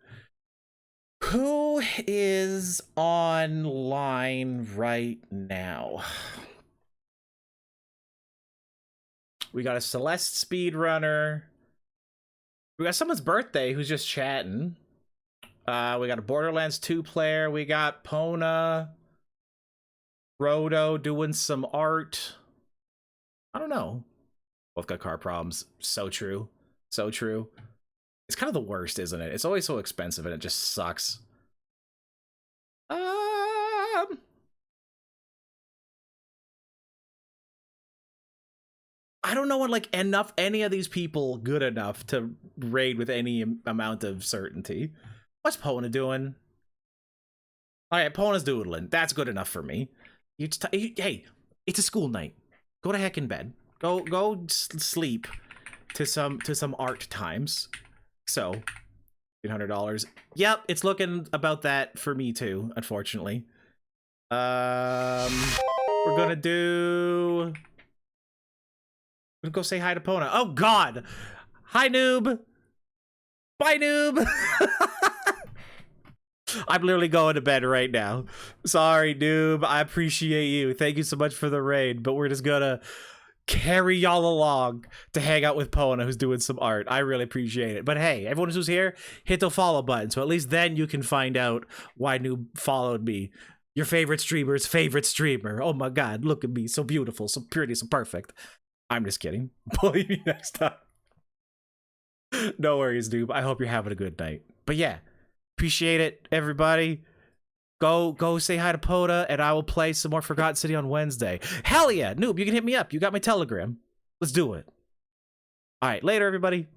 Who is online right now? We got a Celeste speedrunner. We got someone's birthday who's just chatting. We got a Borderlands 2 player. We got Pona. Rodo doing some art. I don't know. Both got car problems. So true. So true. It's kind of the worst, isn't it? It's always so expensive and it just sucks. I don't know what like any of these people good enough to raid with any amount of certainty. What's Pona doing? All right, Pona's doodling. That's good enough for me. Hey, it's a school night. Go to heck in bed. Go sleep to some art times. So, $800. Yep, it's looking about that for me too, unfortunately. We're gonna go say hi to Pona. Oh God! Hi, noob. Bye, noob. I'm literally going to bed right now. Sorry, noob. I appreciate you. Thank you so much for the raid, but we're just gonna carry y'all along to hang out with Pona, who's doing some art. I really appreciate it. But hey, everyone who's here, hit the follow button, so at least then you can find out why noob followed me. Your favorite streamer's favorite streamer. Oh my God, look at me, so beautiful, so pretty, so perfect. I'm just kidding. Believe me next time. No worries, dude. I hope you're having a good night. But yeah, appreciate it, everybody. Go say hi to Poda, and I will play some more Forgotten City on Wednesday. Hell yeah, noob, you can hit me up. You got my Telegram. Let's do it. All right, later, everybody.